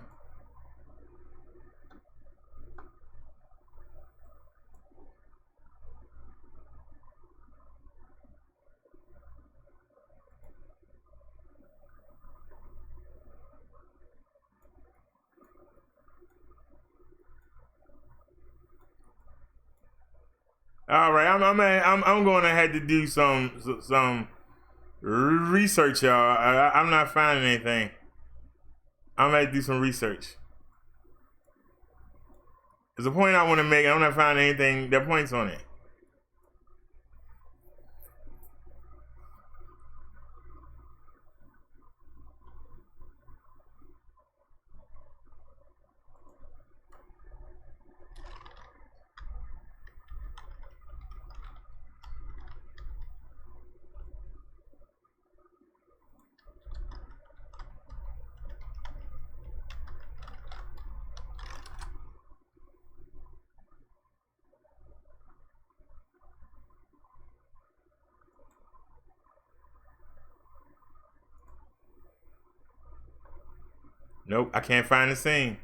All right, I'm going to have to do some research, y'all. I'm not finding anything. I'm gonna have to do some research. There's a point I want to make. I'm not finding anything that points on it. Nope, I can't find the scene.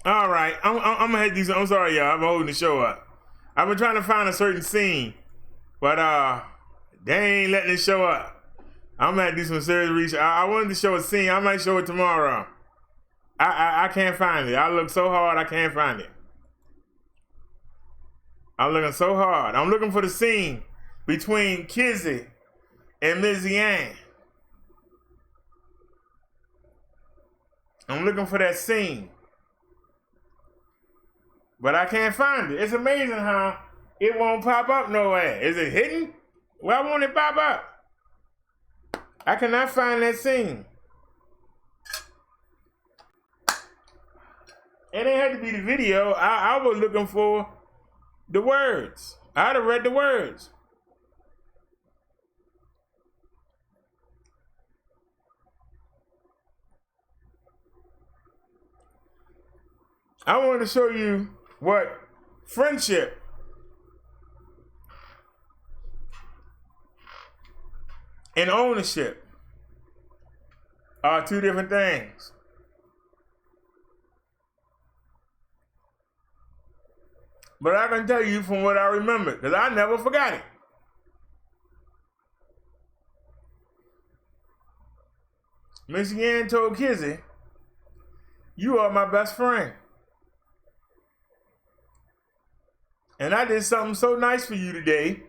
All right, I'm gonna have to do something. I'm sorry, y'all. I'm holding the show up. I've been trying to find a certain scene, but they ain't letting it show up. I'm gonna have to do some serious research. I wanted to show a scene. I might show it tomorrow. I can't find it. I look so hard. I can't find it. I'm looking so hard. I'm looking for the scene between Kizzy and Mizzy Ann. I'm looking for that scene. But I can't find it. It's amazing how it won't pop up nowhere. Is it hidden? Why won't it pop up? I cannot find that scene. It ain't had to be the video. I was looking for the words. I'd have read the words. I want to show you what friendship and ownership are two different things. But I can tell you from what I remember, because I never forgot it. Miss Yan told Kizzy, "You are my best friend. And I did something so nice for you today.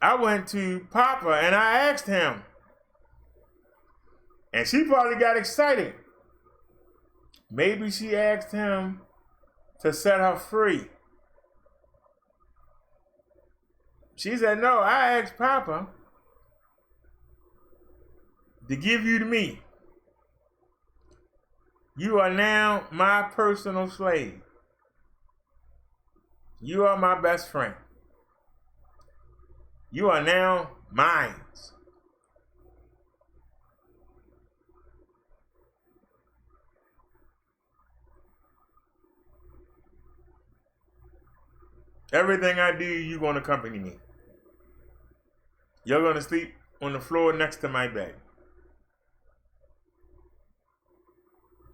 I went to Papa and I asked him." And she probably got excited. Maybe she asked him to set her free. She said, "No, I asked Papa to give you to me. You are now my personal slave. You are my best friend. You are now mine." Everything I do, you're going to accompany me. You're going to sleep on the floor next to my bed.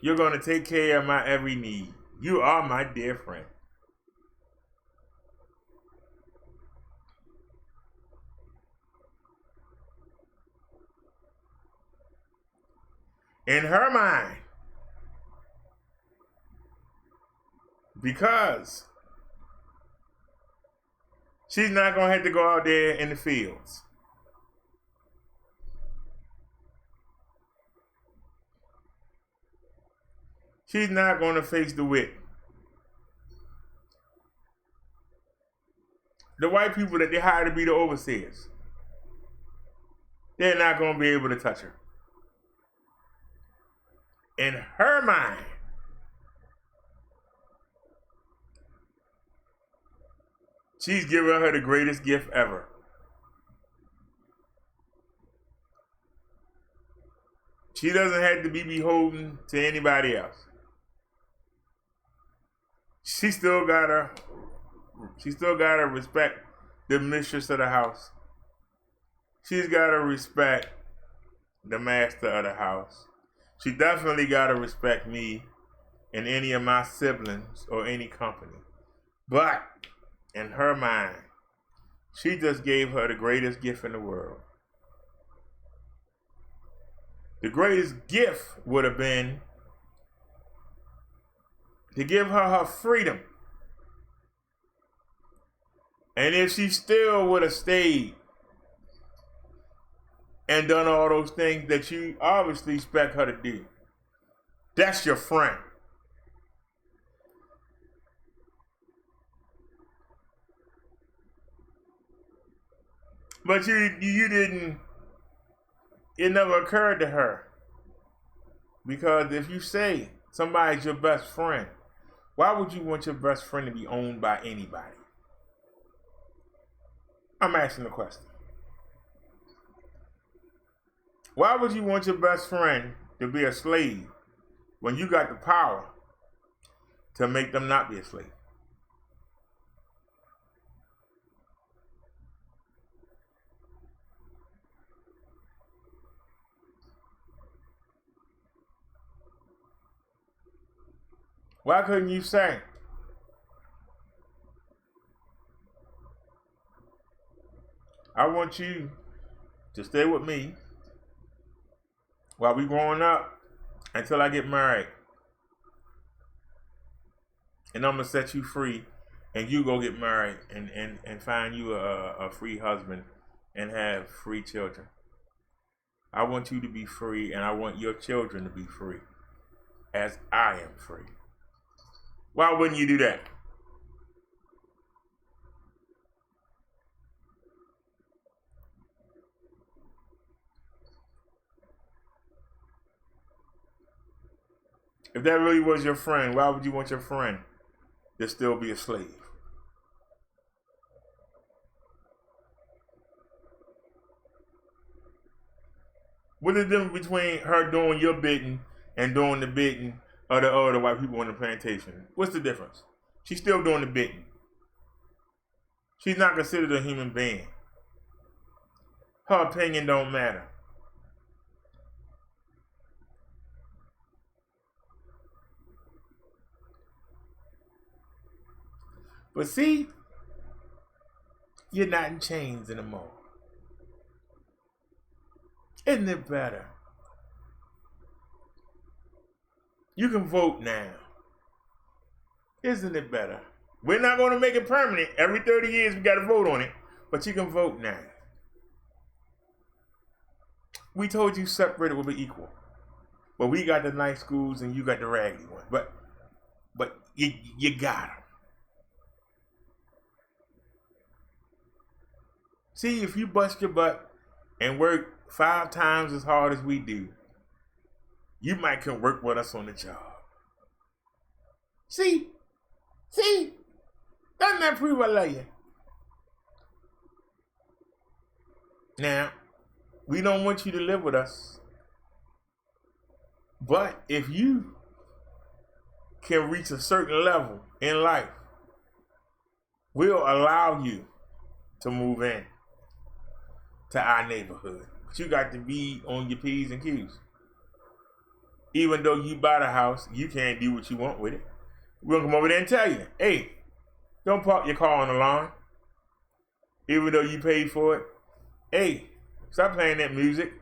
You're going to take care of my every need. You are my dear friend. In her mind, because she's not going to have to go out there in the fields. She's not going to face the wit. The white people that they hire to be the overseers, they're not going to be able to touch her. In her mind, she's giving her the greatest gift ever. She doesn't have to be beholden to anybody else. She still gotta respect the mistress of the house. She's gotta respect the master of the house. She definitely gotta respect me and any of my siblings or any company. But in her mind, she just gave her the greatest gift in the world. The greatest gift would have been to give her freedom. And if she still would have stayed and done all those things that you obviously expect her to do, that's your friend. But you didn't, it never occurred to her. Because if you say somebody's your best friend, why would you want your best friend to be owned by anybody? I'm asking the question. Why would you want your best friend to be a slave when you got the power to make them not be a slave? Why couldn't you say, I want you to stay with me while we growing up until I get married. And I'm going to set you free and you go get married and find you a free husband and have free children. I want you to be free and I want your children to be free as I am free. Why wouldn't you do that? If that really was your friend, why would you want your friend to still be a slave? What's the difference between her doing your bidding and doing the bidding of the other white people on the plantation? What's the difference? She's still doing the bidding. She's not considered a human being. Her opinion don't matter. But see, you're not in chains anymore. Isn't it better? You can vote now. Isn't it better? We're not going to make it permanent. Every 30 years we got to vote on it. But you can vote now. We told you separated will be equal. But we got the nice schools and you got the raggedy ones. But you got them. See, if you bust your butt and work 5 times as hard as we do, you might can work with us on the job. See, doesn't that prove I love you? Now, we don't want you to live with us, but if you can reach a certain level in life, we'll allow you to move in to our neighborhood. But you got to be on your P's and Q's. Even though you buy the house, you can't do what you want with it. We're gonna come over there and tell you, hey, don't park your car on the lawn. Even though you paid for it. Hey, stop playing that music.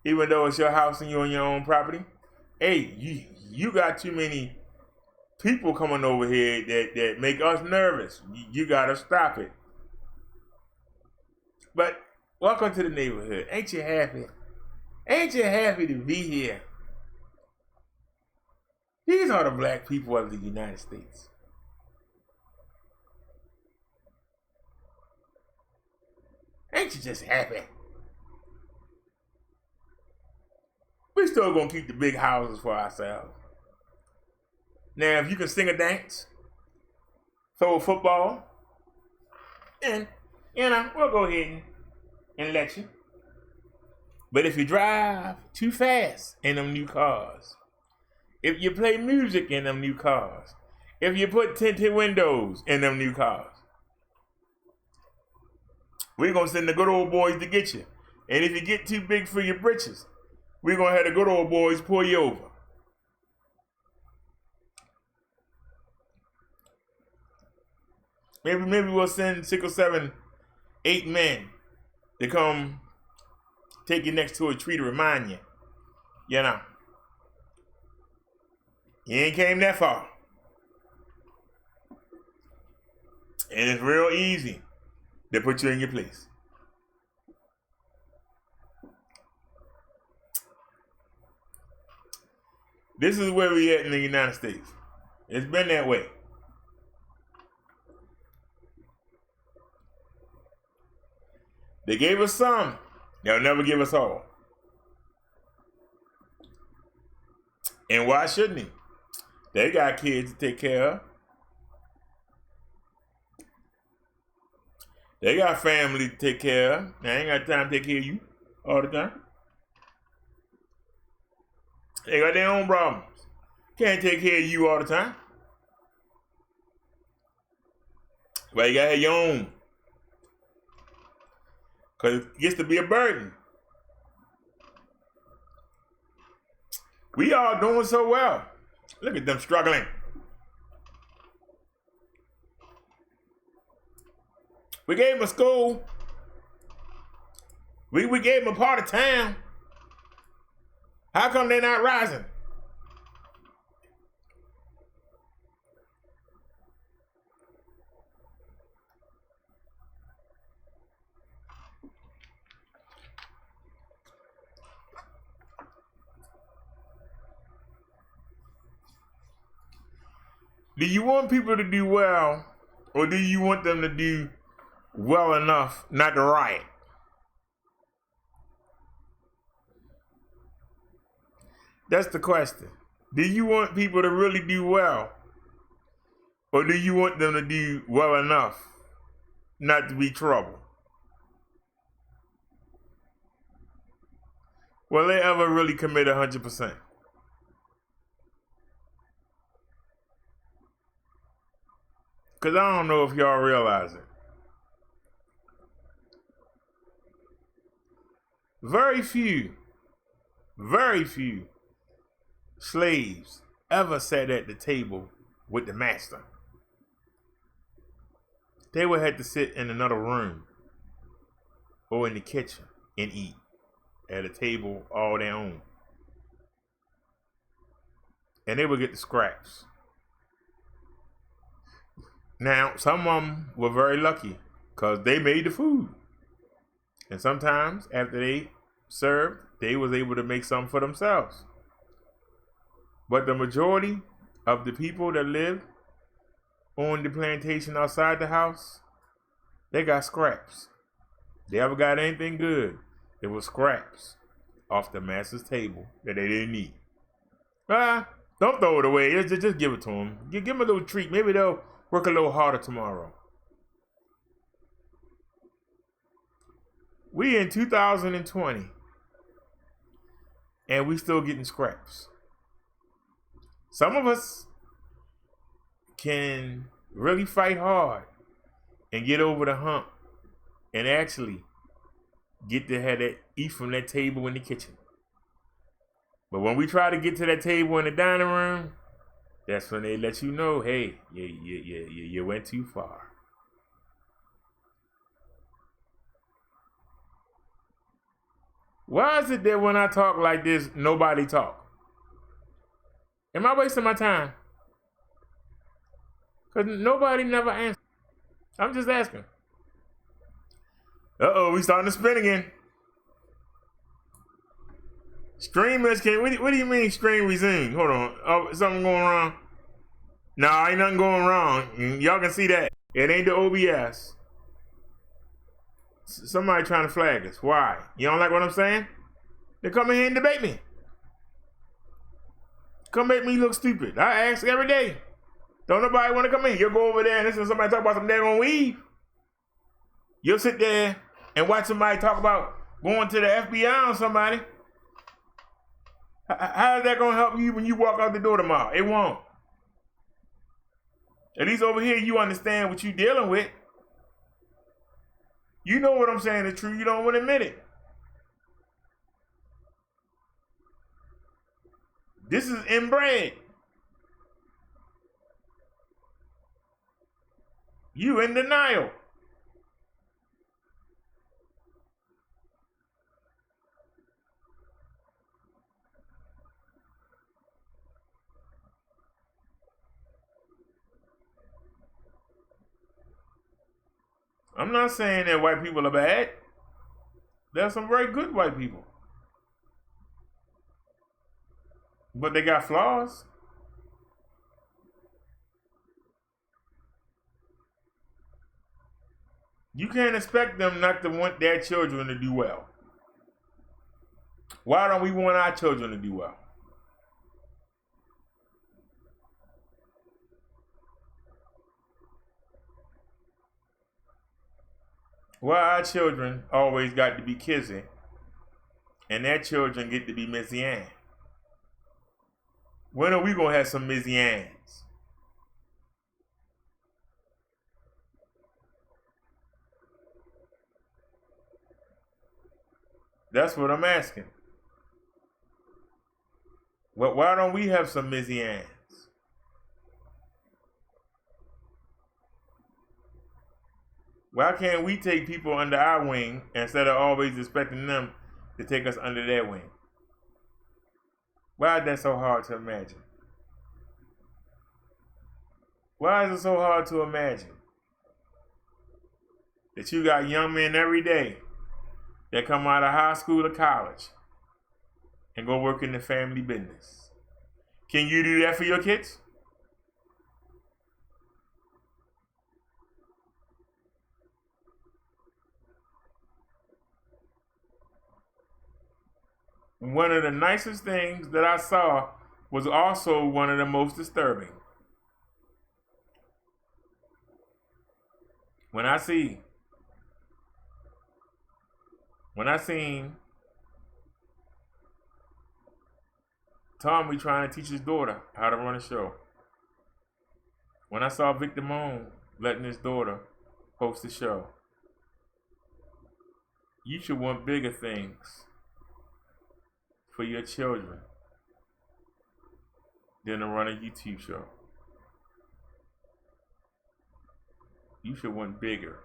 Even though it's your house and you're on your own property. Hey, you got too many people coming over here that make us nervous. You gotta stop it. But welcome to the neighborhood. Ain't you happy? Ain't you happy to be here? These are the black people of the United States. Ain't you just happy? We still gonna keep the big houses for ourselves. Now, if you can sing a dance, throw a football, and, we'll go ahead and let you. But if you drive too fast in them new cars, if you play music in them new cars, if you put tinted windows in them new cars, we're going to send the good old boys to get you. And if you get too big for your britches, we're going to have the good old boys pull you over. Maybe we'll send 6 or 7, 8 men to come take you next to a tree to remind you. You ain't came that far. And it's real easy to put you in your place. This is where we at in the United States. It's been that way. They gave us some. They'll never give us all. And why shouldn't he? They got kids to take care of. They got family to take care of. They ain't got time to take care of you all the time. They got their own problems. Can't take care of you all the time. But you gotta have your own. Because it gets to be a burden. We all doing so well. Look at them struggling. We gave them a school. We gave them a part of town. How come they're not rising? Do you want people to do well, or do you want them to do well enough not to riot? That's the question. Do you want people to really do well? Or do you want them to do well enough not to be trouble? Will they ever really commit 100%? Because I don't know if y'all realize it. Very few slaves ever sat at the table with the master. They would have to sit in another room or in the kitchen and eat at a table all their own. And they would get the scraps. Now, some of them were very lucky because they made the food. And sometimes after they served, they was able to make something for themselves. But the majority of the people that lived on the plantation outside the house, they got scraps. They ever got anything good, it was scraps off the master's table that they didn't eat. Don't throw it away. Just give it to them. Give them a little treat. Maybe they'll work a little harder tomorrow. We in 2020, and we still getting scraps. Some of us can really fight hard and get over the hump and actually get to have that eat from that table in the kitchen. But when we try to get to that table in the dining room, that's when they let you know, hey, you went too far. Why is it that when I talk like this, nobody talk? Am I wasting my time? Because nobody never answers. I'm just asking. Uh-oh, we starting to spin again. Streamers can, what do you mean stream resume? Hold on. Oh, something going wrong? No, ain't nothing going wrong. Y'all can see that. It ain't the OBS. Somebody trying to flag us. Why? You don't like what I'm saying? They come in here and debate me. Come make me look stupid. I ask every day. Don't nobody want to come in. You'll go over there and listen to somebody talk about some daggone weave. You'll sit there and watch somebody talk about going to the FBI on somebody. How is that going to help you when you walk out the door tomorrow? It won't. At least over here, you understand what you're dealing with. You know what I'm saying is true. You don't want to admit it. This is inbred. You in denial. I'm not saying that white people are bad. There's some very good white people. But they got flaws. You can't expect them not to want their children to do well. Why don't we want our children to do well? Why our children always got to be Kizzy and their children get to be Missy Ann? When are we going to have some Missy Anns? That's what I'm asking. Well, why don't we have some Missy Anns? Why can't we take people under our wing instead of always expecting them to take us under their wing? Why is that so hard to imagine? Why is it so hard to imagine that you got young men every day that come out of high school or college and go work in the family business? Can you do that for your kids? One of the nicest things that I saw was also one of the most disturbing. When I seen Tommy trying to teach his daughter how to run a show. When I saw Victor Moan letting his daughter host the show. You should want bigger things for your children than to run a YouTube show. You should want bigger.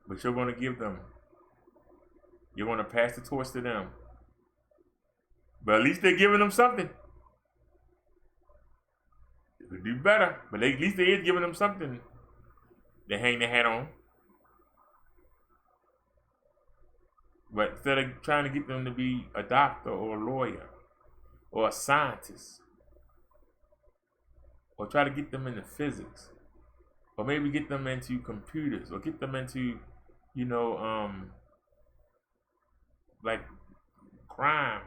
But you're going to give them. You're going to pass the torch to them. But at least they're giving them something. They could do better, but at least they is giving them something to hang their hat on. But instead of trying to get them to be a doctor or a lawyer or a scientist, or try to get them into physics, or maybe get them into computers, or get them into, like crime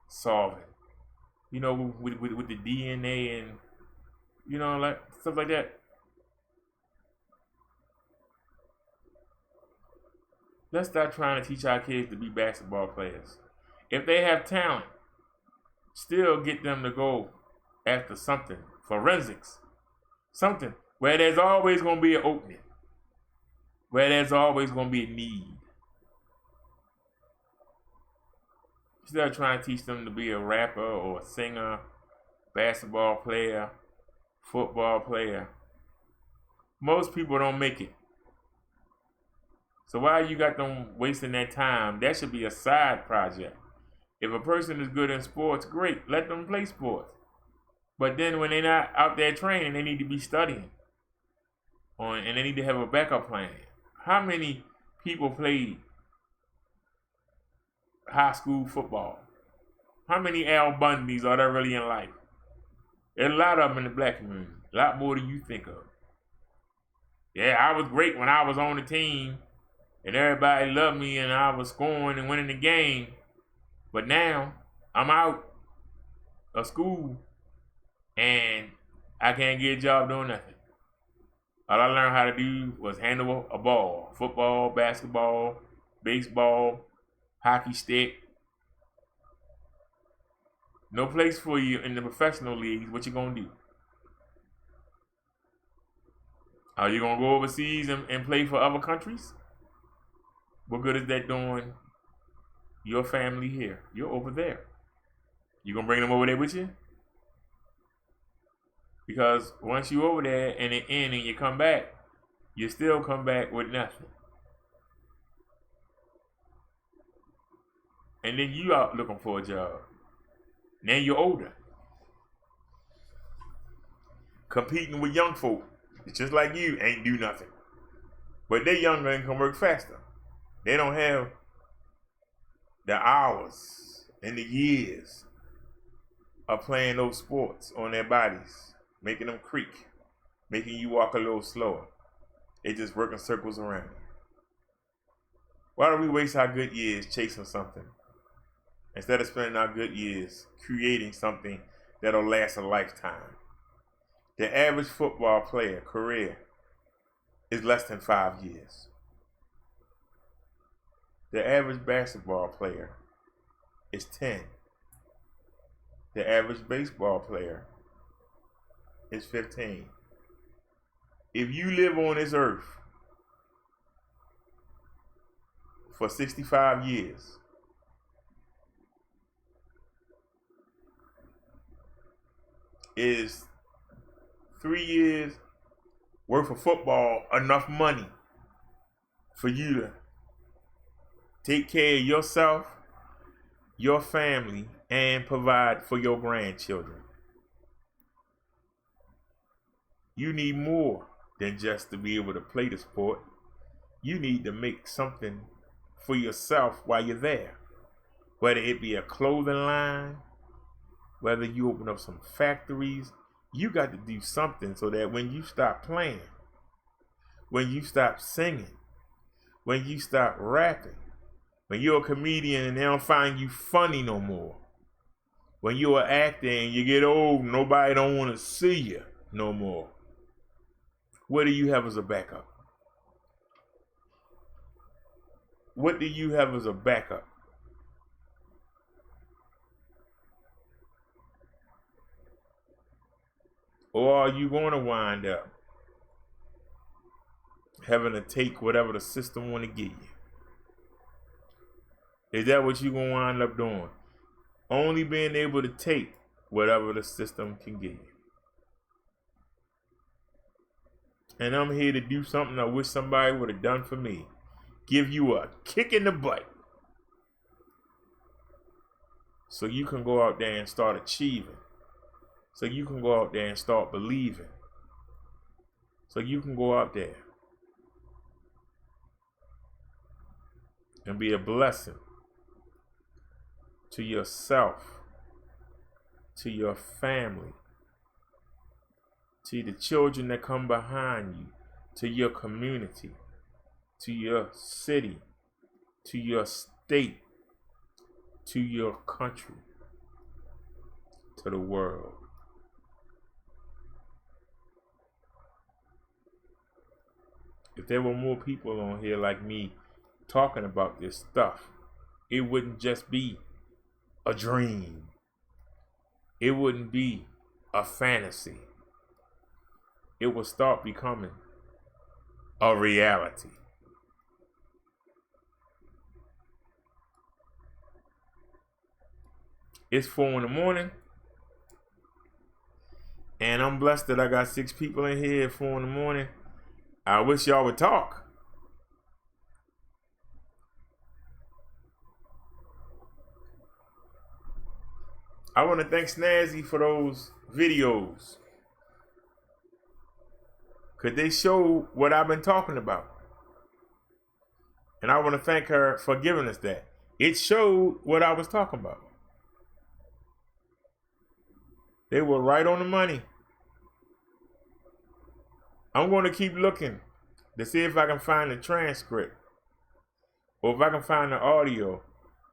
solving, with the DNA and, like stuff like that. Let's start trying to teach our kids to be basketball players. If they have talent, still get them to go after something. Forensics. Something where there's always going to be an opening. Where there's always going to be a need. Instead of trying to teach them to be a rapper or a singer, basketball player, football player. Most people don't make it. So why you got them wasting their time? That should be a side project. If a person is good in sports, great. Let them play sports. But then when they're not out there training, they need to be studying. And they need to have a backup plan. How many people played high school football? How many Al Bundys are there really in life? There's a lot of them in the black community. A lot more than you think of. Yeah, I was great when I was on the team. And everybody loved me and I was scoring and winning the game. But now, I'm out of school and I can't get a job doing nothing. All I learned how to do was handle a ball. Football, basketball, baseball, hockey stick. No place for you in the professional leagues. What you gonna do? Are you gonna go overseas and play for other countries? What good is that doing your family here? You're over there. You gonna bring them over there with you? Because once you over there and it end and you come back, you still come back with nothing. And then you out looking for a job. Now you're older. Competing with young folk, just like you, ain't do nothing. But they younger and can work faster. They don't have the hours and the years of playing those sports on their bodies, making them creak, making you walk a little slower. They just working circles around you. Why do we waste our good years chasing something instead of spending our good years creating something that'll last a lifetime? The average football player career is less than 5 years. The average basketball player is 10. The average baseball player is 15. If you live on this earth for 65 years, is 3 years worth of football enough money for you to take care of yourself, your family, and provide for your grandchildren? You need more than just to be able to play the sport. You need to make something for yourself while you're there. Whether it be a clothing line, whether you open up some factories, you got to do something so that when you stop playing, when you stop singing, when you stop rapping, When you're a comedian and they don't find you funny no more. When you're an actor and you get old, nobody don't want to see you no more. What do you have as a backup? What do you have as a backup? Or are you going to wind up having to take whatever the system want to give you? Is that what you're going to wind up doing? Only being able to take whatever the system can give you. And I'm here to do something I wish somebody would have done for me. Give you a kick in the butt. So you can go out there and start achieving. So you can go out there and start believing. So you can go out there and be a blessing to yourself, to your family, to the children that come behind you, to your community, to your city, to your state, to your country, to the world. If there were more people on here like me talking about this stuff, it wouldn't just be a dream. It wouldn't be a fantasy. It would start becoming a reality. It's 4 in the morning, and I'm blessed that I got 6 people in here at 4 in the morning. I wish y'all would talk. I want to thank Snazzy for those videos, because they show what I've been talking about. And I want to thank her for giving us that. It showed what I was talking about. They were right on the money. I'm going to keep looking to see if I can find the transcript or if I can find the audio.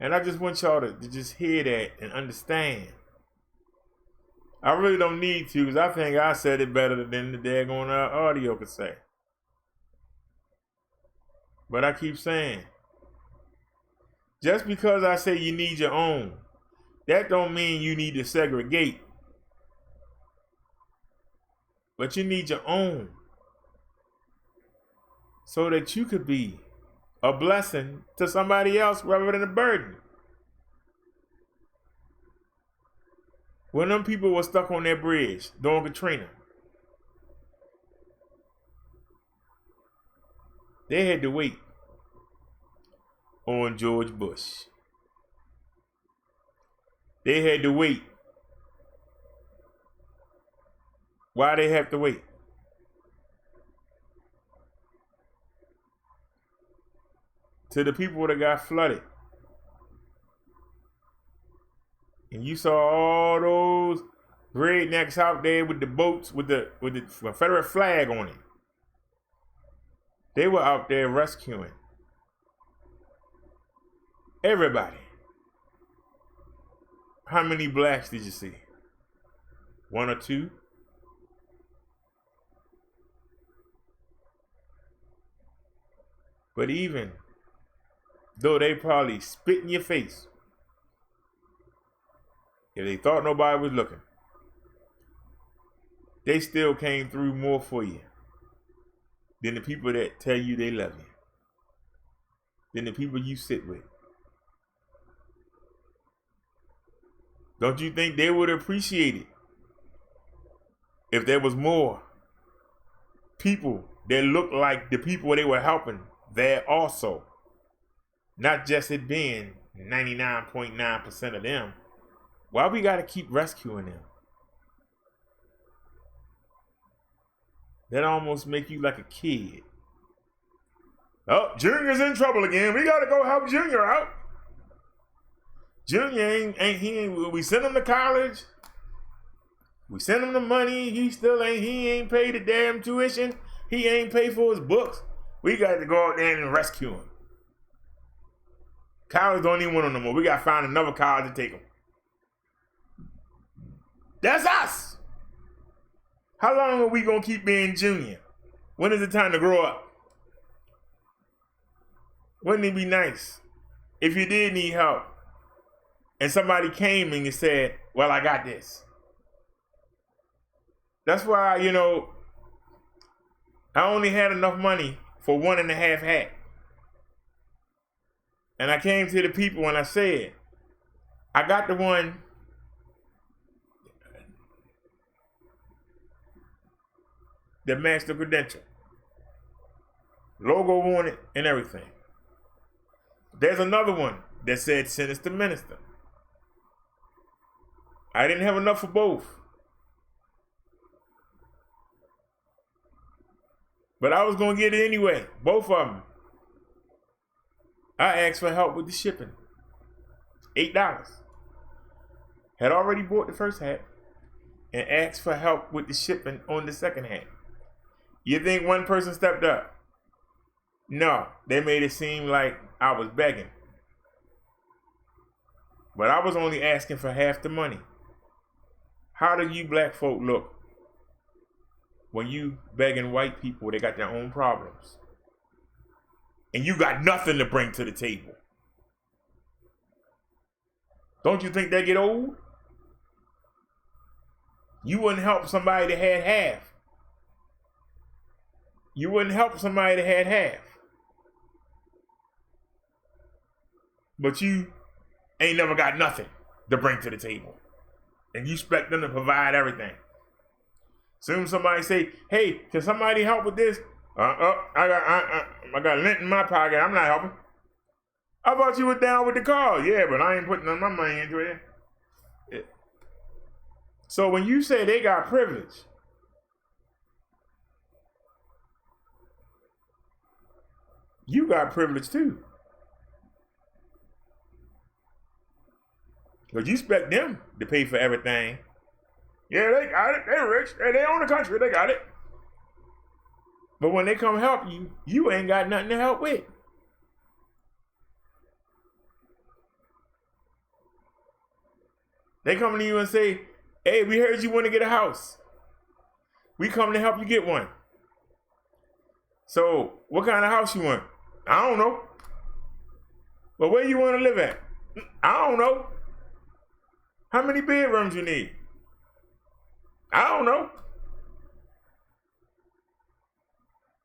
And I just want y'all to just hear that and understand. I really don't need to, because I think I said it better than the daggone audio could say. But I keep saying, just because I say you need your own, that don't mean you need to segregate. But you need your own, so that you could be a blessing to somebody else rather than a burden. When them people were stuck on that bridge during Katrina, they had to wait on George Bush. They had to wait. Why they have to wait? To the people that got flooded. And you saw all those rednecks out there with the boats with the Confederate flag on it. They were out there rescuing everybody. How many blacks did you see? 1 or 2? But even though they probably spit in your face, if they thought nobody was looking, they still came through more for you than the people that tell you they love you, than the people you sit with. Don't you think they would appreciate it if there was more people that looked like the people they were helping there also? Not just it being 99.9% of them. Why we gotta keep rescuing them? That almost make you like a kid. Oh, Junior's in trouble again. We gotta go help Junior out. Junior we sent him to college. We sent him the money. He ain't paid the damn tuition. He ain't paid for his books. We got to go out there and rescue him. College don't even want them no more. We got to find another college to take them. That's us. How long are we going to keep being junior? When is it time to grow up? Wouldn't it be nice if you did need help and somebody came and you said, well, I got this. That's why, I only had enough money for 1.5 hat. And I came to the people and I said, I got the one that matched the credential. Logo on it and everything. There's another one that said Sinister Minister. I didn't have enough for both. But I was going to get it anyway. Both of them. I asked for help with the shipping. $8. Had already bought the first hat and asked for help with the shipping on the second hat. You think one person stepped up? No, they made it seem like I was begging. But I was only asking for half the money. How do you black folk look when you begging white people? They got their own problems. And you got nothing to bring to the table. Don't you think they get old? You wouldn't help somebody that had half. You wouldn't help somebody that had half. But you ain't never got nothing to bring to the table. And you expect them to provide everything. Soon somebody say, hey, can somebody help with this? I got lint in my pocket. I'm not helping. I thought you were down with the cause. Yeah, but I ain't putting none of my money into it. So when you say they got privilege, you got privilege too. But you expect them to pay for everything. Yeah, they got it. They're rich. They own the country. They got it. But when they come help you, you ain't got nothing to help with. They come to you and say, hey, we heard you want to get a house. We come to help you get one. So what kind of house you want? I don't know. But where you want to live at? I don't know. How many bedrooms you need? I don't know.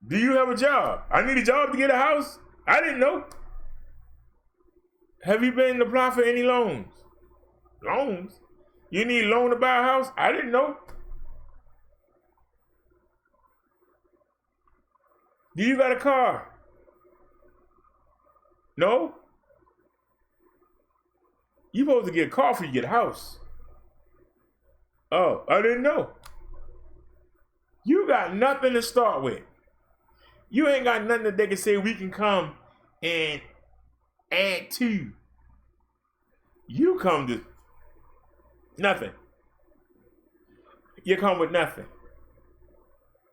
Do you have a job? I need a job to get a house? I didn't know. Have you been to apply for any loans? Loans? You need a loan to buy a house? I didn't know. Do you got a car? No? You supposed to get a car before you get a house. Oh, I didn't know. You got nothing to start with. You ain't got nothing that they can say we can come and add to. You come to nothing. You come with nothing.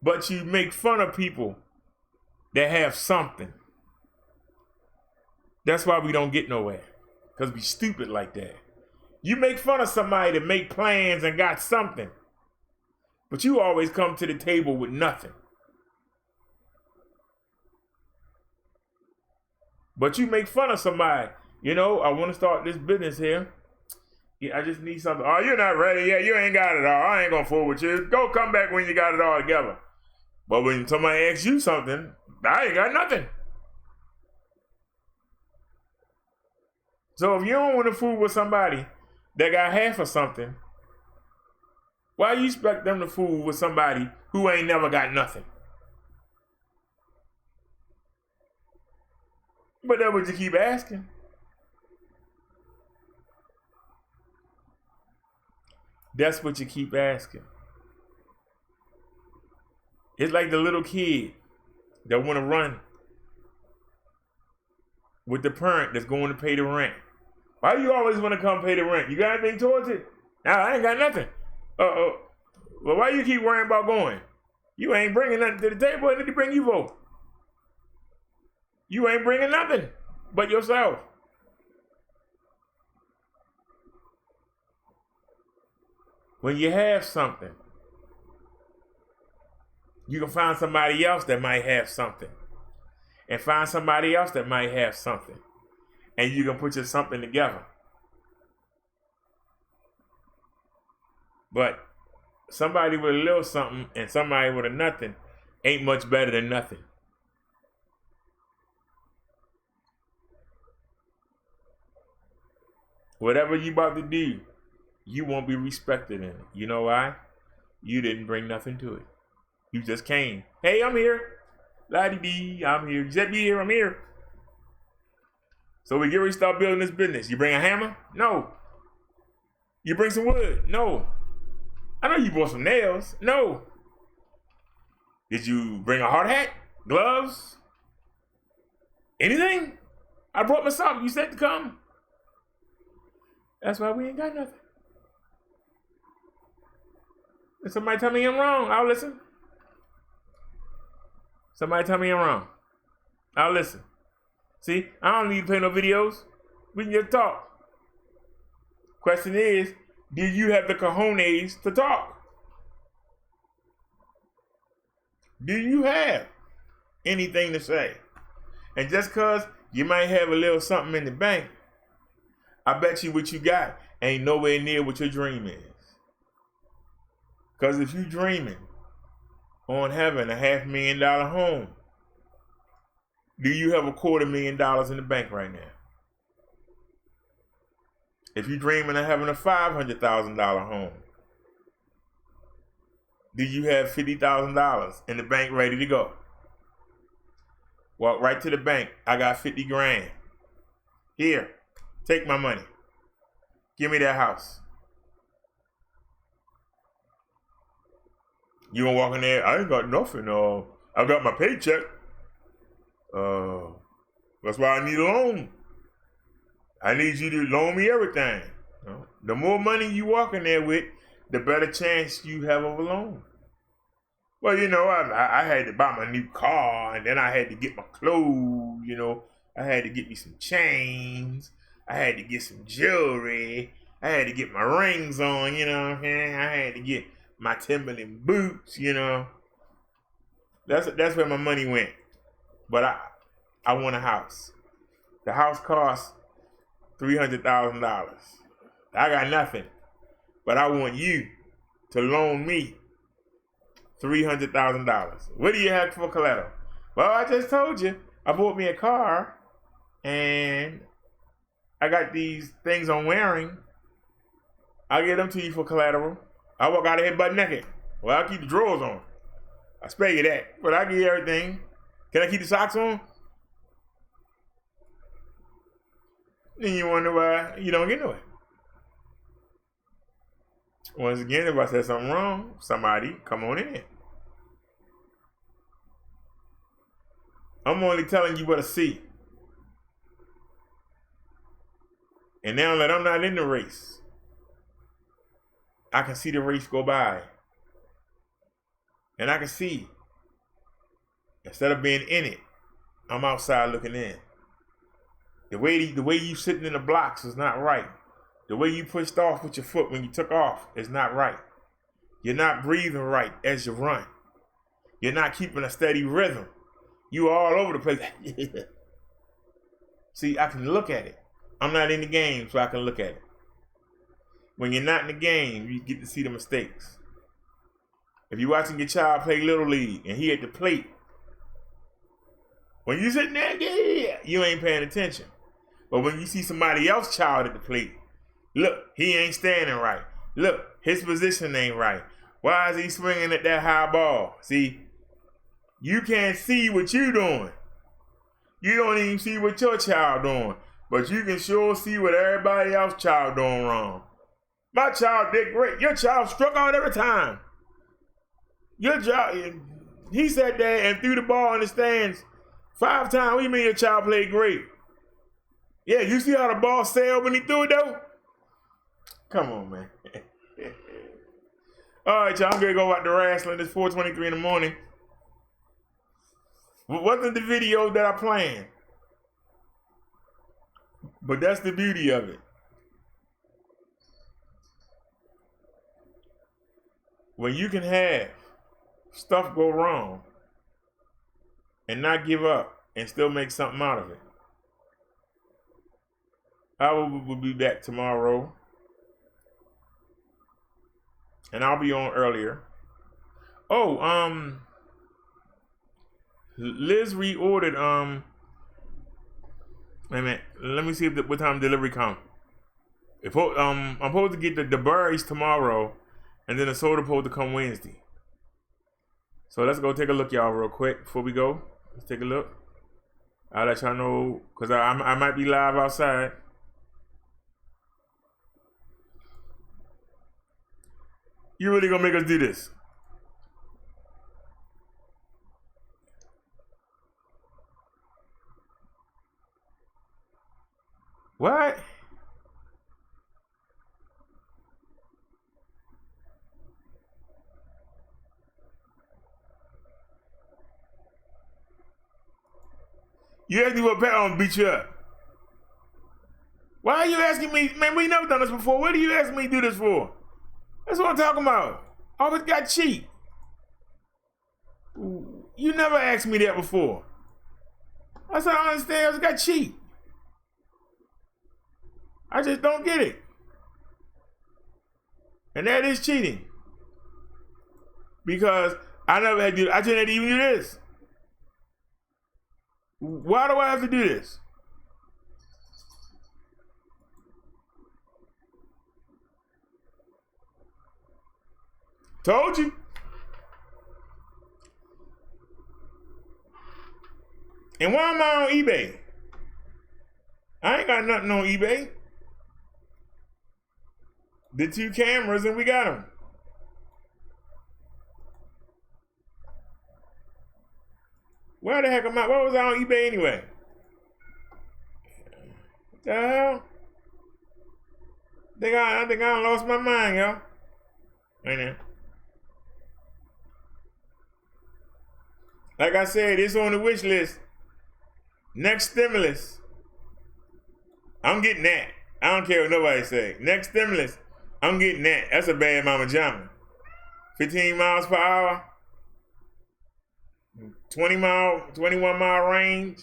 But you make fun of people that have something. That's why we don't get nowhere. Because we stupid like that. You make fun of somebody that make plans and got something. But you always come to the table with nothing. But you make fun of somebody. You know, I want to start this business here. Yeah, I just need something. Oh, you're not ready yet. You ain't got it all. I ain't going to fool with you. Go come back when you got it all together. But when somebody asks you something, I ain't got nothing. So if you don't want to fool with somebody that got half of something, why you expect them to fool with somebody who ain't never got nothing? But that's what you keep asking. That's what you keep asking. It's like the little kid that want to run with the parent that's going to pay the rent. Why you always want to come pay the rent? You got anything towards it? No, I ain't got nothing. Well, why you keep worrying about going? You ain't bringing nothing to the table. What did he bring you for? You ain't bringing nothing but yourself. When you have something, you can find somebody else that might have something. And find somebody else that might have something. And you can put your something together. But somebody with a little something and somebody with a nothing ain't much better than nothing. Whatever you about to do, you won't be respected in it. You know why? You didn't bring nothing to it. You just came. Hey, I'm here. La-di-dee, I'm here. You said be here, I'm here. So we get ready to start building this business. You bring a hammer? No. You bring some wood? No. I know you brought some nails. No. Did you bring a hard hat? Gloves? Anything? I brought myself. You said to come. That's why we ain't got nothing. If somebody tell me I'm wrong, I'll listen. Somebody tell me I'm wrong, I'll listen. See, I don't need to play no videos. We can just talk. Question is, do you have the cojones to talk? Do you have anything to say? And just because you might have a little something in the bank, I bet you what you got ain't nowhere near what your dream is. Because if you dreaming on having a $500,000 home, do you have $250,000 in the bank right now? If you're dreaming of having a $500,000 home, do you have $50,000 in the bank ready to go? Walk right to the bank. I got 50 grand. Here, take my money. Give me that house. You gonna walk in there, I ain't got nothing. I got my paycheck. That's why I need a loan. I need you to loan me everything. The more money you walk in there with, the better chance you have of a loan. Well, I had to buy my new car, and then I had to get my clothes, I had to get me some chains. I had to get some jewelry. I had to get my rings on, you know what I'm saying? I had to get my Timberland boots, That's where my money went. But I want a house. The house costs $300,000. I got nothing. But I want you to loan me $300,000. What do you have for collateral? Well, I just told you. I bought me a car and I got these things I'm wearing. I'll get them to you for collateral. I walk out of here butt naked. Well, I'll keep the drawers on. I spare you that. But I give you everything. Can I keep the socks on? Then you wonder why you don't get nowhere. Once again, if I said something wrong, somebody come on in. I'm only telling you what I see. And now that I'm not in the race, I can see the race go by. And I can see, instead of being in it, I'm outside looking in. The way you sitting in the blocks is not right. The way you pushed off with your foot when you took off is not right. You're not breathing right as you run. You're not keeping a steady rhythm. You all over the place. See, I can look at it. I'm not in the game, so I can look at it. When you're not in the game, you get to see the mistakes. If you're watching your child play Little League and he at the plate, when you sitting there, yeah, you ain't paying attention. But when you see somebody else child at the plate, look, he ain't standing right. Look, his position ain't right. Why is he swinging at that high ball? See, you can't see what you doing. You don't even see what your child doing. But you can sure see what everybody else child doing wrong. My child did great. Your child struck out every time. Your child, he sat there and threw the ball in the stands 5 times. What do you mean your child played great? Yeah, you see how the ball sailed when he threw it though? Come on, man. All right, y'all, I'm going to go out to wrestling. It's 4:23 in the morning. Wasn't the video that I planned. But that's the beauty of it. when you can have stuff go wrong and not give up and still make something out of it. I will be back tomorrow. And I'll be on earlier. Oh, Liz reordered, wait a minute, let me see what time delivery come. I'm supposed to get the berries tomorrow, and then the soda supposed to come Wednesday. So let's go take a look, y'all, real quick before we go. Let's take a look. I'll let y'all know, because I might be live outside. You really gonna make us do this? What? You asked me what pet I'm gonna beat you up. Why are you asking me? Man, we never done this before. What are you asking me to do this for? That's what I'm talking about. Always got cheat. You never asked me that before. I said, I don't understand. I always got cheat. I just don't get it. And that is cheating. Because I never had to do, I just had to even do this. Why do I have to do this? Told you. And why am I on eBay? I ain't got nothing on eBay. The 2 cameras and we got them. Where the heck am I? What was I on eBay anyway? What the hell? I think I done lost my mind, y'all. Right now. Like I said, it's on the wish list. Next stimulus. I'm getting that. I don't care what nobody say. Next stimulus, I'm getting that. That's a bad mama jama. 15 miles per hour. 21 mile range.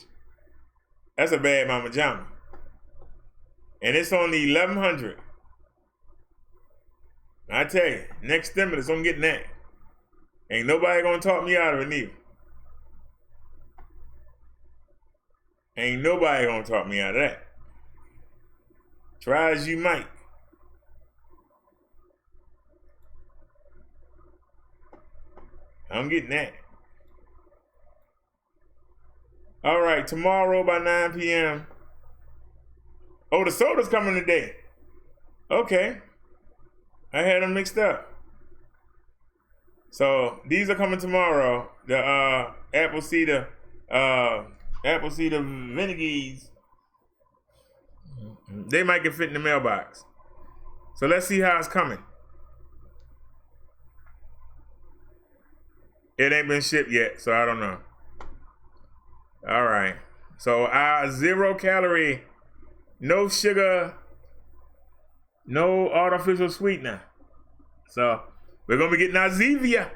That's a bad mama jama. And it's on the 1100. I tell you, next stimulus, I'm getting that. Ain't nobody gonna talk me out of it neither. Ain't nobody gonna talk me out of that. Try as you might. I'm getting that. All right, tomorrow by 9 p.m. Oh, the soda's coming today. Okay. I had them mixed up. So these are coming tomorrow. The apple cider vinegars. They might get fit in the mailbox. So let's see how it's coming. It ain't been shipped yet, so I don't know. All right. So 0 calorie, no sugar, no artificial sweetener. So we're gonna be getting our Zevia.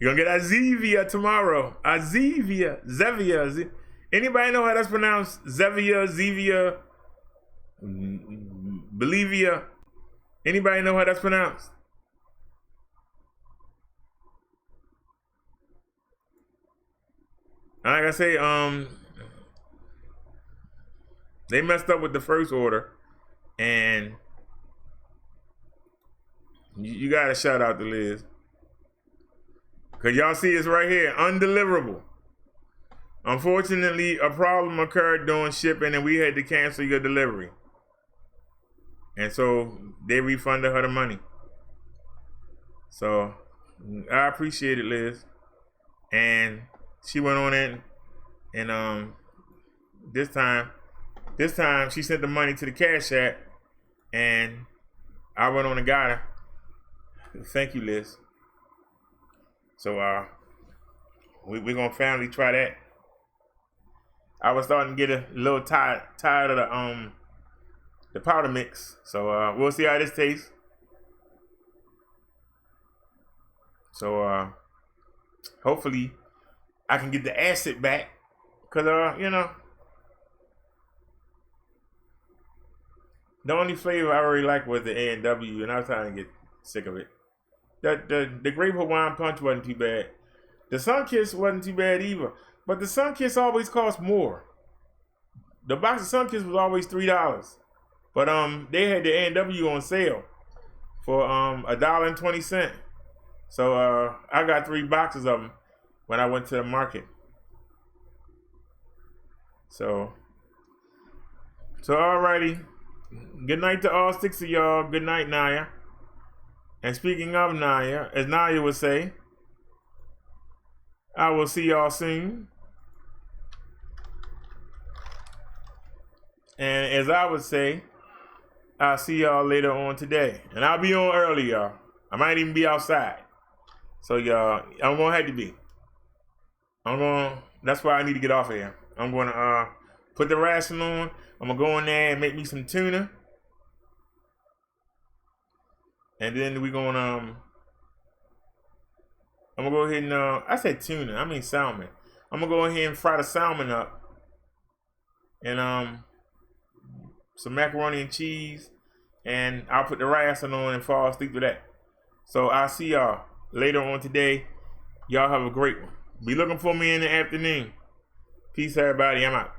You're gonna get our Zevia tomorrow. Our Zevia. Anybody know how that's pronounced? Zevia. Bolivia. Anybody know how that's pronounced? Like I say, they messed up with the first order, and you got to shout out to Liz. Because y'all see it's right here, undeliverable. Unfortunately, a problem occurred during shipping and we had to cancel your delivery. And so they refunded her the money. So I appreciate it, Liz. And she went on in and this time she sent the money to the Cash App and I went on and got her. Thank you, Liz. So we're gonna finally try that. I was starting to get a little tired of the powder mix. So we'll see how this tastes. So hopefully I can get the acid back. Cause you know, the only flavor I really liked was the A&W, and I was trying to get sick of it. The grape Hawaiian punch wasn't too bad. The Sunkiss wasn't too bad either. But the Sunkiss always cost more. The box of Sunkiss was always $3. But they had the A&W on sale for $1.20. So I got 3 boxes of them when I went to the market. So alrighty. Good night to all 6 of y'all. Good night, Naya. And speaking of Naya, as Naya would say, I will see y'all soon. And as I would say, I'll see y'all later on today. And I'll be on early, y'all. I might even be outside. So y'all, I'm gonna have to be. That's why I need to get off of here. I'm gonna put the ration on. I'm gonna go in there and make me some tuna. And then we're gonna I'm gonna go ahead and I said tuna, I mean salmon. I'm gonna go ahead and fry the salmon up. And some macaroni and cheese. And I'll put the ration on and fall asleep with that. So I'll see y'all later on today. Y'all have a great one. Be looking for me in the afternoon. Peace, everybody. I'm out.